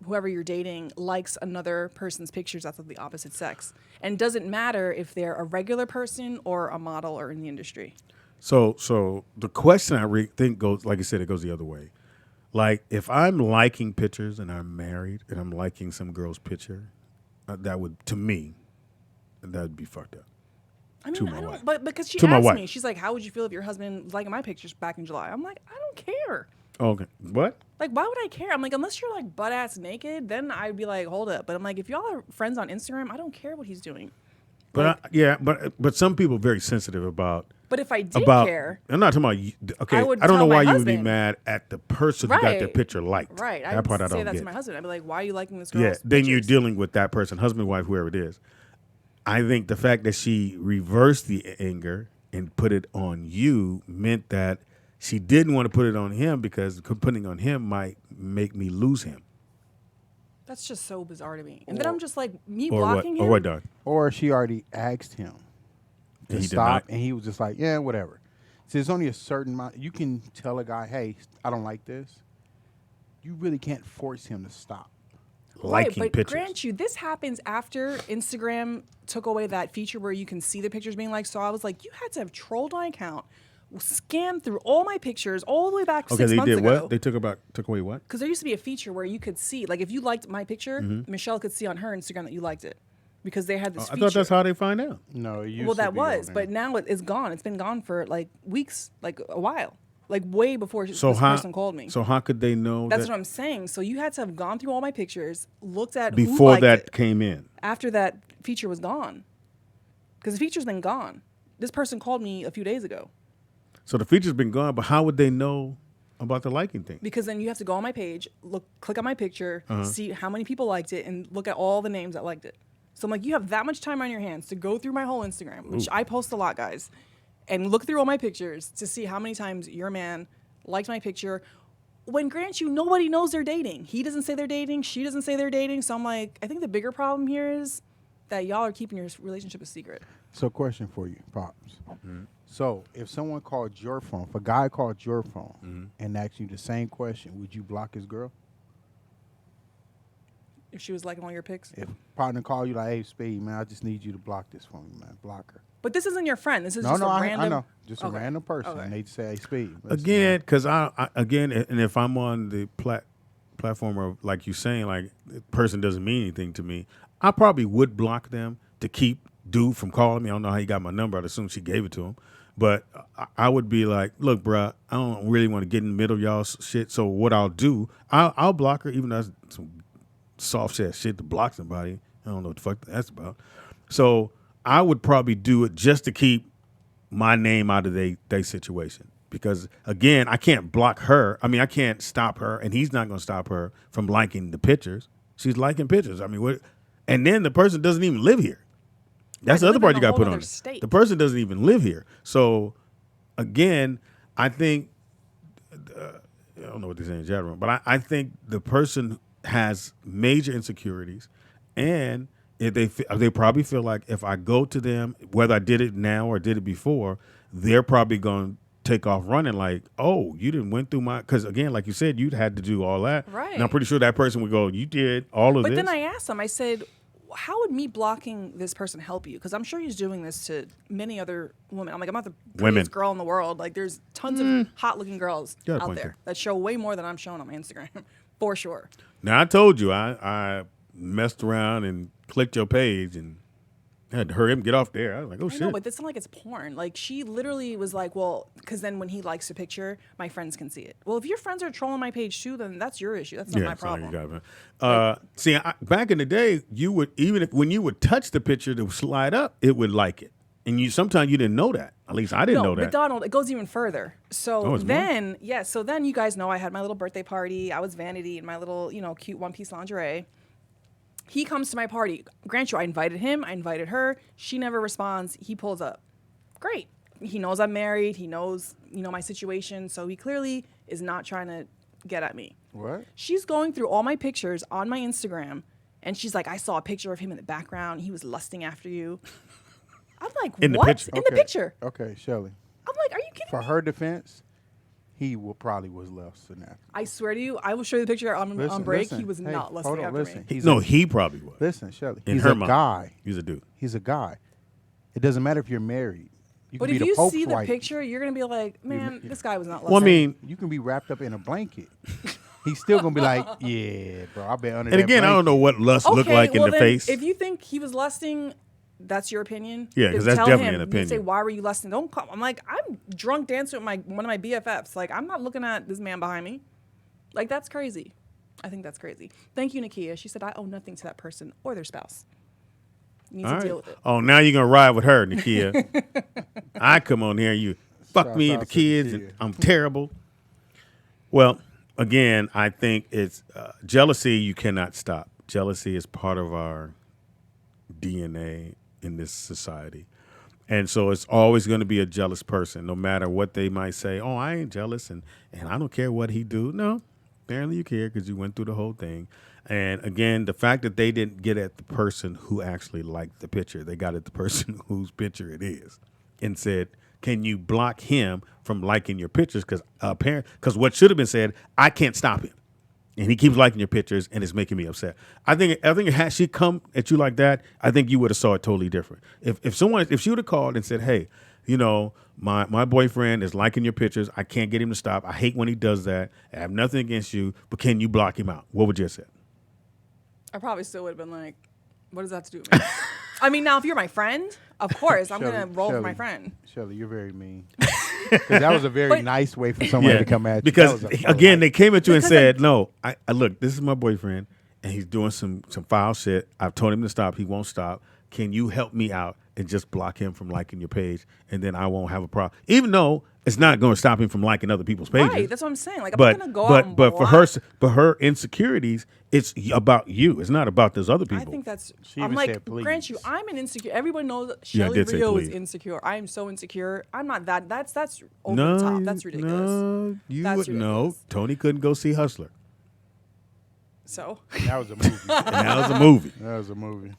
whoever you're dating likes another person's pictures that's of the opposite sex? And does it matter if they're a regular person or a model or in the industry? So the question I think goes, like I said, it goes the other way. Like, if I'm liking pictures and I'm married and I'm liking some girl's picture, that would, to me, that would be fucked up. I mean, To my I don't, wife. but because she To my asked wife. me, she's like, how would you feel if your husband was liking my pictures back in July? I'm like, I don't care. Okay. What? Like, why would I care? I'm like, unless you're like butt ass naked, then I'd be like, hold up. But I'm like, if y'all are friends on Instagram, I don't care what he's doing. But but some people are very sensitive about. But if I did About, care, I'm not talking about you. Okay, I would I don't know tell why my you would be husband. mad at the person who got their Right. picture liked. right, I That part I would say don't that get. to my husband. I'd be like, why are you liking this girl's Yeah, then you're pictures? dealing with that person, husband, wife, whoever it is. I think the fact that she reversed the anger and put it on you meant that she didn't want to put it on him because putting it on him might make me lose him. That's just so bizarre to me. And then I'm just like, me Or what? blocking him? Or what, dog? Or she already asked him to And he did stop, not? and he was just like, yeah, whatever. So there's only a certain amount. You can tell a guy, hey, I don't like this. You really can't force him to stop. Liking but pictures. grant you, this happens after Instagram took away that feature where you can see the pictures being liked. So I was like, you had to have trolled my account, scanned through all my pictures all the way back Okay, 6 they months did ago. what? They took away what? Because there used to be a feature where you could see, like, if you liked my picture, Mm-hmm. Michelle could see on her Instagram that you liked it, because they had this I feature. thought that's how they find out. No, it used Well, to that be on was, there. but now it's gone. It's been gone for like weeks, like a while, like way before So this how? person called me. So how could they know That's that what I'm saying. So you had to have gone through all my pictures, looked at who before liked that it, came in? after that feature was gone, because the feature's been gone. This person called me a few days ago, So the feature's been gone, but how would they know about the liking thing? because then you have to go on my page, click on my picture, see how many people liked it, and look at all the names that liked it. So I'm like, you have that much time on your hands to go through my whole Instagram, which I post a lot, guys, and look through all my pictures to see how many times your man liked my picture. When, grant you, nobody knows they're dating. He doesn't say they're dating. She doesn't say they're dating. So I'm like, I think the bigger problem here is that y'all are keeping your relationship a secret. So, question for you, Pops. So, if someone called your phone, if a guy called your phone and asked you the same question, would you block his girl? If she was liking all your pics. If partner called you like, hey, Speed, man, I just need you to block this for me, man. Block her. But this isn't your friend. This is No, just no, a I random. know. Just a Okay. random person. Okay. And they say, hey, Speed. listen, Again, man. because again, and if I'm on the platform of, like you saying, like, the person doesn't mean anything to me, I probably would block them to keep dude from calling me. I don't know how he got my number. I'd assume she gave it to him. But I would be like, look, bruh, I don't really want to get in the middle of y'all's shit. So what I'll do, I'll block her, even though that's some soft ass shit to block somebody. I don't know what the fuck that's about. So I would probably do it just to keep my name out of their situation. Because, again, I can't block her. I mean, I can't stop her, and he's not going to stop her from liking the pictures. She's liking pictures. I mean, what? And then the person doesn't even live here. That's Right, the they other live part in you a got to put whole on other it. state. The person doesn't even live here. So, again, I think, I don't know what they say in the chat room, but I think the person has major insecurities, and if they probably feel like if I go to them, whether I did it now or did it before, they're probably going to take off running like, oh, you didn't went through my, because again, like you said, you'd had to do all that. Right. And I'm pretty sure that person would go, you did all of But this. then I asked him, I said, how would me blocking this person help you? Because I'm sure he's doing this to many other women. I'm like, I'm not the Women. prettiest girl in the world. Like, there's tons of hot-looking girls Got a out point there there. that show way more than I'm showing on my Instagram, for sure. Now, I told you, I messed around and clicked your page and had to hurry up and get off there. I was like, oh, I shit. know, but it's not like it's porn. Like, she literally was like, well, because then when he likes a picture, my friends can see it. Well, if your friends are trolling my page too, then that's your issue. That's not my it's not like problem. you got it. Back in the day, you would, even if when you would touch the picture to slide up, it would like it. And sometimes you didn't know that. At least I didn't know that. McDonald, it goes even further. So Oh, it's more? then, so then you guys know I had my little birthday party. I was Vanity in my little, cute one-piece lingerie. He comes to my party. Grant you, I invited him. I invited her. She never responds. He pulls up. Great. He knows I'm married. He knows, my situation. So he clearly is not trying to get at me. What? She's going through all my pictures on my Instagram, and she's like, I saw a picture of him in the background. He was lusting after you. I'm like, In the what? picture. In the picture. Okay, Shelly. I'm like, are you kidding For me? her defense, he probably was less than that. I swear to you, I will show you the picture on break. He was Hey, not lusting hold on, after listen. me. He probably was. Listen, Shelly. In He's her a mind. guy. He's a dude. He's a guy. It doesn't matter if you're married. You But can if be you the Pope's see the wife. picture, you're gonna be like, man, this guy was not lusting. Well, I mean, You can be wrapped up in a blanket. He's still gonna be like, yeah, bro. I've been under and that again, I don't know what lust okay, looked like well in the then, face. if you think he was lusting, that's your opinion. Yeah, 'cause Then that's tell definitely him, an you Say, opinion. why were you lusting? Don't come. I'm like, I'm drunk dancing with one of my BFFs. Like, I'm not looking at this man behind me. Like, that's crazy. I think that's crazy. Thank you, Nakia. She said, I owe nothing to that person or their spouse. You need All to right. deal with it. Oh, now you're gonna ride with her, Nakia. I come on here, you fuck Shouts me out and the to kids, Nakia. and I'm terrible. Well, again, I think it's jealousy. You cannot stop. Jealousy is part of our DNA in this society, and so it's always going to be a jealous person, no matter what they might say. Oh, I ain't jealous, and I don't care what he do. No, apparently you care because you went through the whole thing. And again, the fact that they didn't get at the person who actually liked the picture, they got at the person whose picture it is, and said, "Can you block him from liking your pictures?" Because what should have been said, "I can't stop him, and he keeps liking your pictures, and it's making me upset." I think had she come at you like that, I think you would have saw it totally different. If she would have called and said, "Hey, my boyfriend is liking your pictures. I can't get him to stop. I hate when he does that. I have nothing against you, but can you block him out?" What would you have said? I probably still would have been like, what does that have to do with me? I mean, now, if you're my friend, of course, I'm going to roll for my friend. Shelly, you're very mean. 'Cause that was a very But- nice way for somebody to come at you. Because That was again, they came at you and Because said, "No, I look. This is my boyfriend, and he's doing some foul shit. I've told him to stop. He won't stop. Can you help me out and just block him from liking your page, and then I won't have a problem? Even though it's not going to stop him from liking other people's pages. Right, that's what I'm saying. Like, I'm But not going to go out and but for block. her insecurities, it's about you. It's not about those other people. I think that's. She I'm even like, said please. grant you, I'm an insecure. Everyone knows that Yeah, I Shelly did say Rio is please. insecure. I am so insecure. I'm not that. That's over no, the top. That's ridiculous. No, you That's would no. ridiculous. Tony couldn't go see Hustler, So, That was a movie. and that was a movie. That was a movie.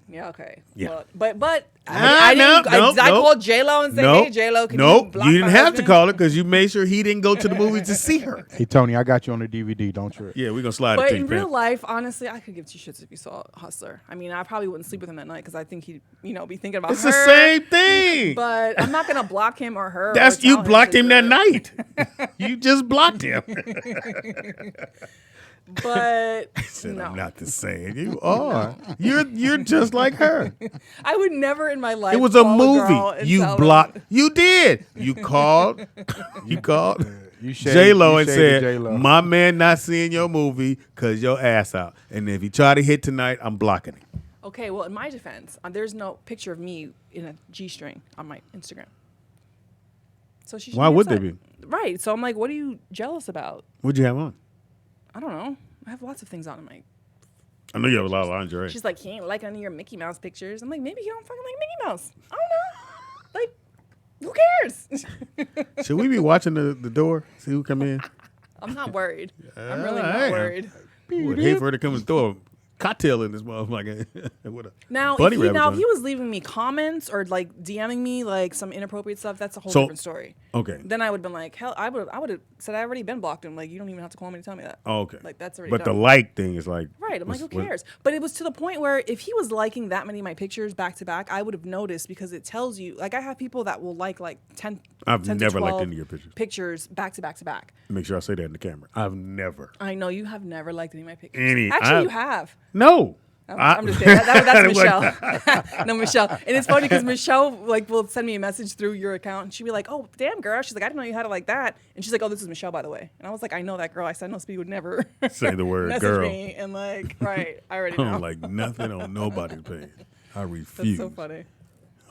yeah, okay. Yeah. Well, but Ah, I didn't. no, I no. called J Lo and said, Nope. "Hey, J Lo, can nope. you block You my didn't have to husband?" call it because you made sure he didn't go to the movies to see her. Hey, Tony, I got you on the DVD. Don't trip. Yeah, we're gonna slide it But to you, in real fam. life, honestly, I could give two shits if you saw Hustler. I mean, I probably wouldn't sleep with him that night because I think he'd, be thinking about It's her. the same thing. But I'm not gonna block him or her. That's or you tell blocked to him do that it. night. You just blocked him. But Said, no, I'm not the same. You are. You're just like her. I would never in my life. It was a call girl movie. and You tell blocked. them- You did. You called. You called You shaded- J Lo you and shaded said, J-Lo. "My man not seeing your movie because your ass out. And if he try to hit tonight, I'm blocking him." Okay, well, in my defense, there's no picture of me in a G-string on my Instagram. So she. should Why be would there upset. Right. So I'm like, what are you jealous about? What'd you have on? I don't know. I have lots of things on. I'm like, I know you have a lot of lingerie. she's like, he ain't like any of your Mickey Mouse pictures. I'm like, maybe he don't fucking like Mickey Mouse. I don't know. Like, who cares? Should we be watching the door? See who come in? I'm not worried. I'm really I not am. worried. Would hate for her to come and throw a cocktail in this motherfucker with a Now, bunny if he, rabbit now on if it. he was leaving me comments or like DMing me like some inappropriate stuff, that's a whole So- different story. Okay. Then I would have been like, hell, I would have said I already been blocked him. Like, you don't even have to call me to tell me that. Oh, okay. Like, that's already But done. the like thing is like Right. I'm like, who what's- cares? But it was to the point where if he was liking that many of my pictures back to back, I would have noticed because it tells you, like, I have people that will like 10 I've 10 to never liked 12 any of your pictures. Pictures back to back to back. Make sure I say that in the camera. I've never. I know you have never liked any of my pictures. Any- Actually, I- you have. No. I'm just kidding. That's Michelle. No, Michelle. And it's funny because Michelle like will send me a message through your account and she'll be like, "Oh, damn, girl." She's like, "I didn't know you had it like that." And she's like, "Oh, this is Michelle, by the way." And I was like, "I know that girl." I said, "No, Speed would never Say the word message girl. me." And like, right, I already I know. don't like nothing on nobody's page. I refuse. That's so funny.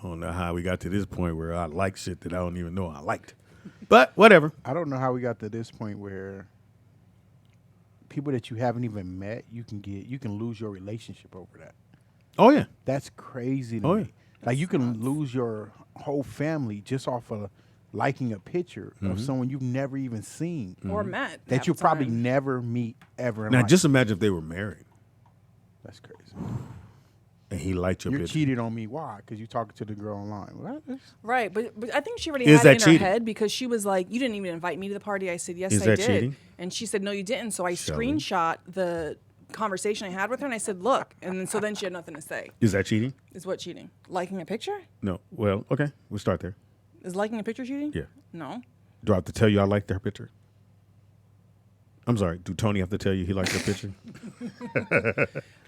don't know how we got to this point where I like shit that I don't even know I liked. But whatever. I don't know how we got to this point where people that you haven't even met, you can lose your relationship over that. Oh yeah. That's crazy to Oh, me. yeah. Like you can lose your whole family just off of liking a picture of someone you've never even seen Or met. half that you'll the probably time. never meet ever in Now life. just imagine if they were married That's crazy. and he liked your You picture. cheated on me. Why? Because you talking to the girl online. What? Right, but I think she already Is had it that in cheating? her head because she was like, "You didn't even invite me to the party." I said, "Yes, Is I that did," cheating? and she said, "No, you didn't." So I Shelley. screenshot the conversation I had with her, and I said, "Look," and then so then she had nothing to say. Is that cheating? Is what cheating? Liking a picture? No. Well, okay. We'll start there. Is liking a picture cheating? Yeah. No. Do I have to tell you I liked her picture? I'm sorry. Do Tony have to tell you he liked her picture?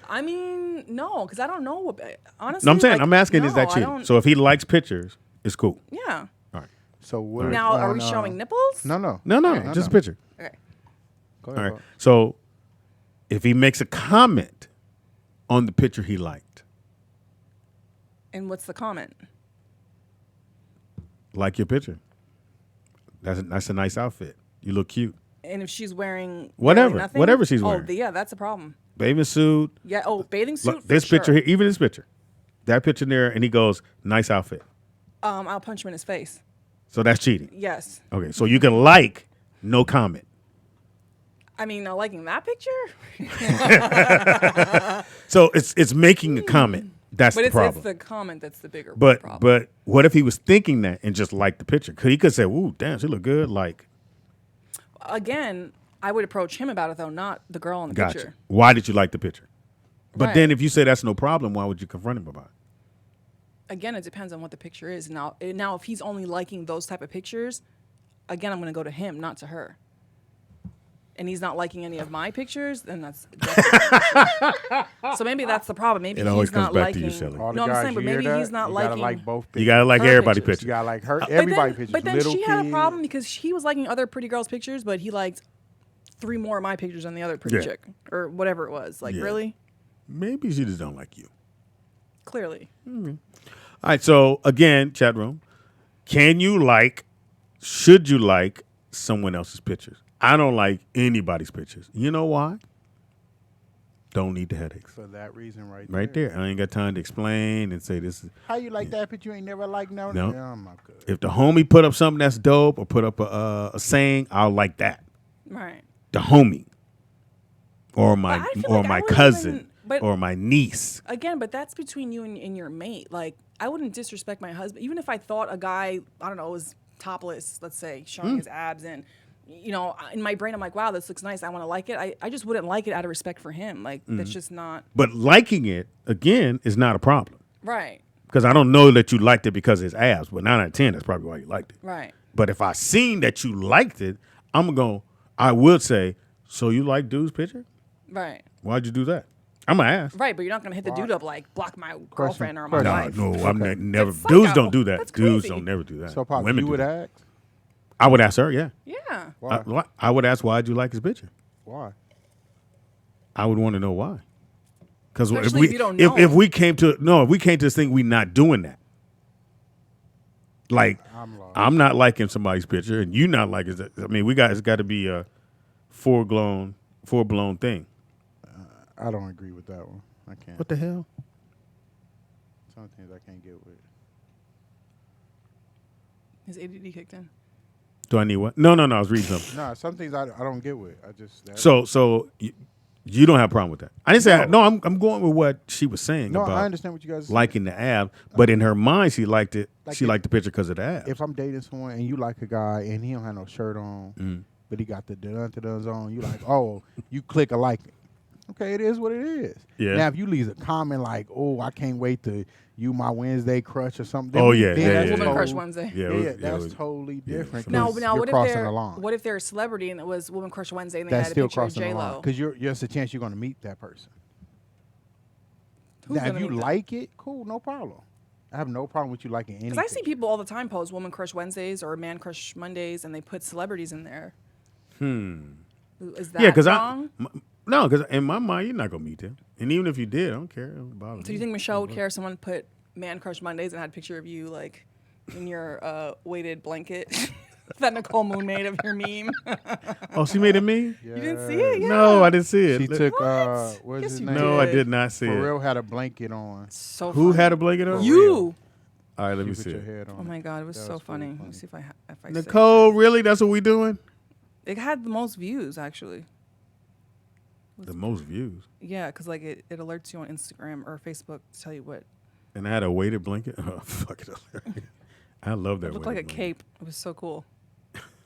I mean, no, because I don't know. Honestly, No, I'm saying, like, I'm asking, is no, that I cheating? don't- So if he likes pictures, it's cool. yeah. All right. So what? Now, are we on, showing nipples? No, no, No, just a picture. Okay. Go All ahead. right. So if he makes a comment on the picture he liked, And what's the comment? like your picture. That's a nice outfit. You look cute. And if she's wearing Whatever. barely nothing? Whatever she's oh, wearing. Yeah, that's a problem. Bathing suit. Yeah. Oh, bathing suit. Look, for this picture sure. here, even this picture. That picture there, and he goes, nice outfit. I'll punch him in his face. So that's cheating. Yes. Okay. So you can like, no comment. I mean, liking that picture, So it's making a comment. That's but the it's problem. the comment that's the bigger But problem. but what if he was thinking that and just liked the picture? Cause he could say, "Ooh, damn, she look good." Like, Again, I would approach him about it though, not the girl in the gotcha. picture. Why did you like the picture? But Right. then if you say that's no problem, why would you confront him about it? Again, it depends on what the picture is. Now, if he's only liking those type of pictures, again, I'm going to go to him, not to her. And he's not liking any of my pictures, then that's definitely so maybe that's the problem. Maybe It always he's not comes back to liking. you, Shelley. All the No, I'm guys, saying, but you hear maybe that? he's not you liking. gotta like both pictures. You gotta like Her everybody pictures. pictures. You gotta like her. But Everybody then, pictures. But then Little she had a kids. problem because he was liking other pretty girls' pictures, but he liked 3 more of my pictures than the other pretty Yeah. chick or whatever it was. Like, Yeah. really? Maybe she just don't like you. Clearly. All right. So again, chat room, should you like someone else's pictures? I don't like anybody's pictures. You know why? Don't need the headaches. For that reason, right Right there. I ain't got time to explain and say this is. How you like that picture? You ain't never liked no. No. Yeah, I'm not good. If the homie put up something that's dope or put up a saying, I'll like that. Right. The homie, or my I feel or like I my wouldn't cousin, even- but- or my niece. Again, but that's between you and your mate. Like, I wouldn't disrespect my husband. Even if I thought a guy, I don't know, was topless, let's say, showing his abs and, you know, in my brain, I'm like, wow, this looks nice. I want to like it. I just wouldn't like it out of respect for him. Like, that's just not But liking it again is not a problem right. because I don't know that you liked it because of his abs. But 9 out of 10, that's probably why you liked it. Right. But if I seen that you liked it, I would say, so you like dude's picture? Right. Why'd you do that? I'm gonna ask. Right. But you're not going to hit the dude up like, block my girlfriend or my Question. No, wife. I'm never. Fuck Dudes out. don't do that. That's Dudes crazy. don't never do that. So, Pop, Women you do would that. ask I would ask her. Yeah. Yeah. why? I would ask why'd you like his picture. Why? I would want to know why. Because if Especially we if you don't if know. we came to this thing, we not doing that. Like I'm lost. I'm not liking somebody's picture, and you not liking it. I mean, it's got to be a full blown thing. I don't agree with that one. I can't. What the hell? Some things I can't get with. His ADD kicked in. Do I need what? No. I was reading something. Nah, some things I don't get with. I just that, So you don't have a problem with that? I didn't say No. I'm going with what she was saying no, about I understand what you guys are saying. liking the ab, but in her mind she liked it. Like she if- liked the picture because of the ab. If I'm dating someone and you like a guy and he don't have no shirt on, Mm. but he got the dun-dun-duns on, you like, oh, you click a like it. Okay, it is what it is. Yeah. Now, if you leave a comment like, oh, I can't wait to you my Wednesday crush or something. Oh, then yeah, then yeah, that's yeah, Woman yeah. Crush totally- Wednesday. Yeah, Yeah, it was- yeah, it that's was- totally yeah, different. for Now, 'cause now, you're what if crossing they're the line. what if they're a celebrity and it was Woman Crush Wednesday and they That's had a still picture of crossing J the line Lo? because there's a chance you're going to meet that person. Who's Now, if gonna you meet them? like it, cool, no problem. I have no problem with you liking anything. Because I see people all the time post Woman Crush Wednesdays or Man Crush Mondays, and they put celebrities in there. Is that Yeah, because wrong? no, because in my mind you're not gonna meet them, and even if you did, I don't care. It don't bother So you me. think Michelle would care if someone put Man Crush Mondays and had a picture of you like in your weighted blanket that Nicole Moon made of your meme. Oh, she made a meme? You didn't see it? Yeah. No, I didn't see it. She took what's Yes, his you name? No, I did. did not see it. Pharrell had a blanket on. So Who funny. had a blanket on? You. All right, let me She see put your it. head on. Oh my God, it was That so was pretty funny. Let funny. me see if I say Nicole, really? That's what we doing? it had the most views actually. The most views. Yeah, because like it alerts you on Instagram or Facebook to tell you what. And I had a weighted blanket. Oh, fuck it. I love that. It looked like a weighted blanket. cape. It was so cool.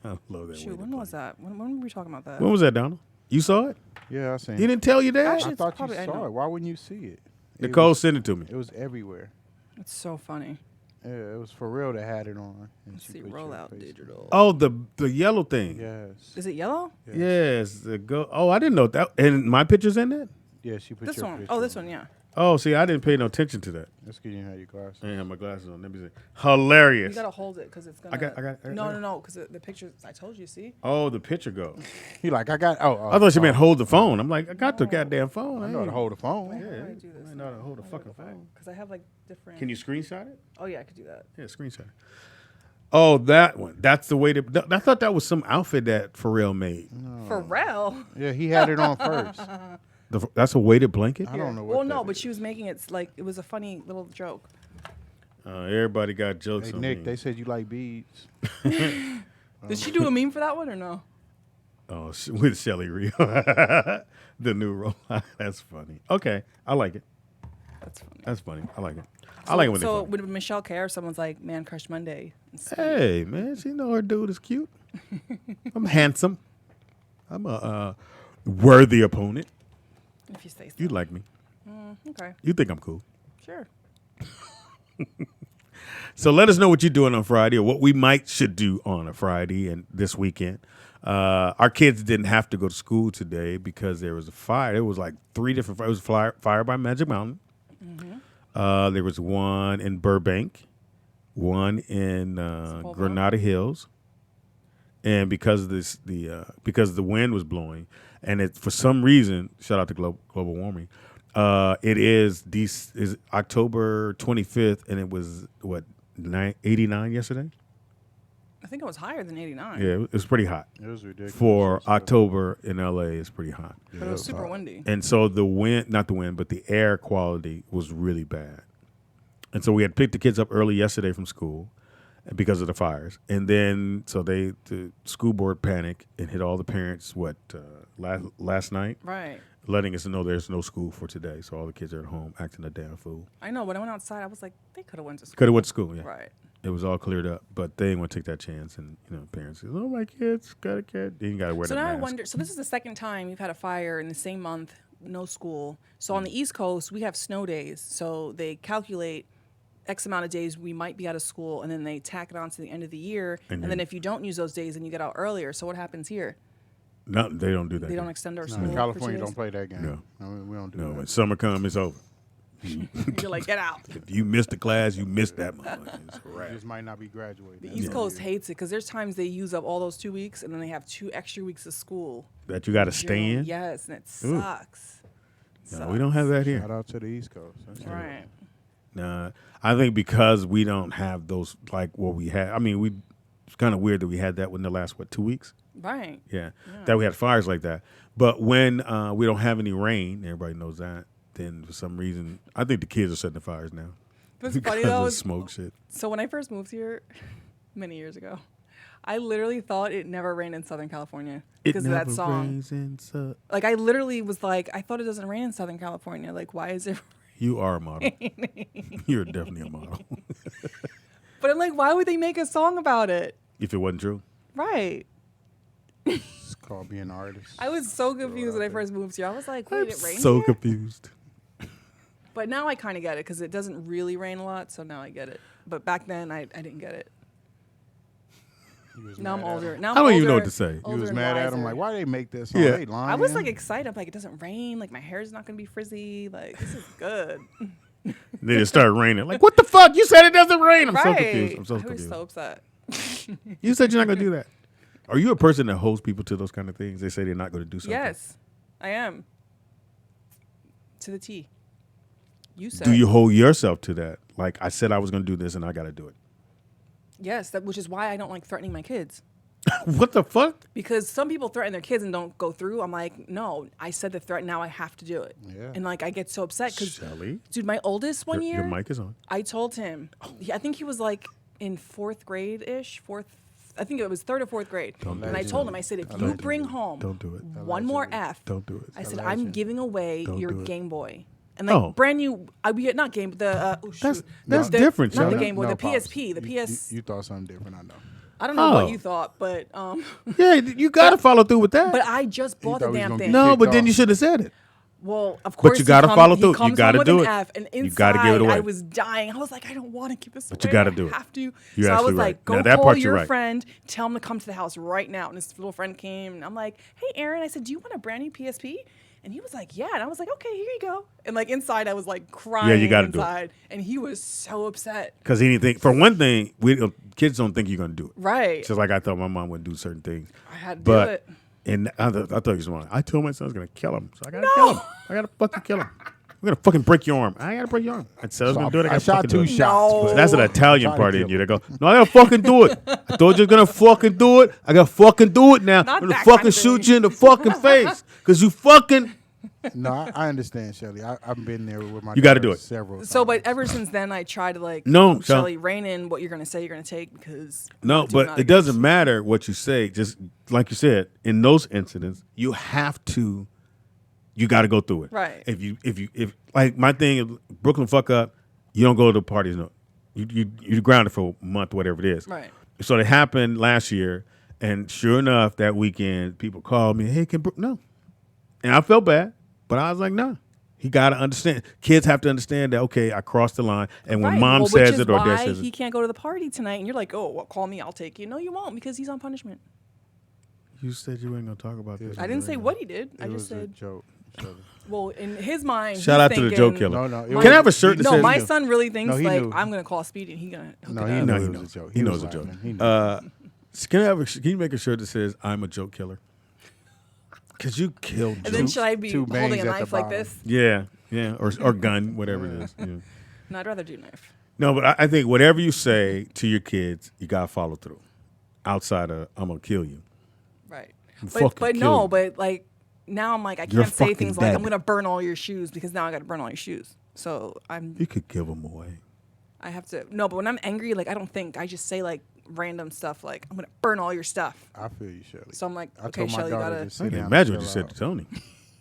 I love that. Shoot, weighted when was blanket. that? When were we talking about that? When was that, Donald? You saw it? Yeah, I seen. He didn't tell you that? Actually, I it's thought probably- you I saw know. it. Why wouldn't you see it? Nicole was, sent it to me. It was everywhere. It's so funny. Yeah, it was for real that had it on. And Let's she see, put roll your out face on it. digital. Oh, the yellow thing. Yes. Is it yellow? Yes. Yes. The go. Oh, I didn't know that. And my picture's in that? Yeah, she put This your one. picture Oh, this on one. it. Yeah. Oh, see, I didn't pay no attention to that. That's because you didn't have your glasses. I didn't have my glasses on. Let me see. You Hilarious. gotta hold it because it's gonna. I got- No, because the picture. I told you. See. Oh, the picture goes. You like, I got. Oh, I thought she meant hold the phone. I'm like, I got the goddamn phone. I know how to hold the phone. How do I Yeah, do this? I know how to hold the fucking phone. Because I have like different. Can you screenshot it? Oh yeah, I could do that. Yeah, screenshot it. Oh, that one. That's the way to. I thought that was some outfit that Pharrell made. Pharrell. Yeah, he had it on first. That's a weighted blanket. I don't know what. Well, no, that but is. she was making it like it was a funny little joke. Everybody got jokes Hey on Nick, me. they said you like beads. Did she do a meme for that one or no? Oh, with Shelly Rio, the new role. That's funny. Okay, I like it. That's funny. That's funny. I like it. I like it when they. So funny. would Michelle care if someone's like Man Crush Monday? Hey man, she know her dude is cute. I'm handsome. I'm a worthy opponent. If you say so. You like me. Okay. You think I'm cool. Sure. So let us know what you're doing on Friday or what we should do on a Friday and this weekend. Our kids didn't have to go to school today because there was a fire. It was like 3 different fires. It was fire by Magic Mountain. There was one in Burbank, one in Granada Hills. And because of because the wind was blowing, and it for some reason, shout out to global warming, it is October 25th, and it was what 89 yesterday. I think it was higher than 89. Yeah, it was pretty hot It was ridiculous. for October in LA. It's pretty hot, But it was super windy. and so the wind, not the wind, but the air quality was really bad. And so we had picked the kids up early yesterday from school because of the fires, and then so the school board panicked and hit all the parents last night, Right. letting us know there's no school for today. So all the kids are at home acting a damn fool. I know. When I went outside, I was like, they could have went to school. Could have went to school, yeah. Right. It was all cleared up, but they didn't want to take that chance. And parents said, "Oh, my kids got a kid." Then you got to wear So the now mask. I wonder. So this is the second time you've had a fire in the same month, no school. So on the East Coast, we have snow days. So they calculate X amount of days we might be out of school, and then they tack it on to the end of the year. And then if you don't use those days, then you get out earlier. So what happens here? No, they don't do that. They don't here. extend our No, school. in for California 2 don't days? play that game. No. I mean, we don't do No, that. when summer comes, it's over. You're like, get out. If you missed the class, you missed that moment. It's a You wrap. just might not be graduating. The East Coast hates it because there's times they use up all those 2 weeks, and then they have 2 extra weeks of school. That you got to stay in. Yes, and it Ooh. sucks. No, we don't have that here. Shout out to the East Coast. That's it. Right. Nah, I think because we don't have those like what we had. I mean, it's kind of weird that we had that in the last 2 weeks. Right. Yeah, that we had fires like that. But when we don't have any rain, everybody knows that. Then for some reason, I think the kids are setting the fires now. What's funny Because though of is smoke shit. So when I first moved here, many years ago, I literally thought it never rained in Southern California because of that song. Rains in Like I literally was like, I thought it doesn't rain in Southern California. Like why is it? You are a model. You're definitely a model. But I'm like, why would they make a song about it? If it wasn't true. Right. It's called being an artist. I was so confused when I first moved here. I was like, wait, I'm it rains so here? confused. But now I kind of get it because it doesn't really rain a lot. So now I get it. But back then I didn't get it. He was Now I'm mad at older. him. Now I I'm don't even know older- what to say. He older was and mad at him. wiser. Like, why they make this song? Yeah. They lying. I was like excited. I'm like, it doesn't rain. Like my hair's not gonna be frizzy. Like this is good. Then it started raining. Like, what the fuck? You said it doesn't rain. I'm so right. confused. I'm so I was confused. so upset. You said you're not going to do that. Are you a person that holds people to those kind of things? They say they're not going to do something. Yes, I am. To the T. You said. do you hold yourself to that? Like I said I was going to do this and I got to do it. Yes, which is why I don't like threatening my kids. What the fuck? Because some people threaten their kids and don't go through. I'm like, no, I said the threat. Now I have to do it. Yeah. And like I get so upset because, Shelly, dude, my oldest one year, your mic is on. I told him. I think he was like in fourth grade ish. I think it was third or fourth grade. And I told him, I said, if you bring home Don't do it. one more F, Don't do it. I said, I'm giving away Don't your do it. Game Boy. And like Oh. brand new, not Game, the oh, shoot. That's The- different, Not the Shelly. Game Boy, the Pops. PSP, the PS. You thought something different, I know. I don't know Oh. what you thought, but Yeah, you got to follow through with that. but I just bought the thought he was damn gonna thing. get no, kicked but then off. you should have said it. Well, of course, you gotta follow through. You He comes gotta home with do an it. F, and inside, You gotta give it away. I was dying. I was like, I don't want to give this away. But you gotta I do it. have to. You're so I was absolutely like, right. go Now, that call part you're your right. friend, tell him to come to the house right now. And his little friend came, and I'm like, hey, Aaron. I said, do you want a brand new PSP? And he was like, yeah. And I was like, okay, here you go. And like inside, I was like crying you gotta do it. inside. And he was so upset. Because he didn't think, for one thing, kids don't think you're going to do it. Right. Just like I thought my mom would do certain things. I had to But do it. and I thought he was wrong. I told my son I was gonna kill him, so I gotta kill him. I gotta fucking kill him. I'm gonna fucking break your arm. I gotta break your arm. I said I was gonna do it. I I gotta shot fucking do 2 it. shots. No. but- So that's an Italian Trying to part in kill you. They go, no, I gotta fucking do it. I told you I was gonna fucking do it. I gotta fucking do it now. Not I'm gonna that fucking kind of shoot thing. you in the fucking face because you fucking. No, I understand, Shelly. I've been there with my You gotta daughter do it. several times. So, but ever since then, I try to like, No, so- Shelly, rein in what you're gonna say, you're gonna take because No, I'm but not it against doesn't you. matter what you say. Just like you said, in those incidents, you have to. You got to go through it. Right. If like my thing, is Brooklyn fuck up, you don't go to parties. No, you grounded for a month, whatever it is. Right. So it happened last year, and sure enough, that weekend, people called me, "Hey, can Brook?" No, and I felt bad, but I was like, "No." He got to understand. Kids have to understand that. Okay, I crossed the line, and when Right. mom Well, says which is it or dad why says he it, can't go to the party tonight, and you're like, oh, well, call me, I'll take you. No, you won't because he's on punishment. you said you ain't gonna talk about this. I didn't say what he did. I It just was a said, joke. Shelly. well, in his mind, Shout he's out to the thinking, joke killer. No, no. it Can was- I have a shirt that No, says my no? son really thinks he like knew. I'm gonna call Speedy and he gonna hook No, it he up. knew No, it he was knows. a joke. He was knows a joke. laughing. He knew. Can you make a shirt that says "I'm a joke killer"? Because you killed. And then jokes. should I be two holding bangs a at the knife like bottom. this? Yeah, or gun, whatever it is. Yeah. No, I'd rather do knife. No, but I think whatever you say to your kids, you gotta follow through. Outside of "I'm gonna kill you." Right. fucking But kill no, you. but like now I'm like I You're can't say fucking things like dead. I'm gonna burn all your shoes because now I gotta burn all your shoes. So You could give them away. I have to no, but when I'm angry, like I don't think. I just say like random stuff like I'm gonna burn all your stuff. I feel you, Shelly. So I'm like, I okay, told my Shelly, you daughter gotta to sit I down can and imagine what you chill said out. to Tony.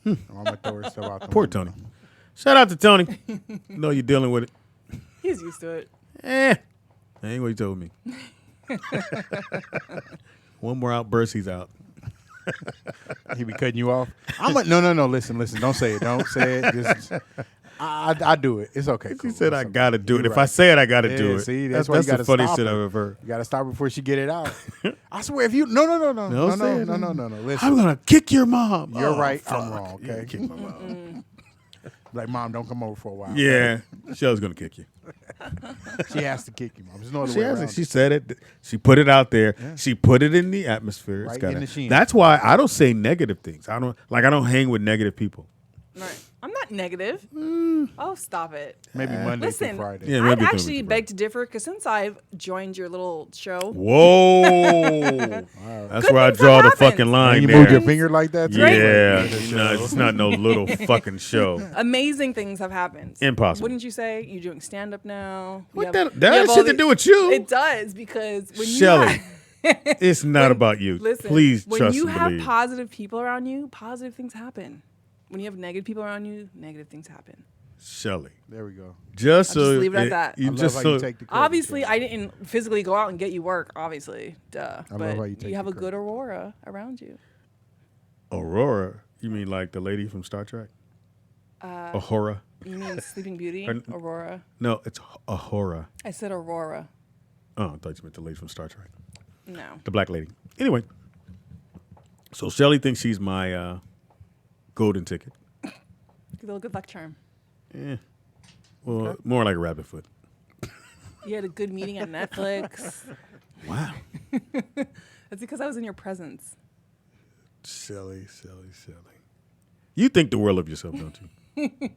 I'm gonna throw her stuff out the Poor window. Tony. Shout out to Tony. know you're dealing with it. he's used to it. That ain't what he told me. One more outburst, he's out. He be cutting you off. No. Listen. Don't say it. Don't say it. Just, I do it. It's okay. He cool. said, It's "I okay. gotta do it." You're If I right. say it, I gotta do Yeah, it. see, that's why you the gotta funniest stop shit her. I've ever heard. You gotta stop before she get it out. I swear, if you no. say it. Listen, I'm gonna kick your mom. you're Oh, right. fuck. I'm wrong. Yeah, Okay. kick my mom. Like, mom, don't come over for a while. Yeah, Shell's gonna kick you. She has to kick you, mom. There's no other She way hasn't. around. She said it. She put it out there. She put it in the atmosphere. It's Right gotta- in the sheen. That's why I don't say negative things. I don't hang with negative people. Right. I'm not negative. Oh, stop it. Maybe Monday Listen, through Friday. Yeah, I'd maybe it's actually gonna be beg to differ because since I've joined your little show, Whoa, that's Good where I things draw have the happened. fucking line you there. moved your finger like that, too? Yeah, Like, no, it's not no little fucking show. amazing things have happened. Impossible. Wouldn't you say? You're doing stand up now. You What have- that you has have all shit to the- do with you. It does because when Shelly, you it's not about you. listen, Please when trust you and have believe. positive people around you, positive things happen. When you have negative people around you, negative things happen. Shelly, There we go. just I'll so just leave it at that. You I love just how so you take the credit, Obviously, Shelly. I didn't physically go out and get you work. Obviously, duh. love But how you take have the a good aurora around you. Aurora. You mean like the lady from Star Trek? Ahura. You mean Sleeping Beauty, Or- Aurora? No, it's Ahura. I said Aurora. Oh, I thought you meant the lady from Star Trek, No. the black lady. Anyway, so Shelly thinks she's my golden ticket. Good little good luck charm. Yeah. Well, more like a rabbit foot. You had a good meeting at Netflix. Wow. That's because I was in your presence. Shelly. You think the world of yourself, don't you?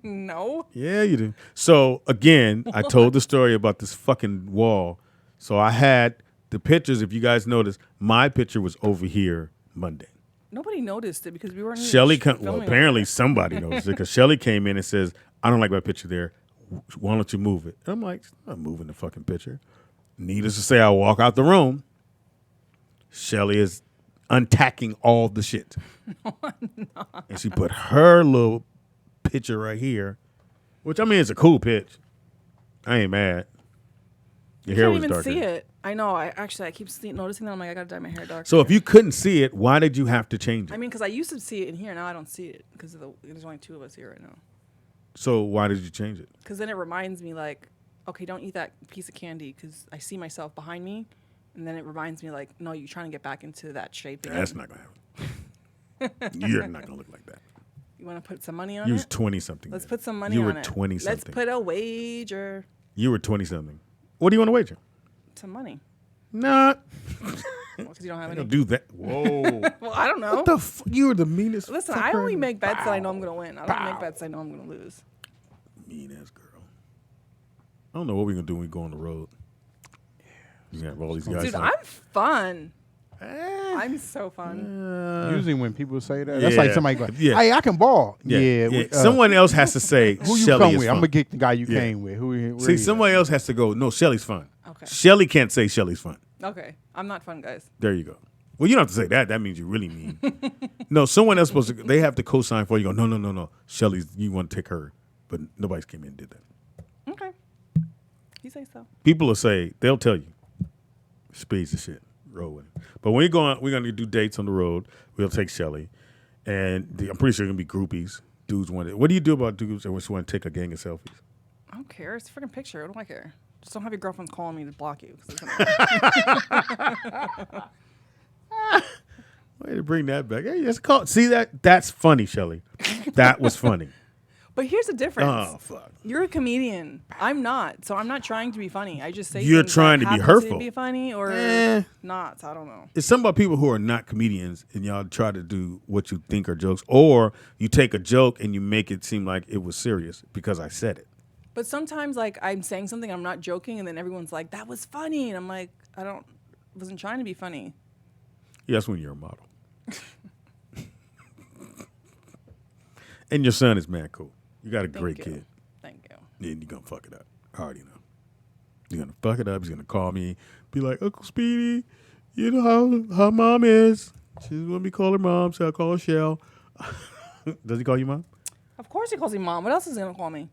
No. Yeah, you do. So again, I told the story about this fucking wall. So I had the pictures. If you guys notice, my picture was over here Monday. Nobody noticed it because we weren't. Shelly, even well, filming apparently it. somebody noticed it because Shelly came in and says, "I don't like my picture there. Why don't you move it?" And I'm like, "I'm not moving the fucking picture." Needless to say, I walk out the room. Shelly is untacking all the shit, and she put her little picture right here, which I mean, it's a cool pitch. I ain't mad. Your hair Can't was even darker. see it. I know. I keep noticing that. I'm like, I gotta dye my hair dark. So if you couldn't see it, why did you have to change it? I mean, because I used to see it in here, now I don't see it because there's only two of us here right now. So why did you change it? Because then it reminds me, like, okay, don't eat that piece of candy because I see myself behind me, and then it reminds me, like, no, you're trying to get back into that shape. Again. That's not gonna happen. You're not gonna look like that. You want to put some money on You it? was 20 something. Let's then. put some money You on were it. 20 something. Let's put a wager. You were 20 something. What do you want to wager? Some money. Nah. Because you don't have I any. don't do that. Whoa. Well, I don't know. What the you were the meanest. Listen, I fucker only in- make bets that I know I'm gonna win. I don't make bets I know I'm gonna lose. Mean ass girl. I don't know what we're gonna do when we go on the road. You have all these guys. Dude, like, I'm fun. eh, I'm so fun. Usually when people say that, that's like yeah. somebody going, Yeah. "Hey, I can ball." yeah. we- Someone else has to say who you Shelly come is with? fun. I'm gonna get the guy you Yeah. came with. Where See, he somebody at? else has to go. No, Shelly's fun. Okay. Shelly can't say Shelly's fun. Okay. I'm not fun, guys. There you go. Well, you don't have to say that. That means you really mean. No, someone else supposed to. They have to co-sign for you. Go, no. Shelly's. You want to take her, but nobody's came in and did that. Okay. You say so. People will say they'll tell you. Speed's the shit. Roll with it. But when we're gonna do dates on the road. We'll take Shelly, and I'm pretty sure it's gonna be groupies. Dudes want it. What do you do about dudes that just want to take a gang of selfies? I don't care. It's a freaking picture. What do I care? Just don't have your girlfriends calling me to block you. 'Cause Way to bring that back. Hey, let's call. See that? That's funny, Shelly. That was funny. But here's the difference. Oh fuck. You're a comedian. I'm not. So I'm not trying to be funny. I just say You're things trying that to be happen hurtful. To be funny or Eh. not. I don't know. It's something about people who are not comedians and y'all try to do what you think are jokes, or you take a joke and you make it seem like it was serious because I said it. But sometimes, like, I'm saying something, I'm not joking, and then everyone's like, "That was funny," and I'm like, wasn't trying to be funny. Yeah, that's when you're a model. And your son is mad cool. You got a great Thank you. kid. Thank you. And you're gonna fuck it up. I already know. You're gonna fuck it up. He's gonna call me, be like, Uncle Speedy, you know how her mom is. She's gonna be calling her mom, so I'll call her Shell. Does he call you mom? Of course he calls me mom. What else is he gonna call me?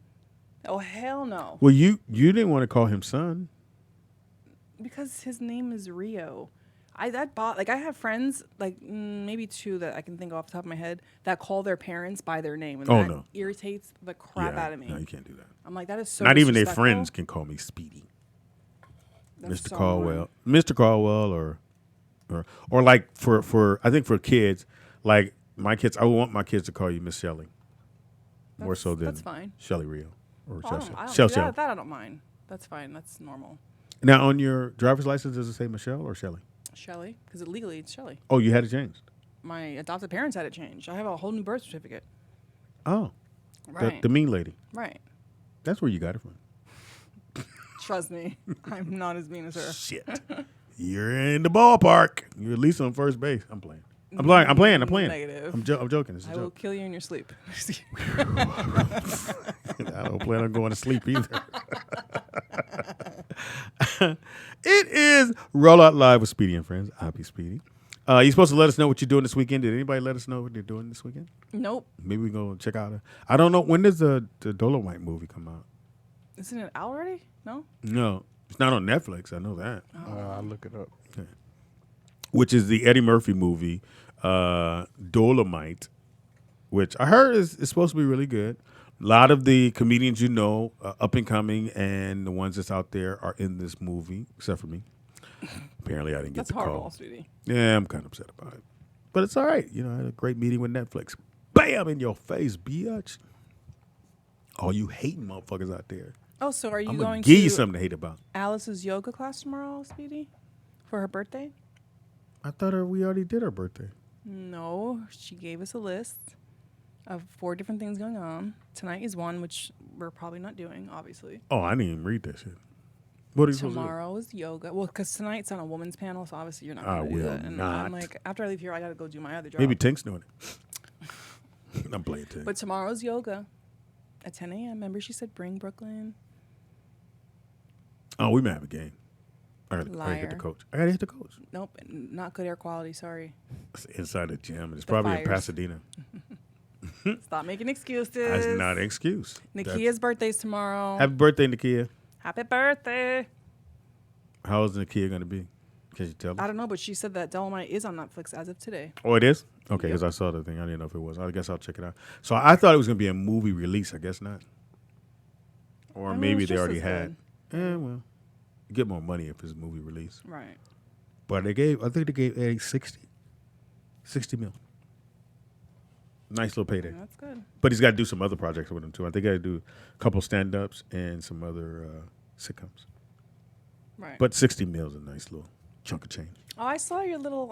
Oh hell no. Well, you didn't want to call him son. Because his name is Rio. I have friends, like maybe two that I can think of off the top of my head, that call their parents by their name, and Oh, that no. irritates the crap out of me. No, you can't do that. I'm like, that is so Not even their disrespectful. friends can call me Speedy. That's Mr. so Caldwell. annoying. Mr. Caldwell or like for I think for kids, like my kids, I would want my kids to call you Miss Shelley. More so than that's fine. Shelly Rio or Oh, I don't Shell see Shell. that I don't mind. That's fine. That's normal. Now on your driver's license, does it say Michelle or Shelly? Shelly, because legally it's Shelly. Oh, you had it changed. My adopted parents had it changed. I have a whole new birth certificate. Oh, Right. the mean lady. Right. That's where you got it from. Trust me, I'm not as mean as her. Shit, you're in the ballpark. You're at least on first base. I'm playing. I'm playing. Negative. I'm joking. It's a I will joke. kill you in your sleep. I don't plan on going to sleep either. It is Roll Out Live with Speedy and Friends. I'll be Speedy. You're supposed to let us know what you're doing this weekend. Did anybody let us know what they're doing this weekend? Nope. Maybe we go check out. I don't know. When does the Dolomite movie come out? Isn't it out already? No. No, it's not on Netflix. I know that. I'll look it up. Which is the Eddie Murphy movie, Dolomite, which I heard is supposed to be really good. A lot of the comedians up and coming, and the ones that's out there are in this movie, except for me. Apparently, I didn't get That's the horrible, call. sweetie. Yeah, I'm kind of upset about it. But it's all right. I had a great meeting with Netflix. Bam! In your face, bitch. All you hating motherfuckers out there. Oh, so are you I'm going going to give to you something to hate about. Alice's yoga class tomorrow, Speedy? For her birthday? I thought we already did her birthday. No, she gave us a list of 4 different things going on. Tonight is one, which we're probably not doing, obviously. Oh, I didn't even read that shit. What are you supposed to do? Tomorrow is yoga. Well, because tonight's on a woman's panel, so obviously you're not I going to do will that. And not. I'm like, after I leave here, I got to go do my other job. Maybe Tink's doing it. I'm playing Tink. But tomorrow's yoga at 10 a.m. Remember, she said bring Brooklyn. Oh, we may have a game. I gotta hit Liar. the coach. I gotta hit the coach. Nope, not good air quality. Sorry. It's inside the gym. It's The probably in fires. Pasadena. Stop making excuses. That's not an excuse. Nakia's birthday's tomorrow. Happy birthday, Nakia. Happy birthday. How old is Nakia gonna be? Can you tell I us? don't know, but she said that Dolomite is on Netflix as of today. Oh, it is? Okay, Yep. because I saw the thing. I didn't know if it was. I guess I'll check it out. So I thought it was gonna be a movie release. I guess not. Or I mean, maybe it's they just already as had. good. Well, you get more money if it's a movie release. Right. But I think they gave Eddie 60 mil. Nice little payday. That's good. But he's got to do some other projects with him too. I think he got to do a couple stand-ups and some other sitcoms. Right. But 60 mil is a nice little chunk of change. Oh, I saw your little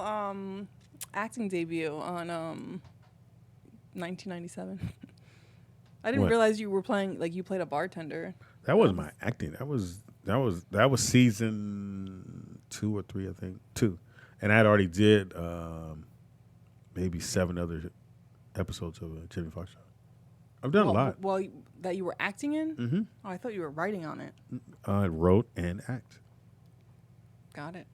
acting debut on 1997. I didn't What? realize you were playing, like you played a bartender. That wasn't my acting. That was season 2 or 3, I think. 2. And I had already did maybe 7 other episodes of a Jimmy Fox show. I've done a lot. Well, that you were acting in? Mm-hmm. Oh, I thought you were writing on it. I wrote and act. Got it.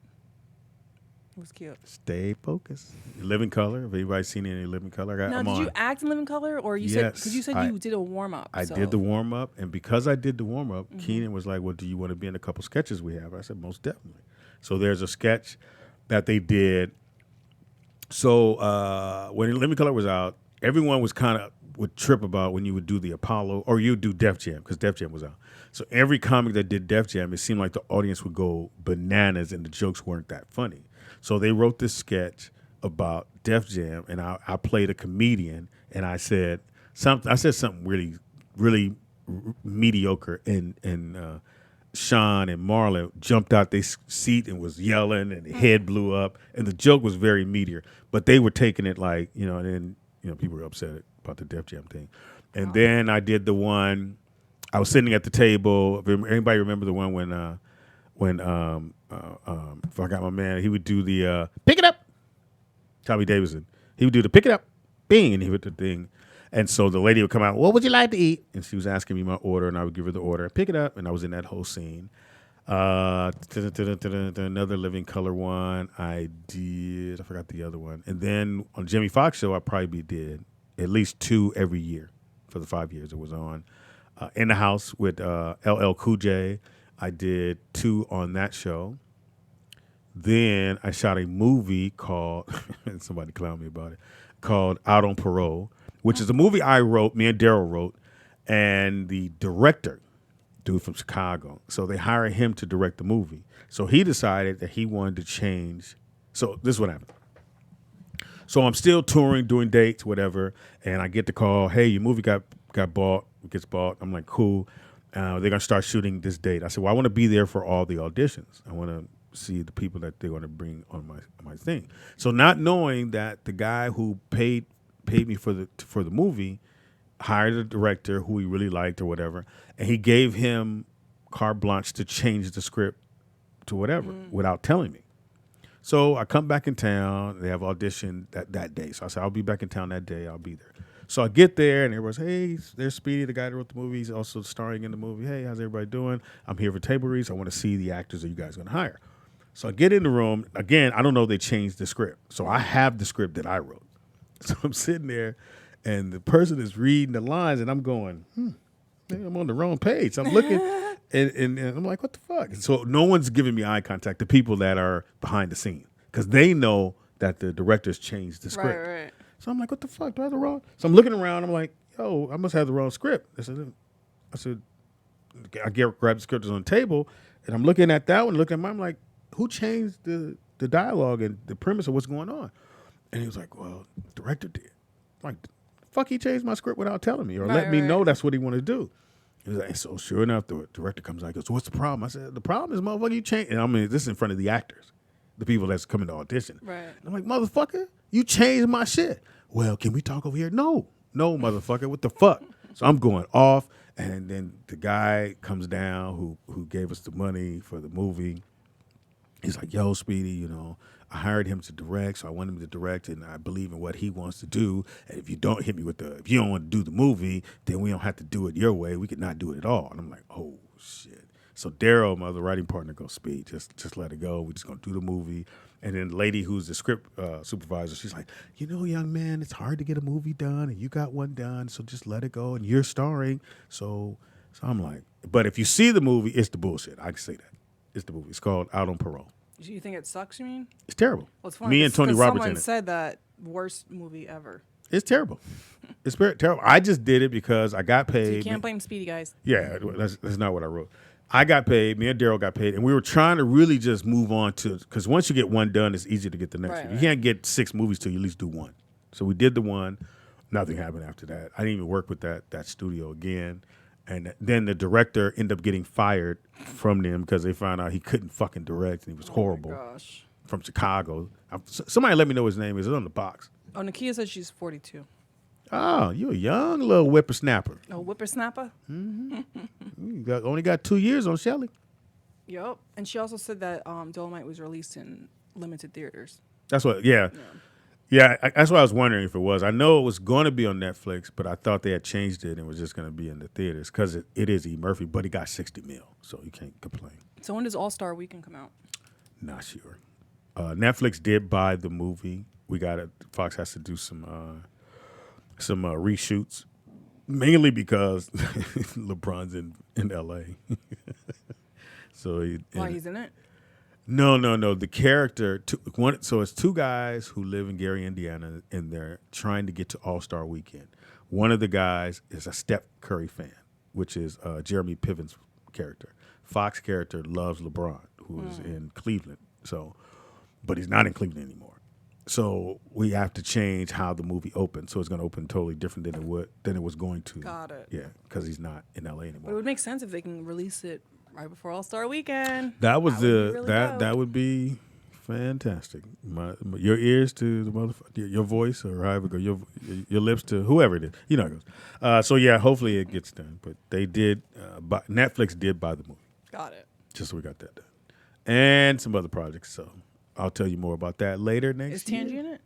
It was cute. Stay focused. Living Color. Have anybody seen any Living Color? Now, I'm did on. you act in Living Color, or you said Yes, because you said I- you did a warm up? I did the warm up, and because I did the warm up, Keenan was like, "Well, do you want to be in a couple sketches we have?" I said, "Most definitely." So there's a sketch that they did. So when Living Color was out, everyone was kind of would trip about when you would do the Apollo or you would do Def Jam because Def Jam was out. So every comic that did Def Jam, it seemed like the audience would go bananas and the jokes weren't that funny. So they wrote this sketch about Def Jam, and I played a comedian, and I said something. I said something really, really mediocre, and Sean and Marlon jumped out their seat and was yelling, and the head blew up, and the joke was very meteor. But they were taking it like, and then people were upset about the Def Jam thing. And then I did the one. I was sitting at the table. If anybody remember the one when if I got my man, he would do the pick it up. Tommy Davidson. He would do the pick it up, bing, and he would do the thing. And so the lady would come out, what would you like to eat? And she was asking me my order, and I would give her the order, pick it up, and I was in that whole scene. Another Living Color one I did. I forgot the other one. And then on Jimmy Fox show, I probably did at least 2 every year for the 5 years it was on. In the House with LL Cool J, I did 2 on that show. Then I shot a movie called, and somebody clowned me about it, called Out on Parole, which is a movie I wrote, me and Daryl wrote, and the director, dude from Chicago. So they hired him to direct the movie. So he decided that he wanted to change. So this is what happened. So I'm still touring, doing dates, whatever, and I get the call, hey, your movie got bought, gets bought. I'm like, cool. They're going to start shooting this date. I said, well, I want to be there for all the auditions. I want to see the people that they're going to bring on my thing. So not knowing that the guy who paid me for the movie hired a director who he really liked or whatever, and he gave him carte blanche to change the script to whatever without telling me. So I come back in town. They have audition that day. So I said, I'll be back in town that day. I'll be there. So I get there, and everybody's, hey, there's Speedy, the guy that wrote the movie. He's also starring in the movie. Hey, how's everybody doing? I'm here for table reads. I want to see the actors that you guys are going to hire. So I get in the room. Again, I don't know they changed the script. So I have the script that I wrote. So I'm sitting there, and the person is reading the lines, and I'm going, maybe I'm on the wrong page. I'm looking, and I'm like, what the fuck? And so no one's giving me eye contact, the people that are behind the scene, because they know that the directors changed the script. Right. So I'm like, what the fuck? Do I have the wrong? So I'm looking around. I'm like, yo, I must have the wrong script. I said, I grab the script that's on the table, and I'm looking at that one, looking at mine. I'm like, who changed the dialogue and the premise of what's going on? And he was like, well, the director did. I'm like, fuck, he changed my script without telling me or let me know that's what he wanted to do. He was like, so sure enough, the director comes out and goes, what's the problem? I said, the problem is, motherfucker, you changed. And I mean, this is in front of the actors, the people that's coming to audition. Right. And I'm like, motherfucker, you changed my shit. Well, can we talk over here? No, motherfucker, what the fuck? So I'm going off, and then the guy comes down who gave us the money for the movie. He's like, yo, Speedy, you know, I hired him to direct, so I want him to direct, and I believe in what he wants to do. And if you don't hit me if you don't want to do the movie, then we don't have to do it your way. We could not do it at all. And I'm like, oh, shit. So Daryl, my other writing partner, goes, Speed, just let it go. We're just going to do the movie. And then the lady who's the script supervisor, she's like, you know, young man, it's hard to get a movie done, and you got one done, so just let it go. And you're starring. So I'm like, but if you see the movie, it's the bullshit. I can say that. It's the movie. It's called Out on Parole. Do you think it sucks? You mean? It's terrible. Well, it's funny. Me and Tony Roberts someone in it. said that worst movie ever. It's terrible. It's very terrible. I just did it because I got paid. So you can't blame Speedy, guys. Yeah, that's not what I wrote. I got paid. Me and Daryl got paid, and we were trying to really just move on to, because once you get one done, it's easy to get the next Right, one. right. You can't get 6 movies till you at least do one. So we did the one. Nothing happened after that. I didn't even work with that studio again. And then the director ended up getting fired from them because they found out he couldn't fucking direct, and he was horrible. Oh my gosh. From Chicago. Somebody let me know his name is. It's on the box. Oh, Nakia says she's 42. Oh, you a young little whippersnapper. Oh, whippersnapper? You only got 2 years on Shelley. Yep. And she also said that Dolomite was released in limited theaters. That's what, yeah. Yeah, that's what I was wondering if it was. I know it was going to be on Netflix, but I thought they had changed it and was just going to be in the theaters because it is E. Murphy, but he got 60 mil, so you can't complain. So when does All-Star Weekend come out? Not sure. Netflix did buy the movie. We got it. Fox has to do some reshoots, mainly because LeBron's in L.A. So He's in it? No. The character, so it's 2 guys who live in Gary, Indiana, and they're trying to get to All-Star Weekend. One of the guys is a Steph Curry fan, which is Jeremy Piven's character. Fox character loves LeBron, who is in Cleveland. But he's not in Cleveland anymore. So we have to change how the movie opens. So it's going to open totally different than it was going to. Got it. Yeah, because he's not in LA But it anymore. would make sense if they can release it right before All-Star Weekend. That was That would be really dope. that would be fantastic. Your ears to the motherfucker, your voice, or however it goes, your lips to whoever it is. You know how it goes. So yeah, hopefully it gets done. But they did. Netflix did buy the movie. Got it. Just so we got that done, and some other projects. So I'll tell you more about that later next Is year. Tangy in it?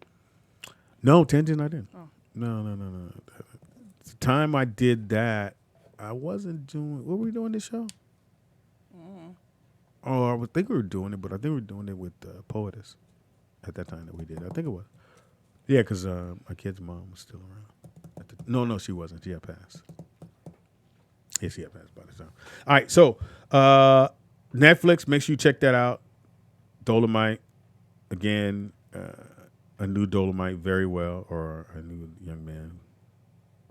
No, Tangent I didn't. Oh. No. The time I did that, I wasn't doing. What were we doing this show? Oh, I would think we were doing it, but I think we were doing it with Poetess at that time that we did. I think it was. Yeah, because my kid's mom was still around. No, she wasn't. She had passed. Yeah, she had passed by the time. All right, so Netflix, make sure you check that out. Dolomite, again, a new Dolomite, very well, or a new young man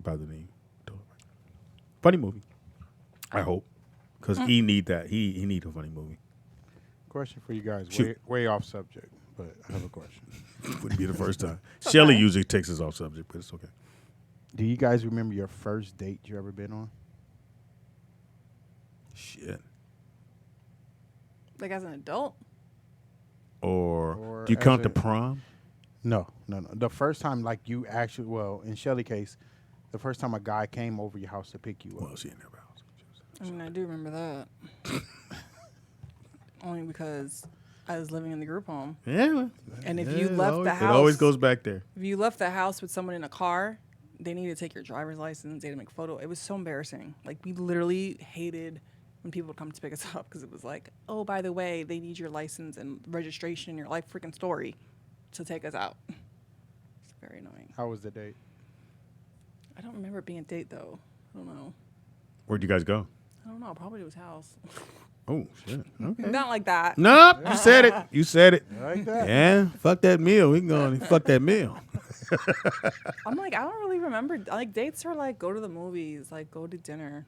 by the name Dolomite. Funny movie, I hope, because he need that. He need a funny movie. Question for you guys, Shoot. way off subject, but I have a question. Wouldn't be the first time. Shelley usually takes us off subject, but it's okay. Do you guys remember your first date you ever been on? Shit. Like as an adult? Or do you as count a- the prom? No. The first time, like you actually, well, in Shelly case, the first time a guy came over your house to pick you up. Well, she ain't never house. I mean, I do remember that. Only because I was living in the group home. Yeah. And if Yeah, you it left always, the it always house- goes back there. If you left the house with someone in a car, they needed to take your driver's license. They had to make a photo. It was so embarrassing. Like, we literally hated when people would come to pick us up because it was like, oh, by the way, they need your license and registration and your life freaking story to take us out. It's very annoying. How was the date? I don't remember it being a date, though. I don't know. Where'd you guys go? I don't know. Probably to his house. Oh, shit. Okay. Not like that. Nope, you said it. You said it. Like that? Yeah, fuck that meal. We can go and fuck that meal. I'm like, I don't really remember. Like, dates are like, go to the movies, like, go to dinner.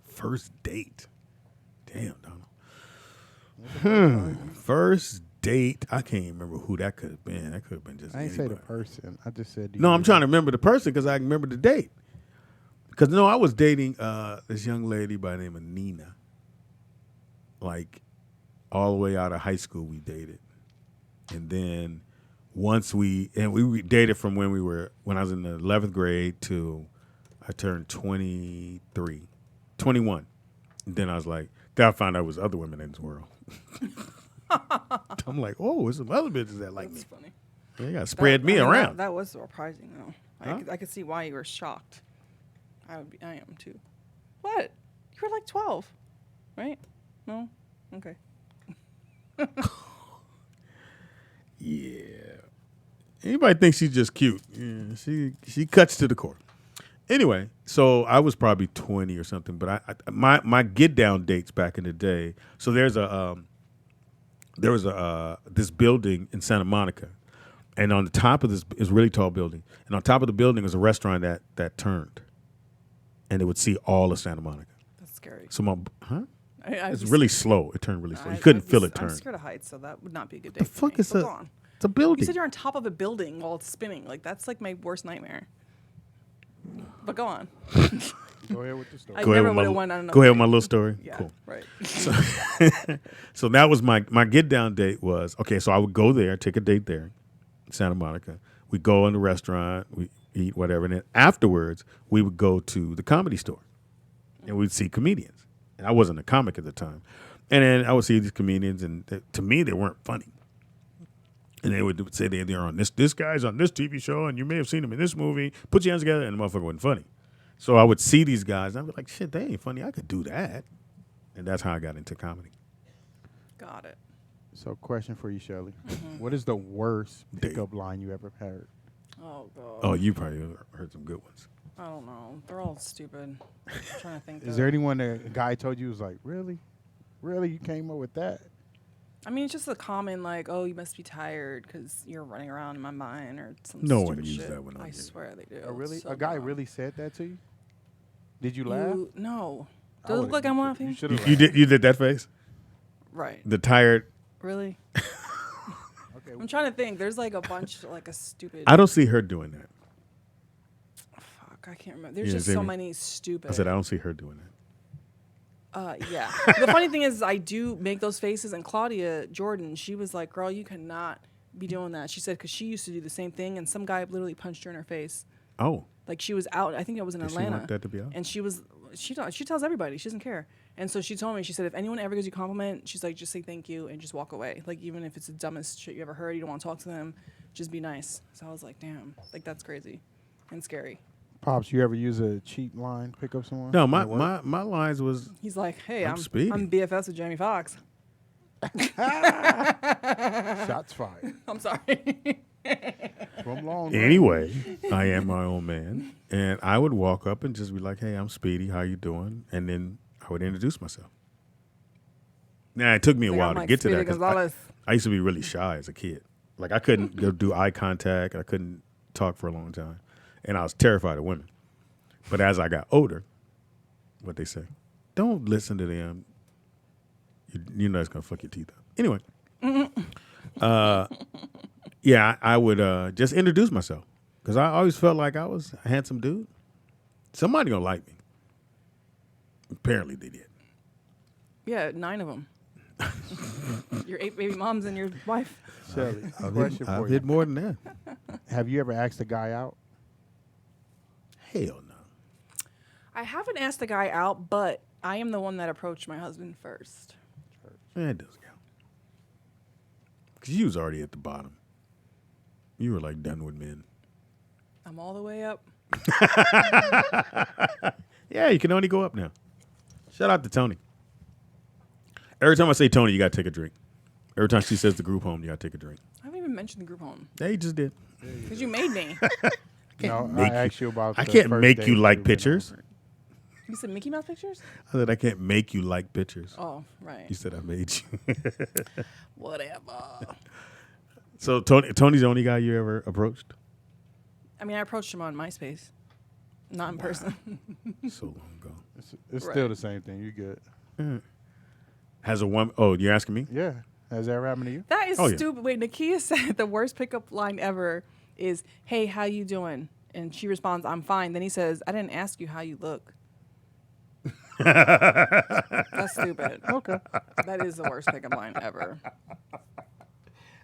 First date. Damn, Donald. First date. I can't even remember who that could have been. That could have been just I didn't say the anybody. person. I just said. No, I'm trying to remember the person because I can remember the date. Because, I was dating this young lady by the name of Nina. Like, all the way out of high school, we dated. And then once we dated from when I was in the 11th grade to I turned 23, 21. And then I was like, then I found out there was other women in this world. I'm like, oh, there's some other bitches that like me. That's funny. They got to spread That- me I mean, around. That was surprising, though. Huh? I could see why you were shocked. I am too. What? You were like 12, right? No? Okay. Yeah. Anybody thinks she's just cute? Yeah, she cuts to the core. Anyway, so I was probably 20 or something, but my get down dates back in the day. So there was this building in Santa Monica, and on the top of this is a really tall building, and on top of the building is a restaurant that turned, and it would see all of Santa Monica. That's scary. So I'd it's be really slow. It turned really slow. You I'd couldn't be feel s- it turn. I'm scared of heights, so that would not be a good day. The for fuck me. is But a go on. it's a building? You said you're on top of a building while it's spinning. Like that's like my worst nightmare. But go on. Go ahead with the story. I Go ahead never with would have my went on another go ahead with date. my little story. Yeah. Cool. Right. So that was my get down date was okay. So I would go there, take a date there, Santa Monica. We go in the restaurant, we eat whatever, and then afterwards we would go to the Comedy Store, and we'd see comedians. And I wasn't a comic at the time, and then I would see these comedians, and to me they weren't funny. And they would say they're on this guy's on this TV show, and you may have seen him in this movie. Put your hands together, and the motherfucker wasn't funny. So I would see these guys, and I'd be like, shit, they ain't funny. I could do that. And that's how I got into comedy. Got it. So, question for you, Shelly. Mm-hmm. What is the worst pickup line you ever heard? Oh god. Oh, you probably heard some good ones. I don't know. They're all stupid. I'm trying to think. Is there anyone that a guy told you was like, really? Really? You came up with that? I mean, it's just a common like, oh, you must be tired because you're running around in my mind or some. No one stupid used shit. that one on I you. swear they do. Oh, really? It's so A guy dumb. really said that to you? Did you laugh? No. I Does it look would've- like I'm you laughing? should have You did that face? Right. The tired. Really? Okay. I'm trying to think. There's like a bunch, like a stupid. I don't see her doing that. Fuck, I can't remember. There's Yeah, just so Jamie. many stupid. I said I don't see her doing that. Yeah. The funny thing is, I do make those faces, and Claudia Jordan, she was like, "Girl, you cannot be doing that." She said because she used to do the same thing, and some guy literally punched her in her face. Oh, Like she was out. I think it was in did she Atlanta. want that to be out? And she tells everybody. She doesn't care. And so she told me, she said, if anyone ever gives you a compliment, she's like, just say thank you and just walk away. Like even if it's the dumbest shit you ever heard, you don't want to talk to them, just be nice. So I was like, damn, like that's crazy and scary. Pops, you ever use a cheap line, pick up someone? No, at work? my lines was He's like, hey, I'm I'm Speedy. BFFs with Jamie Foxx. Shots fired. I'm sorry. From long. anyway. I am my own man, and I would walk up and just be like, "Hey, I'm Speedy. How you doing?" And then I would introduce myself. Now it took me a Like, while I'm to like get to that Speedy 'cause Gonzalez. I used to be really shy as a kid. Like I couldn't go do eye contact. I couldn't talk for a long time, and I was terrified of women. But as I got older, what they say, don't listen to them. You know it's gonna fuck your teeth up. Anyway, yeah, I would just introduce myself because I always felt like I was a handsome dude. Somebody gonna like me. Apparently they did. Yeah, 9 of them. Your 8 baby moms and your wife. Shelly, I've question for hit you. more than that. Have you ever asked a guy out? Hell no. I haven't asked the guy out, but I am the one that approached my husband first. That doesn't count. Because you was already at the bottom. You were like done with men. I'm all the way up. Yeah, you can only go up now. Shout out to Tony. Every time I say Tony, you got to take a drink. Every time she says the group home, you got to take a drink. I haven't even mentioned the group home Yeah, you just did. because you made me. No, I make you- asked you about. I the can't first make date you like you've been on. pictures. You said Mickey Mouse pictures? I said I can't make you like pictures. Oh, right. You said I made you. Whatever. So Tony's the only guy you ever approached? I mean, I approached him on MySpace, not in person. So long ago. It's Right. still the same thing. You good? Has a woman? Oh, you're asking me? Yeah. Has that ever happened to you? That is Oh, yeah. stupid. Wait, Nakia said the worst pickup line ever is, "Hey, how you doing?" And she responds, "I'm fine." Then he says, "I didn't ask you how you look." That's stupid. Okay. That is the worst pickup line ever.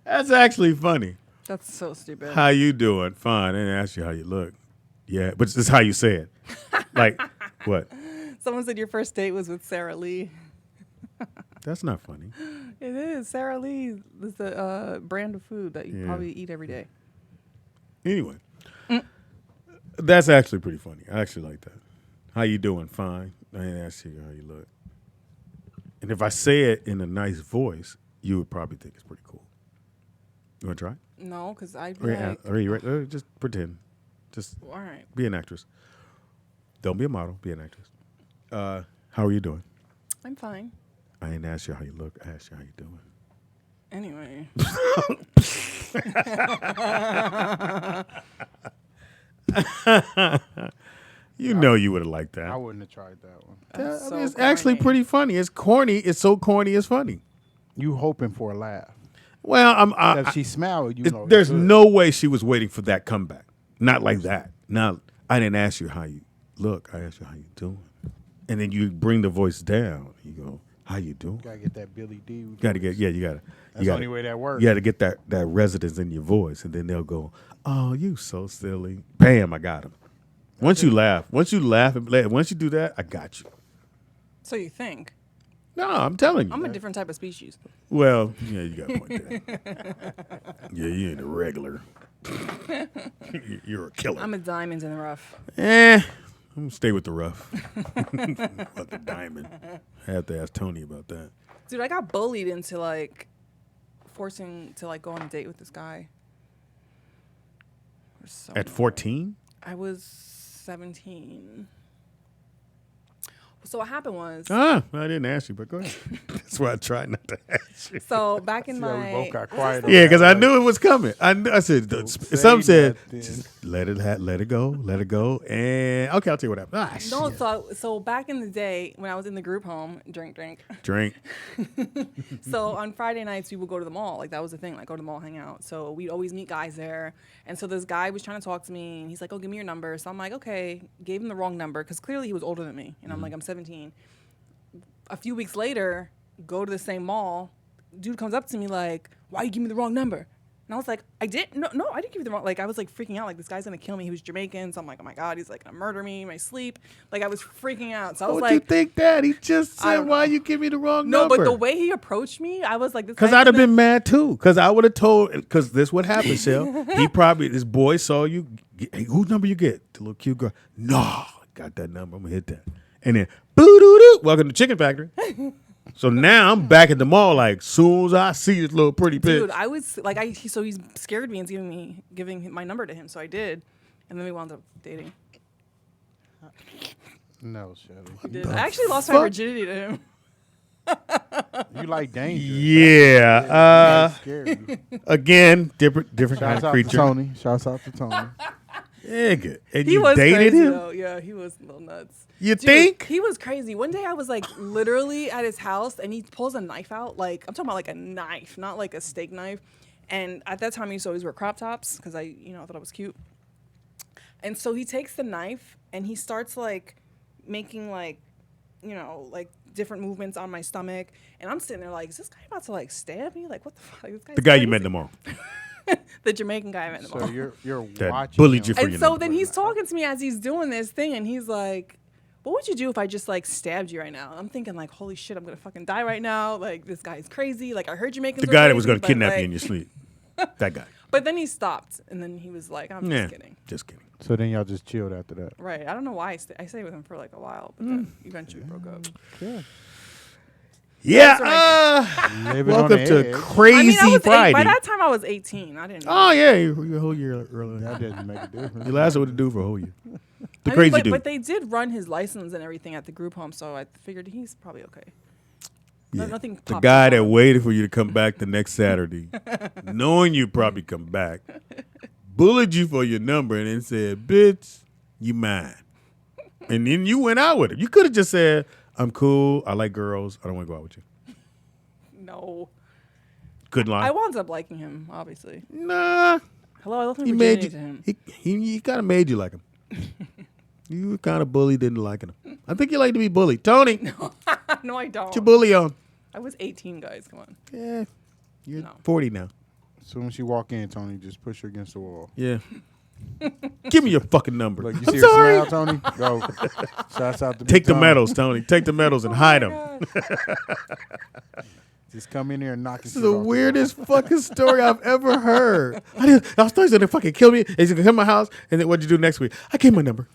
That's actually funny. That's so stupid. How you doing? Fine. I didn't ask you how you look. Yeah, but it's how you say it. Like what? Someone said your first date was with Sarah Lee. That's not funny. It is. Sarah Lee is the brand of food that you Yeah. probably eat every day. Anyway, that's actually pretty funny. I actually like that. How you doing? Fine. I ain't ask you how you look. And if I say it in a nice voice, you would probably think it's pretty cool. You want to try? No, because I'd Or, be like, just pretend. Just all right. be an actress. Don't be a model. Be an actress. How are you doing? I'm fine. I ain't asked you how you look. I asked you how you doing. Anyway. You know you would have liked that. I wouldn't have tried that one. That's I so mean, it's actually corny. pretty funny. It's corny. It's so corny. It's funny. You hoping for a laugh? Well, If she smiled, you know. there's it's good. no way she was waiting for that comeback. Not like that. Now, I didn't ask you how you look. I asked you how you doing. And then you bring the voice down. You go, how you doing? Gotta get that Billy D. You gotta get, yeah, you gotta. That's you the gotta, only way that works. You gotta get that resonance in your voice, and then they'll go, "Oh, you so silly." Bam, I got him. Once you laugh, once you do that, I got you. So you think? No, I'm telling you. I'm a different type of species. Well, yeah, you got a point there. Yeah, you ain't a regular. You're a killer. I'm a diamond in the rough. I'm gonna stay with the rough. About the diamond. I have to ask Tony about that. Dude, I got bullied into like forcing to like go on a date with this guy. It was so At annoying. 14? I was 17. So what happened was, I didn't ask you, but go ahead. That's why I tried not to ask you. so back in See my, how we both got quiet. on Yeah, that, because I like, knew it was coming. I said, say some said, nothing. just let it go, And okay, I'll tell you what happened. Ah, no, shit. so back in the day when I was in the group home, drink. Drink. So on Friday nights we would go to the mall. Like that was the thing, like go to the mall, hang out. So we'd always meet guys there. And so this guy was trying to talk to me and he's like, "Oh, give me your number." So I'm like, "Okay." Gave him the wrong number because clearly he was older than me. And I'm like, I'm 17. A few weeks later, go to the same mall. Dude comes up to me like, "Why you give me the wrong number?" And I was like, I didn't give you the wrong, like, I was like freaking out, like, this guy's gonna kill me. He was Jamaican, so I'm like, oh my God, he's like gonna murder me in my sleep. Like, I was freaking out. So I How was would you like, think that? He just I said, don't why know. you give me the wrong no, number? but the way he approached me, I was like, this Because guy's I'd have gonna- been mad too. Because I would have told, because this what happened, Shell. He probably, this boy saw you. Hey, whose number you get? The little cute girl. No, got that number. I'm going to hit that. And then, boo-doo-doo, welcome to Chicken Factory. So now I'm back at the mall like, soon as I see this little pretty bitch. Dude, I was like, so he's scared me and giving my number to him. So I did. And then we wound up dating. No, Shelly. I actually lost my fuck? virginity to him. You like danger. Yeah. That's scary. Again, different kind Shouts of out creature. to Tony. Shouts out to Tony. Nigga. And He you was dated crazy, him? though. Yeah, he was a little nuts. You Dude, think? he was crazy. One day I was like literally at his house and he pulls a knife out. Like I'm talking about like a knife, not like a steak knife. And at that time I used to always wear crop tops because I thought I was cute. And so he takes the knife and he starts like making like, like different movements on my stomach. And I'm sitting there like, is this guy about to like stab me? Like what the fuck? This guy's The guy you crazy. met in the mall. The Jamaican guy I met in the So mall. you're That watching. bullied him. you for And your so number. then he's talking to me as he's doing this thing, and he's like, "What would you do if I just like stabbed you right now?" And I'm thinking like, "Holy shit, I'm gonna fucking die right now! Like this guy's crazy. Like I heard Jamaicans." The were guy that was crazy, going to but, kidnap like- you in your sleep. That guy. But then he stopped, and then he was like, "I'm Yeah. just kidding." Just kidding. So then y'all just chilled after that. Right? I don't know why I stayed with him for like a while, but then eventually broke up. Yeah. Living on Welcome the to edge. Crazy I mean, I was Friday. by that time I was 18. I didn't. Oh, yeah. You're a whole year earlier. That doesn't make a difference. You lasted with the dude for a whole year. The I mean, crazy but, dude. but they did run his license and everything at the group home, so I figured he's probably okay. Yeah. Nothing. The popped guy up that on him. waited for you to come back the next Saturday, knowing you'd probably come back, bullied you for your number and then said, bitch, you mine. And then you went out with him. You could have just said, I'm cool. I like girls. I don't want to go out with you. No, Couldn't lie. I wound up liking him, obviously. Nah. Hello, I left my He made virginity you. to him. He kind of made you like him. You were kind of bullied into liking him. I think you like to be bullied. Tony, No, I don't. what's your bully on? I was 18, guys. Come on. Yeah. You're No. 40 now. As soon as you walk in, Tony, just push her against the wall. Yeah. Give me your fucking number. Look, you I'm see her sorry. smile, Tony? Go. Shouts out to Take Big the Tony. medals, Tony. Take the medals and hide them. Just come in here and knock This is the weirdest fucking story I've ever heard. I was thought he was gonna fucking kill me. He's gonna come to my house, and then what'd you do next week? I gave him my number.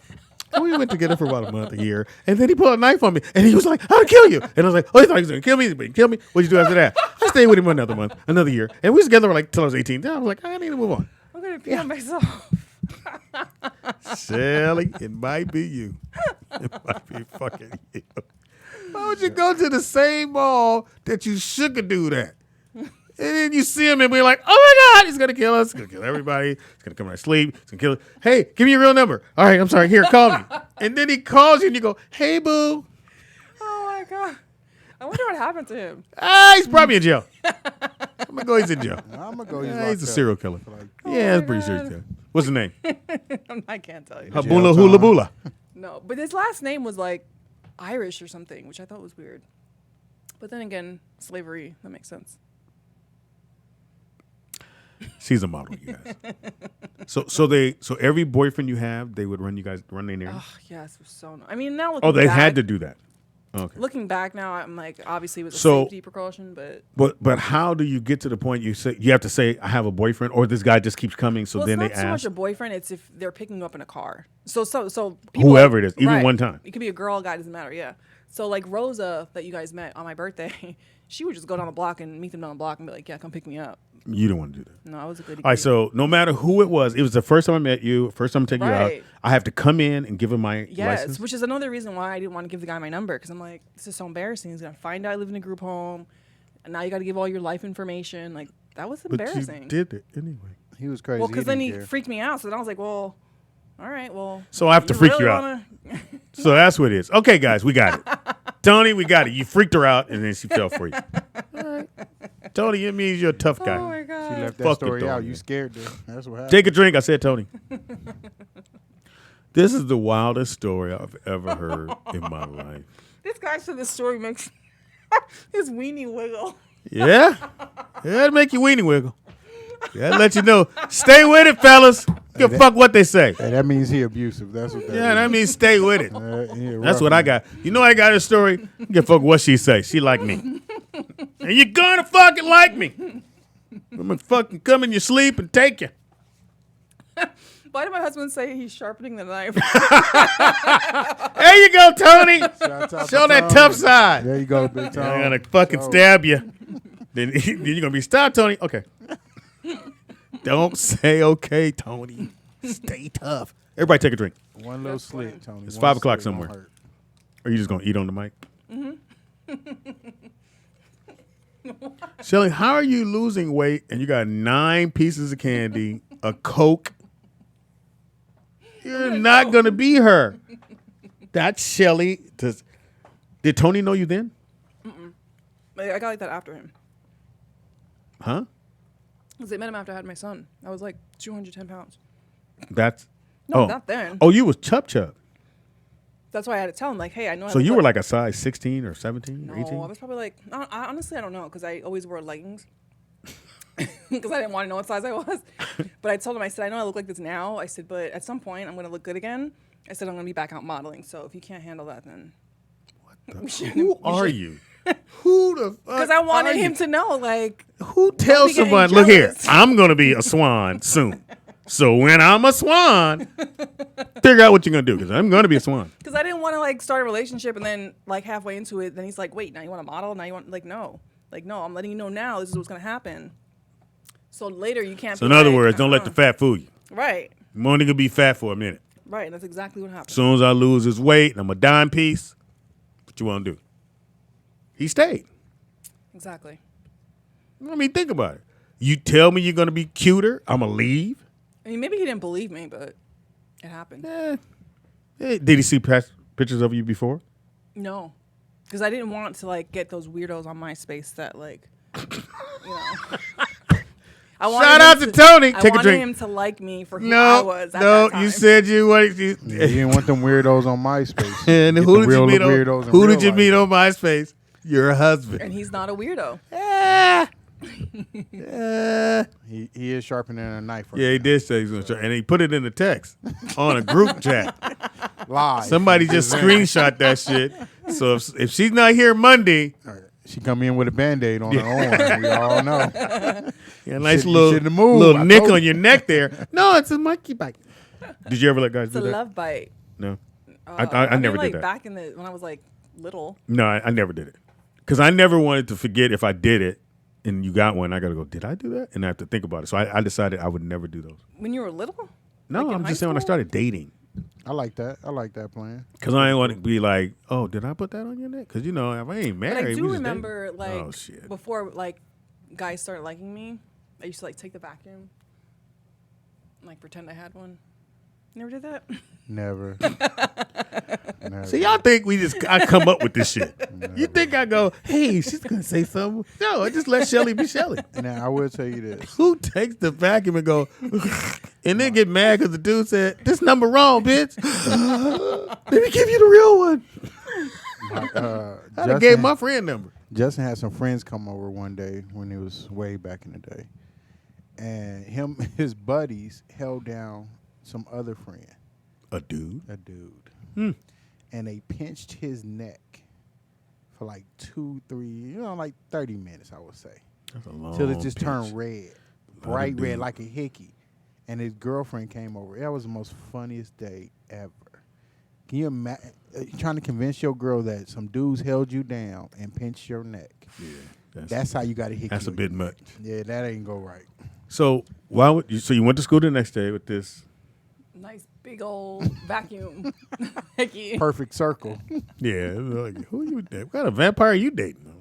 We went together for about a month, a year, and then he pulled a knife on me, and he was like, "I'll kill you." And I was like, "Oh, he thought he was gonna kill me, but he kill me." What'd you do after that? I stayed with him another month, another year, and we was together like till I was 18. Then I was like, I need to move on. I'm gonna pee on myself. Shelly, it might be you. It might be fucking you. Why would you go to the same mall that you should do that? And then you see him and be like, oh my God, he's going to kill us. He's going to kill everybody. He's going to come in our sleep. He's going to kill us. Hey, give me your real number. All right, I'm sorry. Here, call me. And then he calls you and you go, hey, boo. Oh my God. I wonder what happened to him. He's probably in jail. I'm going to go, he's in jail. I'm gonna go. He's a serial killer. Yeah, I'm pretty sure he's dead. What's his name? I can't tell you. Habula Hula Bula. No, but his last name was like Irish or something, which I thought was weird. But then again, slavery, that makes sense. She's a model, you guys. So every boyfriend you have, they would run their names. Oh, yes, it was so I mean, now looking Oh, they back, had to do that. Okay. Looking back now, I'm like, obviously it was a So- safety precaution, but But how do you get to the point you have to say I have a boyfriend, or this guy just keeps coming? So well, then it's they not so much ask a boyfriend. It's if they're picking you up in a car. So people whoever it is, even one time. It could be a girl, guy, doesn't matter. Yeah. So like Rosa that you guys met on my birthday, she would just go down the block and meet them down the block and be like, yeah, come pick me up. You don't want to do that. No, I was a goody. All right. So no matter who it was the first time I met you, first time I take you out. Right. I have to come in and give him my Yes, license. which is another reason why I didn't want to give the guy my number, because I'm like, this is so embarrassing. He's gonna find out I live in a group home, and now you got to give all your life information. Like that was But embarrassing. you did it anyway. He was crazy. Well, because then he didn't care. freaked me out. So then I was like, well, all right, well. So I have to freak you out. wanna- So that's what it is. Okay, guys, we got it. Tony, we got it. You freaked her out, and then she fell for you. All right. Tony, it means you're a tough guy. Oh my god. She left that Fuck the story dog, out. man. You scared her. That's what happened. Take a drink. I said, Tony. This is the wildest story I've ever heard in my life. This guy said this story makes his weenie wiggle. Yeah? That'll make you weenie wiggle. That'll let you know. Stay with it, fellas. Give a fuck what they say. Hey, that means he abusive. That's what that Yeah, that means stay with it. yeah, That's rough, what I man. got. You know I got a story? Give a fuck what she say. She like me. And you're gonna fucking like me. I'm gonna fucking come in your sleep and take you. Why did my husband say he's sharpening the knife? There you go, Tony. Shouts out Show to that Tony. tough side. There you go, Big Tom. I'm gonna fucking stab you. Then you're gonna be stop, Tony. Okay. Don't say okay, Tony. Stay tough. Everybody take a drink. One little slit, Tony. It's One 5 o'clock slit won't somewhere. hurt. Are you just gonna eat on the mic? Shelly, how are you losing weight and you got 9 pieces of candy, a Coke? You're not gonna be her. That's Shelly. Did Tony know you then? I got like that after him. Huh? Because they met him after I had my son. I was like 210 pounds. That's No, not then. Oh, you was chub. That's why I had to tell him, like, hey, I know. So you were like a size 16 or 17 no, or 18? I was probably like, honestly, I don't know, because I always wore leggings. Because I didn't want to know what size I was. But I told him, I said, I know I look like this now. I said, but at some point, I'm going to look good again. I said, I'm going to be back out modeling. So if you can't handle that, then. Who are you? Who the fuck? Because I wanted are him you? to know, like, Who tells be getting someone, look here, jealous." I'm going to be a swan soon. So when I'm a swan, figure out what you're going to do because I'm going to be a swan. because I didn't want to, like, start a relationship and then, like, halfway into it, then he's like, wait, now you want to model? Now you want, like, no. Like, no, I'm letting you know now. This is what's going to happen. So later you can't So be in other like, words, don't let the fat fool you. Right. I'm only going to be fat for a minute. Right. And that's exactly what happened. As soon as I lose this weight and I'm a dime piece, what you want to do? He stayed. Exactly. I mean, think about it. You tell me you're going to be cuter, I'm going to leave. I mean, maybe he didn't believe me, but it happened. Did he see pictures of you before? No, because I didn't want to like get those weirdos on MySpace that like, you know. I wanted Shout him out to Tony. I Take a wanted drink. him to like me for who I No, was. At no, that time. you said you wanted to. Yeah, you didn't want them weirdos on MySpace. And Get who the did you real meet weirdos on? in Who real did you life. meet on MySpace? Your husband. and he's not a weirdo. Yeah, He is sharpening a knife. Right yeah, he did say he's gonna try, and he put it in the text on a group chat. Live. Somebody just screenshot that shit. So if she's not here Monday, She come in with a Band-Aid on her arm. We all know. yeah, nice you little shouldn't have moved. little I nick told on your neck there. No, it's a monkey bite. Did you ever let guys It's do a that? love bite. No, I I mean, never like, did that. Back when I was like little. No, I never did it because I never wanted to forget if I did it and you got one. I gotta go. Did I do that? And I have to think about it. So I decided I would never do those. When you were little? No, Like in I'm high just saying when I school? started dating. I like that. I like that plan. Because I ain't want to be like, oh, did I put that on your neck? Because, if I ain't But married, I we do just remember, dating. like, Oh, shit. before, like, guys started liking me, I used to, like, take the vacuum, and, like, pretend I had one. You never did that? Never. Never. See, y'all think I come up with this shit. You think I go, hey, she's going to say something? No, I just let Shelly be Shelly. Now I will tell you this. Who takes the vacuum and go, and then get mad because the dude said, this number wrong, bitch. Let me give you the real one. I done gave my friend number. Justin had some friends come over one day when it was way back in the day, and his buddies held down some other friend, A dude? a dude, Hmm. and they pinched his neck for like 2-3, like 30 minutes, I would say, That's a long till it just pinch. turned red, bright red dude. like a hickey, and his girlfriend came over. That was the most funniest day ever. Can you imagine trying to convince your girl that some dudes held you down and pinched your neck? Yeah. That's how you got to hit. That's a bit much. Yeah, that ain't go right. So why would you? So you went to school the next day with this? Nice big old vacuum. Hickey. Perfect circle. Yeah, like, who you? What kind of vampire you dating?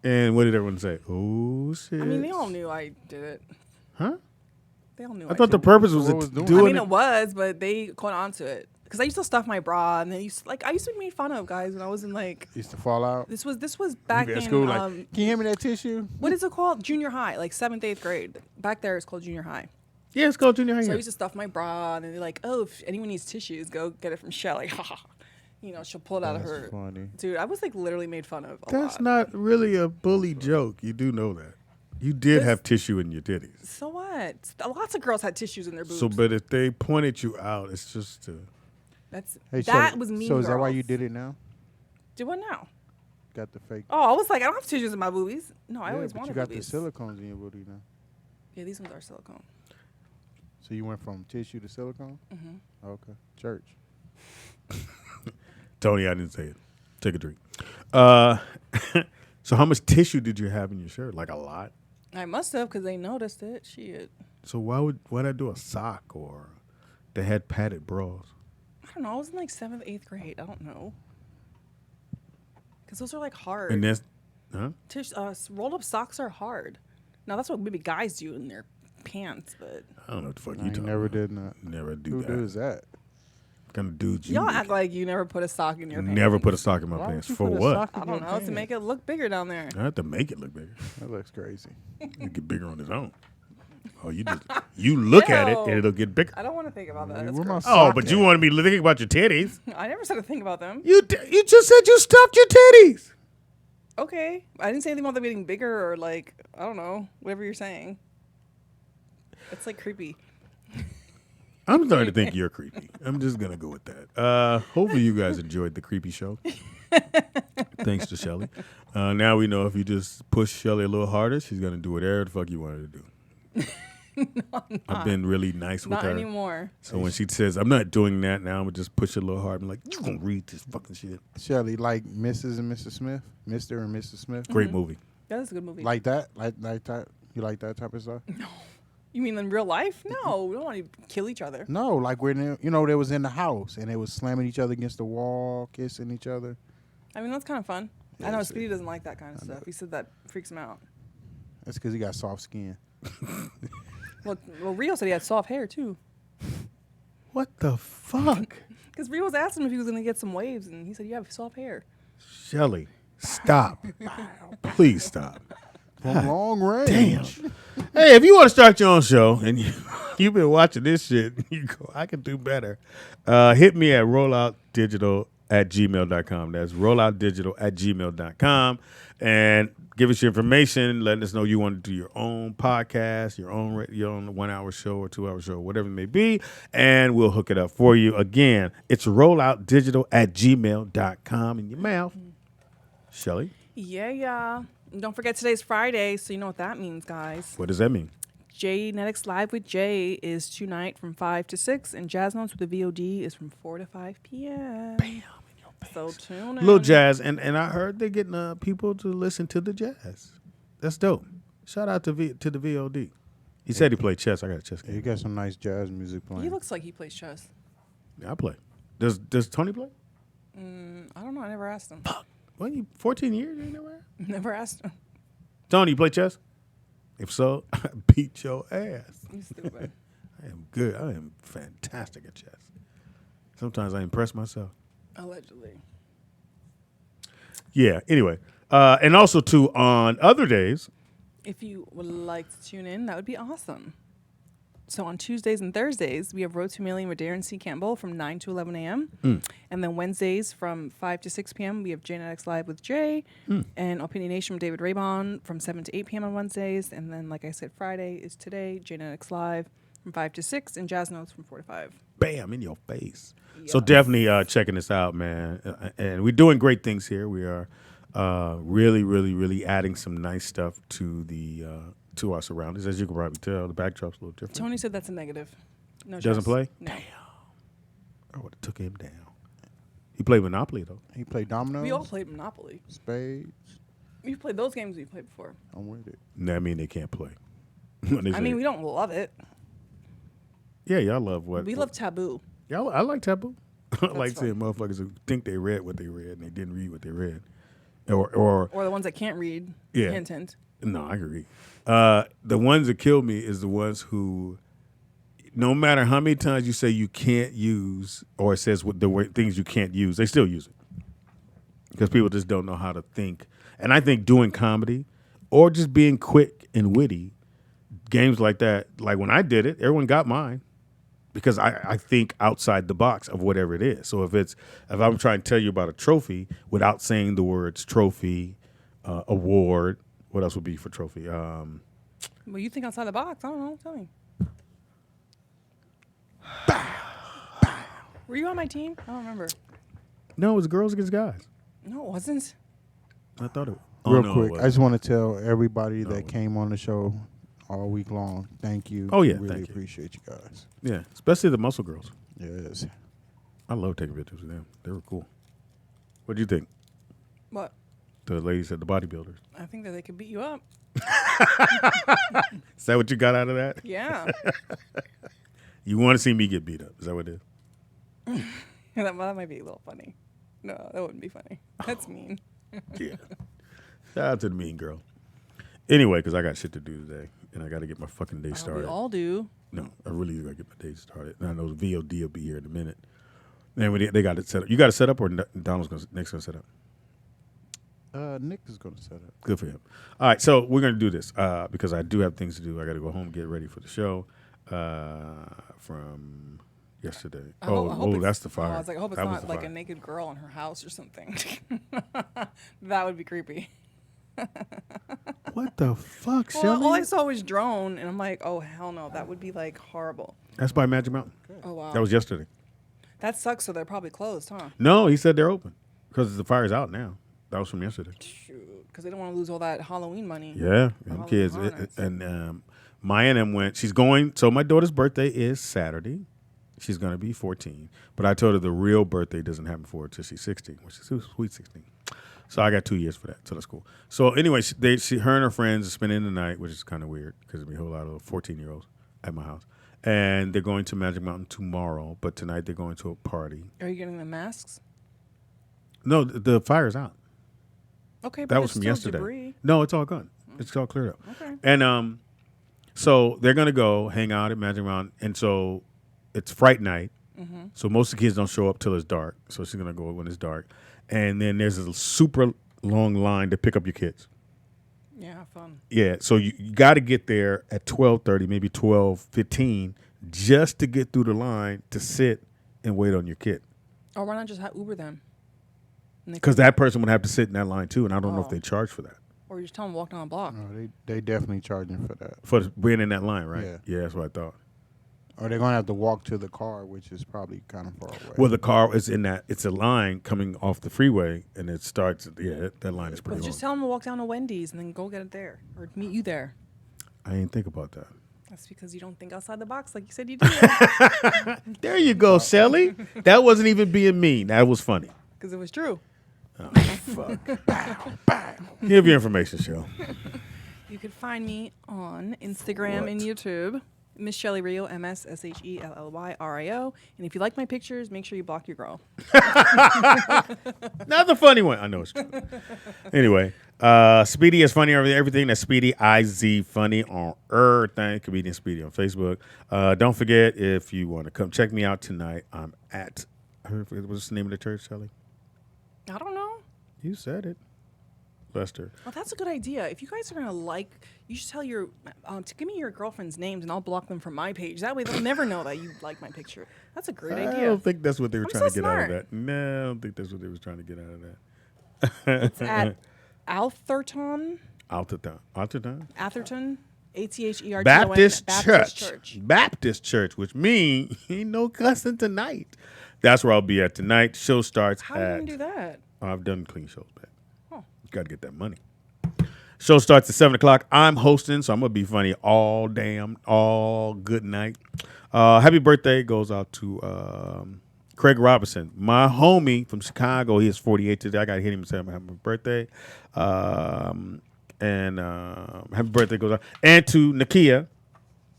And what did everyone say? Oh shit! I mean, they all knew I did it. Huh? They all knew I thought the did purpose was, what was doing doing I mean, it. it was, but they caught on to it. Because I used to stuff my bra, and they used I used to be made fun of, guys, when I was in, like, Used to fall out. this was back You be in, at school like, can you hand me that tissue? what is it called? Junior high, like 7th, 8th grade. Back there, it's called junior high. Yeah, it's called junior high. So I year. used to stuff my bra, and they're like, oh, if anyone needs tissues, go get it from Shelly. She'll pull it out of That's her. funny. Dude, I was, like, literally made fun of a That's lot. not really a bully joke. You do know that. You did This- have tissue in your titties. So what? Lots of girls had tissues in their boobs. So, but if they pointed you out, it's just to. Hey, that so, was mean So is that why Girls. you did it now? Do what now? Got the fake. Oh, I was like, I don't have tissues in my boobies. No, I Yeah, always but wanted you got boobies. the silicones in your booty now. Yeah, these ones are silicone. So you went from tissue to silicone? Mm-hmm. Okay. Church. Tony, I didn't say it. Take a drink. So how much tissue did you have in your shirt? Like a lot? I must have, because they noticed it. Shit. So why'd I do a sock or they had padded bras? I don't know. I was in like 7th, 8th grade. I don't know. Because those are like hard. And that's, huh? Rolled up socks are hard. Now, that's what maybe guys do in their pants, but I don't know what the fuck I you talking never about. did not. Never do Who that. does that? What kind of dudes you y'all be? act like you never put a sock in your pants. Never put a sock in my Why would pants. you For put a what? sock I in don't your know, to pants? make it look bigger down there. I have to make it look bigger. That looks crazy. It get bigger on its own. Oh, you look at it and Ew. it'll get bigger. I don't want to think about that. That's Where my gross. Oh, sock but at? you wanted me to think about your titties. I never said a thing about them. You just said you stuffed your titties. Okay. I didn't say anything about them getting bigger or like, I don't know, whatever you're saying. It's like creepy. I'm starting to think you're creepy. I'm just gonna go with that. Hopefully you guys enjoyed the creepy show. Thanks to Shelly. Now we know if you just push Shelly a little harder, she's gonna do whatever the fuck you want her to do. I've been really nice with Not her. anymore. So when she says, I'm not doing that now, I'm gonna just push it a little hard. I'm like, you gonna read this fucking shit. Shelly, like Mrs. and Mr. Smith? Mr. and Mrs. Smith? Great movie. That is a good movie. Like that? Like that? You like that type of stuff? You mean in real life? No, we don't want to kill each other. No, like when they was in the house and they was slamming each other against the wall, kissing each other. I mean, that's kind of fun. I Yeah, know see. Speedy doesn't like that kind of stuff. He said that freaks him out. That's because he got soft skin. Well, Rio said he had soft hair too. What the fuck? Because Rio was asking him if he was going to get some waves, and he said, you have soft hair. Shelly, stop. Please stop. From long range. Damn. Hey, if you want to start your own show and you've been watching this shit, you go, I can do better. Hit me at rolloutdigital rolloutdigital@gmail.com. That's rolloutdigital@gmail.com. And give us your information. Let us know you want to do your own podcast, your own 1-hour show or 2-hour show, whatever it may be, and we'll hook it up for you. Again, it's rolloutdigital@gmail.com in your mouth. Shelly, Yeah. And don't forget today's Friday, so you know what that means, guys. what does that mean? Genetics Live with Jay is tonight from 5 to 6, and Jazz Notes with the VOD is from 4 to 5 p.m. Bam. So tune in. Little jazz, and I heard they're getting people to listen to the jazz. That's dope. Shout out to the VOD. He said he played chess. I got a chess Yeah, game. you got some nice jazz music playing. He looks like he plays chess. Yeah, I play. Does Tony play? I don't know. I never asked him. Well, 14 years, you ain't never asked? Never asked him. Tony, you play chess? If so, I beat your ass. You stupid. I am good. I am fantastic at chess. Sometimes I impress myself. Allegedly. Yeah, anyway. And also, too, on other days, If you would like to tune in, that would be awesome. So on Tuesdays and Thursdays, we have Road to Million with Darren C. Campbell from 9 to 11 a.m. And then Wednesdays from 5 to 6 p.m., we have Genetics Live with Jay and Opinionation with David Raybon from 7 to 8 p.m. on Wednesdays. And then, like I said, Friday is today, Genetics Live from 5 to 6 and Jazz Notes from 4 to 5. bam, in your face. So Yes. definitely checking this out, man. And we're doing great things here. We are really, really, really adding some nice stuff to the to our surroundings. As you can probably tell, the backdrop's a little different. Tony said that's a negative. No Doesn't chess. play? No. I would have took him down. He played Monopoly, though. He played dominoes, We all played Monopoly. spades. We've played those games we played before. I'm with it. That mean they can't play. When they I say- mean, we don't love it. yeah, y'all love what? We love Taboo. Y'all, I like Taboo. I like fun. seeing motherfuckers who think they read what they read and they didn't read what they read. Or Or the ones that can't read. Yeah. Hint, hint. no, I agree. The ones that kill me is the ones who, no matter how many times you say you can't use, or it says what things you can't use, they still use it because people just don't know how to think. And I think doing comedy or just being quick and witty, games like that, like when I did it, everyone got mine because I think outside the box of whatever it is. So if I'm trying to tell you about a trophy without saying the words trophy, award, what else would be for trophy? Well, you think outside the box. I don't know. Tell me. Were you on my team? I don't remember. No, it was girls against guys. No, it wasn't. I thought it. Real no, it quick, I wasn't. just want to tell everybody No, it that wasn't. came on the show all week long, thank you. Oh, yeah, really thank you. appreciate you guys. Yeah, especially the muscle girls. Yes, I love taking pictures with them. They were cool. What do you think? What? The ladies at the bodybuilders. I think that they could beat you up. Is that what you got out of that? Yeah. You want to see me get beat up? Is that what it is? that might be a little funny. No, that wouldn't be funny. That's mean. Yeah. Shout out to the mean girl. Anyway, because I got shit to do today, and I got to get my fucking day We started. all do. No, I really got to get my day started. And I know the VOD will be here in a minute. And they got it set up. You got it set up, or Nick's gonna set up? Nick is going to set up. Good for him. All right, so we're gonna do this because I do have things to do. I got to go home, get ready for the show from yesterday. I hope it's- that's the fire. Oh, I was like, I hope it's That was not the like fire. a naked girl in her house or something. That would be creepy. What the fuck, Well, Shelly? all I saw was drone, and I'm like, oh hell no, that would be like horrible. That's by Magic Mountain. Oh wow, That was yesterday. that sucks. So they're probably closed, huh? No, he said they're open because the fire's out now. That was from yesterday. Shoot, because they don't want to lose all that Halloween money. Yeah, The them Halloween kids. Hornets. And Maya and them went. She's going. So my daughter's birthday is Saturday. She's going to be 14. But I told her the real birthday doesn't happen for her until she's 16, which is sweet 16. So I got 2 years for that. So that's cool. So anyway, her and her friends are spending the night, which is kind of weird because there'll be a whole lot of 14-year-olds at my house. And they're going to Magic Mountain tomorrow. But tonight they're going to a party. Are you getting the masks? No, the fire's out. Okay, but That was it's from still yesterday. Debris. No, it's all gone. It's all cleared up. Okay. And so they're gonna go hang out at Magic Mountain, and so it's Fright Night. Mm-hmm. So most of the kids don't show up till it's dark. So she's gonna go when it's dark, and then there's a super long line to pick up your kids. Yeah, fun. Yeah, so you got to get there at 12:30, maybe 12:15, just to get through the line to sit and wait on your kid. Or why not just Uber them? Because that person would have to sit in that line too, and I don't know if Oh. they charge for that. Or you just tell them to walk down the block. No, they definitely charging for that. For being in that line, right? Yeah. Yeah, that's what I thought. Or they're gonna have to walk to the car, which is probably kind of far away. Well, the car is in that. It's a line coming off the freeway, and it starts. Yeah, that line is pretty But long. just tell them to walk down to Wendy's and then go get it there. Or meet you there. I ain't think about that. That's because you don't think outside the box like you said you did. There you go, Shelly. That wasn't even being mean. That was funny. Because it was true. Give your information, Shell. You could find me on Instagram and YouTube. Miss Shelly Rio, MSSHELLYRIO. And if you like my pictures, make sure you block your girl. Not the funny one. I know it's true. Anyway, Speedy is funny over everything. That's Speedy IZ funny on everything. Comedian Speedy on Facebook. Don't forget, if you want to come check me out tonight, I'm at. What's the name of the church, Shelly? I don't know. You said it, Lester. Well, that's a good idea. If you guys are gonna you should tell your to give me your girlfriend's names and I'll block them from my page. That way they'll never know that you like my picture. That's a great I idea. don't think that's what they were I'm trying so to get out of smart. that. No, I don't think that's what they were trying to get out of that. It's at Atherton, Atherton. Atherton, ATHERTON. Baptist Baptist Church. Baptist Church, which means ain't no cussing tonight. That's where I'll be at tonight. Show starts How are you at. gonna do that? I've done clean shows back. Oh. Got to get that money. Show starts at 7 o'clock. I'm hosting, so I'm gonna be funny all good night. Happy birthday goes out to Craig Robinson, my homie from Chicago. He is 48 today. I got to hit him and say happy birthday. And happy birthday goes out and to Nakia.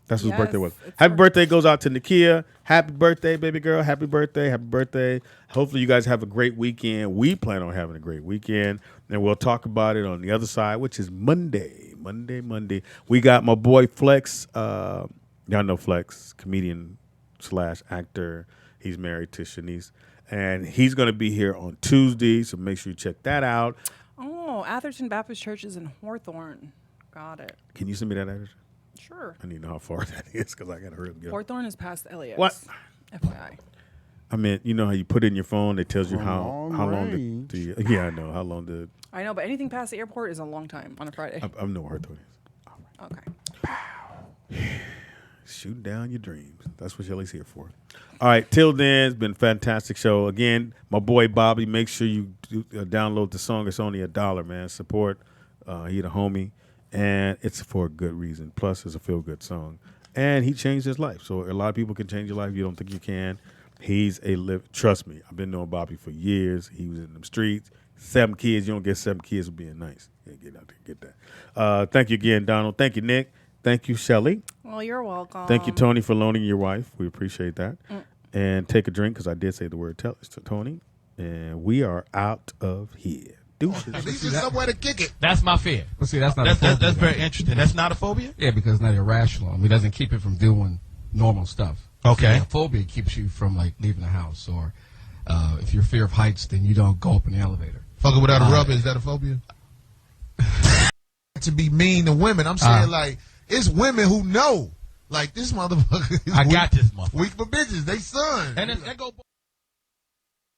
That's whose birthday was. Yes, it's Happy her. birthday goes out to Nakia. Happy birthday, baby girl. Happy birthday. Happy birthday. Hopefully you guys have a great weekend. We plan on having a great weekend. And we'll talk about it on the other side, which is Monday. We got my boy Flex. Y'all know Flex, comedian / actor. He's married to Shanice. And he's going to be here on Tuesday, so make sure you check that out. Oh, Atherton Baptist Church is in Hawthorne. Got it. Can you send me that address? Sure. I need to know how far that is because I got to hurry up and get it. Hawthorne is past LAX. What? FYI. I mean, you know how you put it in your phone, it tells you From how long long range. the yeah, I know how long the I know, but anything past the airport is a long time on a Friday. I know where Hawthorne is. Okay. Shooting down your dreams. That's what Shelly's here for. All right, till then, it's been a fantastic show. Again, my boy Bobby, make sure you download the song. It's only $1, man. Support. He the homie, and it's for a good reason. Plus, it's a feel-good song. And he changed his life. So a lot of people can change your life. You don't think you can. He's trust me, I've been knowing Bobby for years. He was in them streets. 7 kids. You don't get 7 kids for being nice. Yeah, get out there, get that. Thank you again, Donald. Thank you, Nick. Thank you, Shelly. Well, you're welcome. Thank you, Tony, for loaning your wife. We appreciate that. And take a drink because I did say the word to Tony. And we are out of here. Deuces. At least there's somewhere to kick it. That's my fear. Well, see, that's not That's very interesting. That's not a phobia? yeah, because it's not irrational. I mean, it doesn't keep it from doing normal stuff. Okay. See, a phobia keeps you from like leaving the house, or if you're fear of heights, then you don't go up in the elevator. Fucking without a rubber, is that a phobia? To be mean to women. I'm saying, like, it's women who know. Like, this motherfucker is I got this motherfucker. weak for bitches. They son. And that go.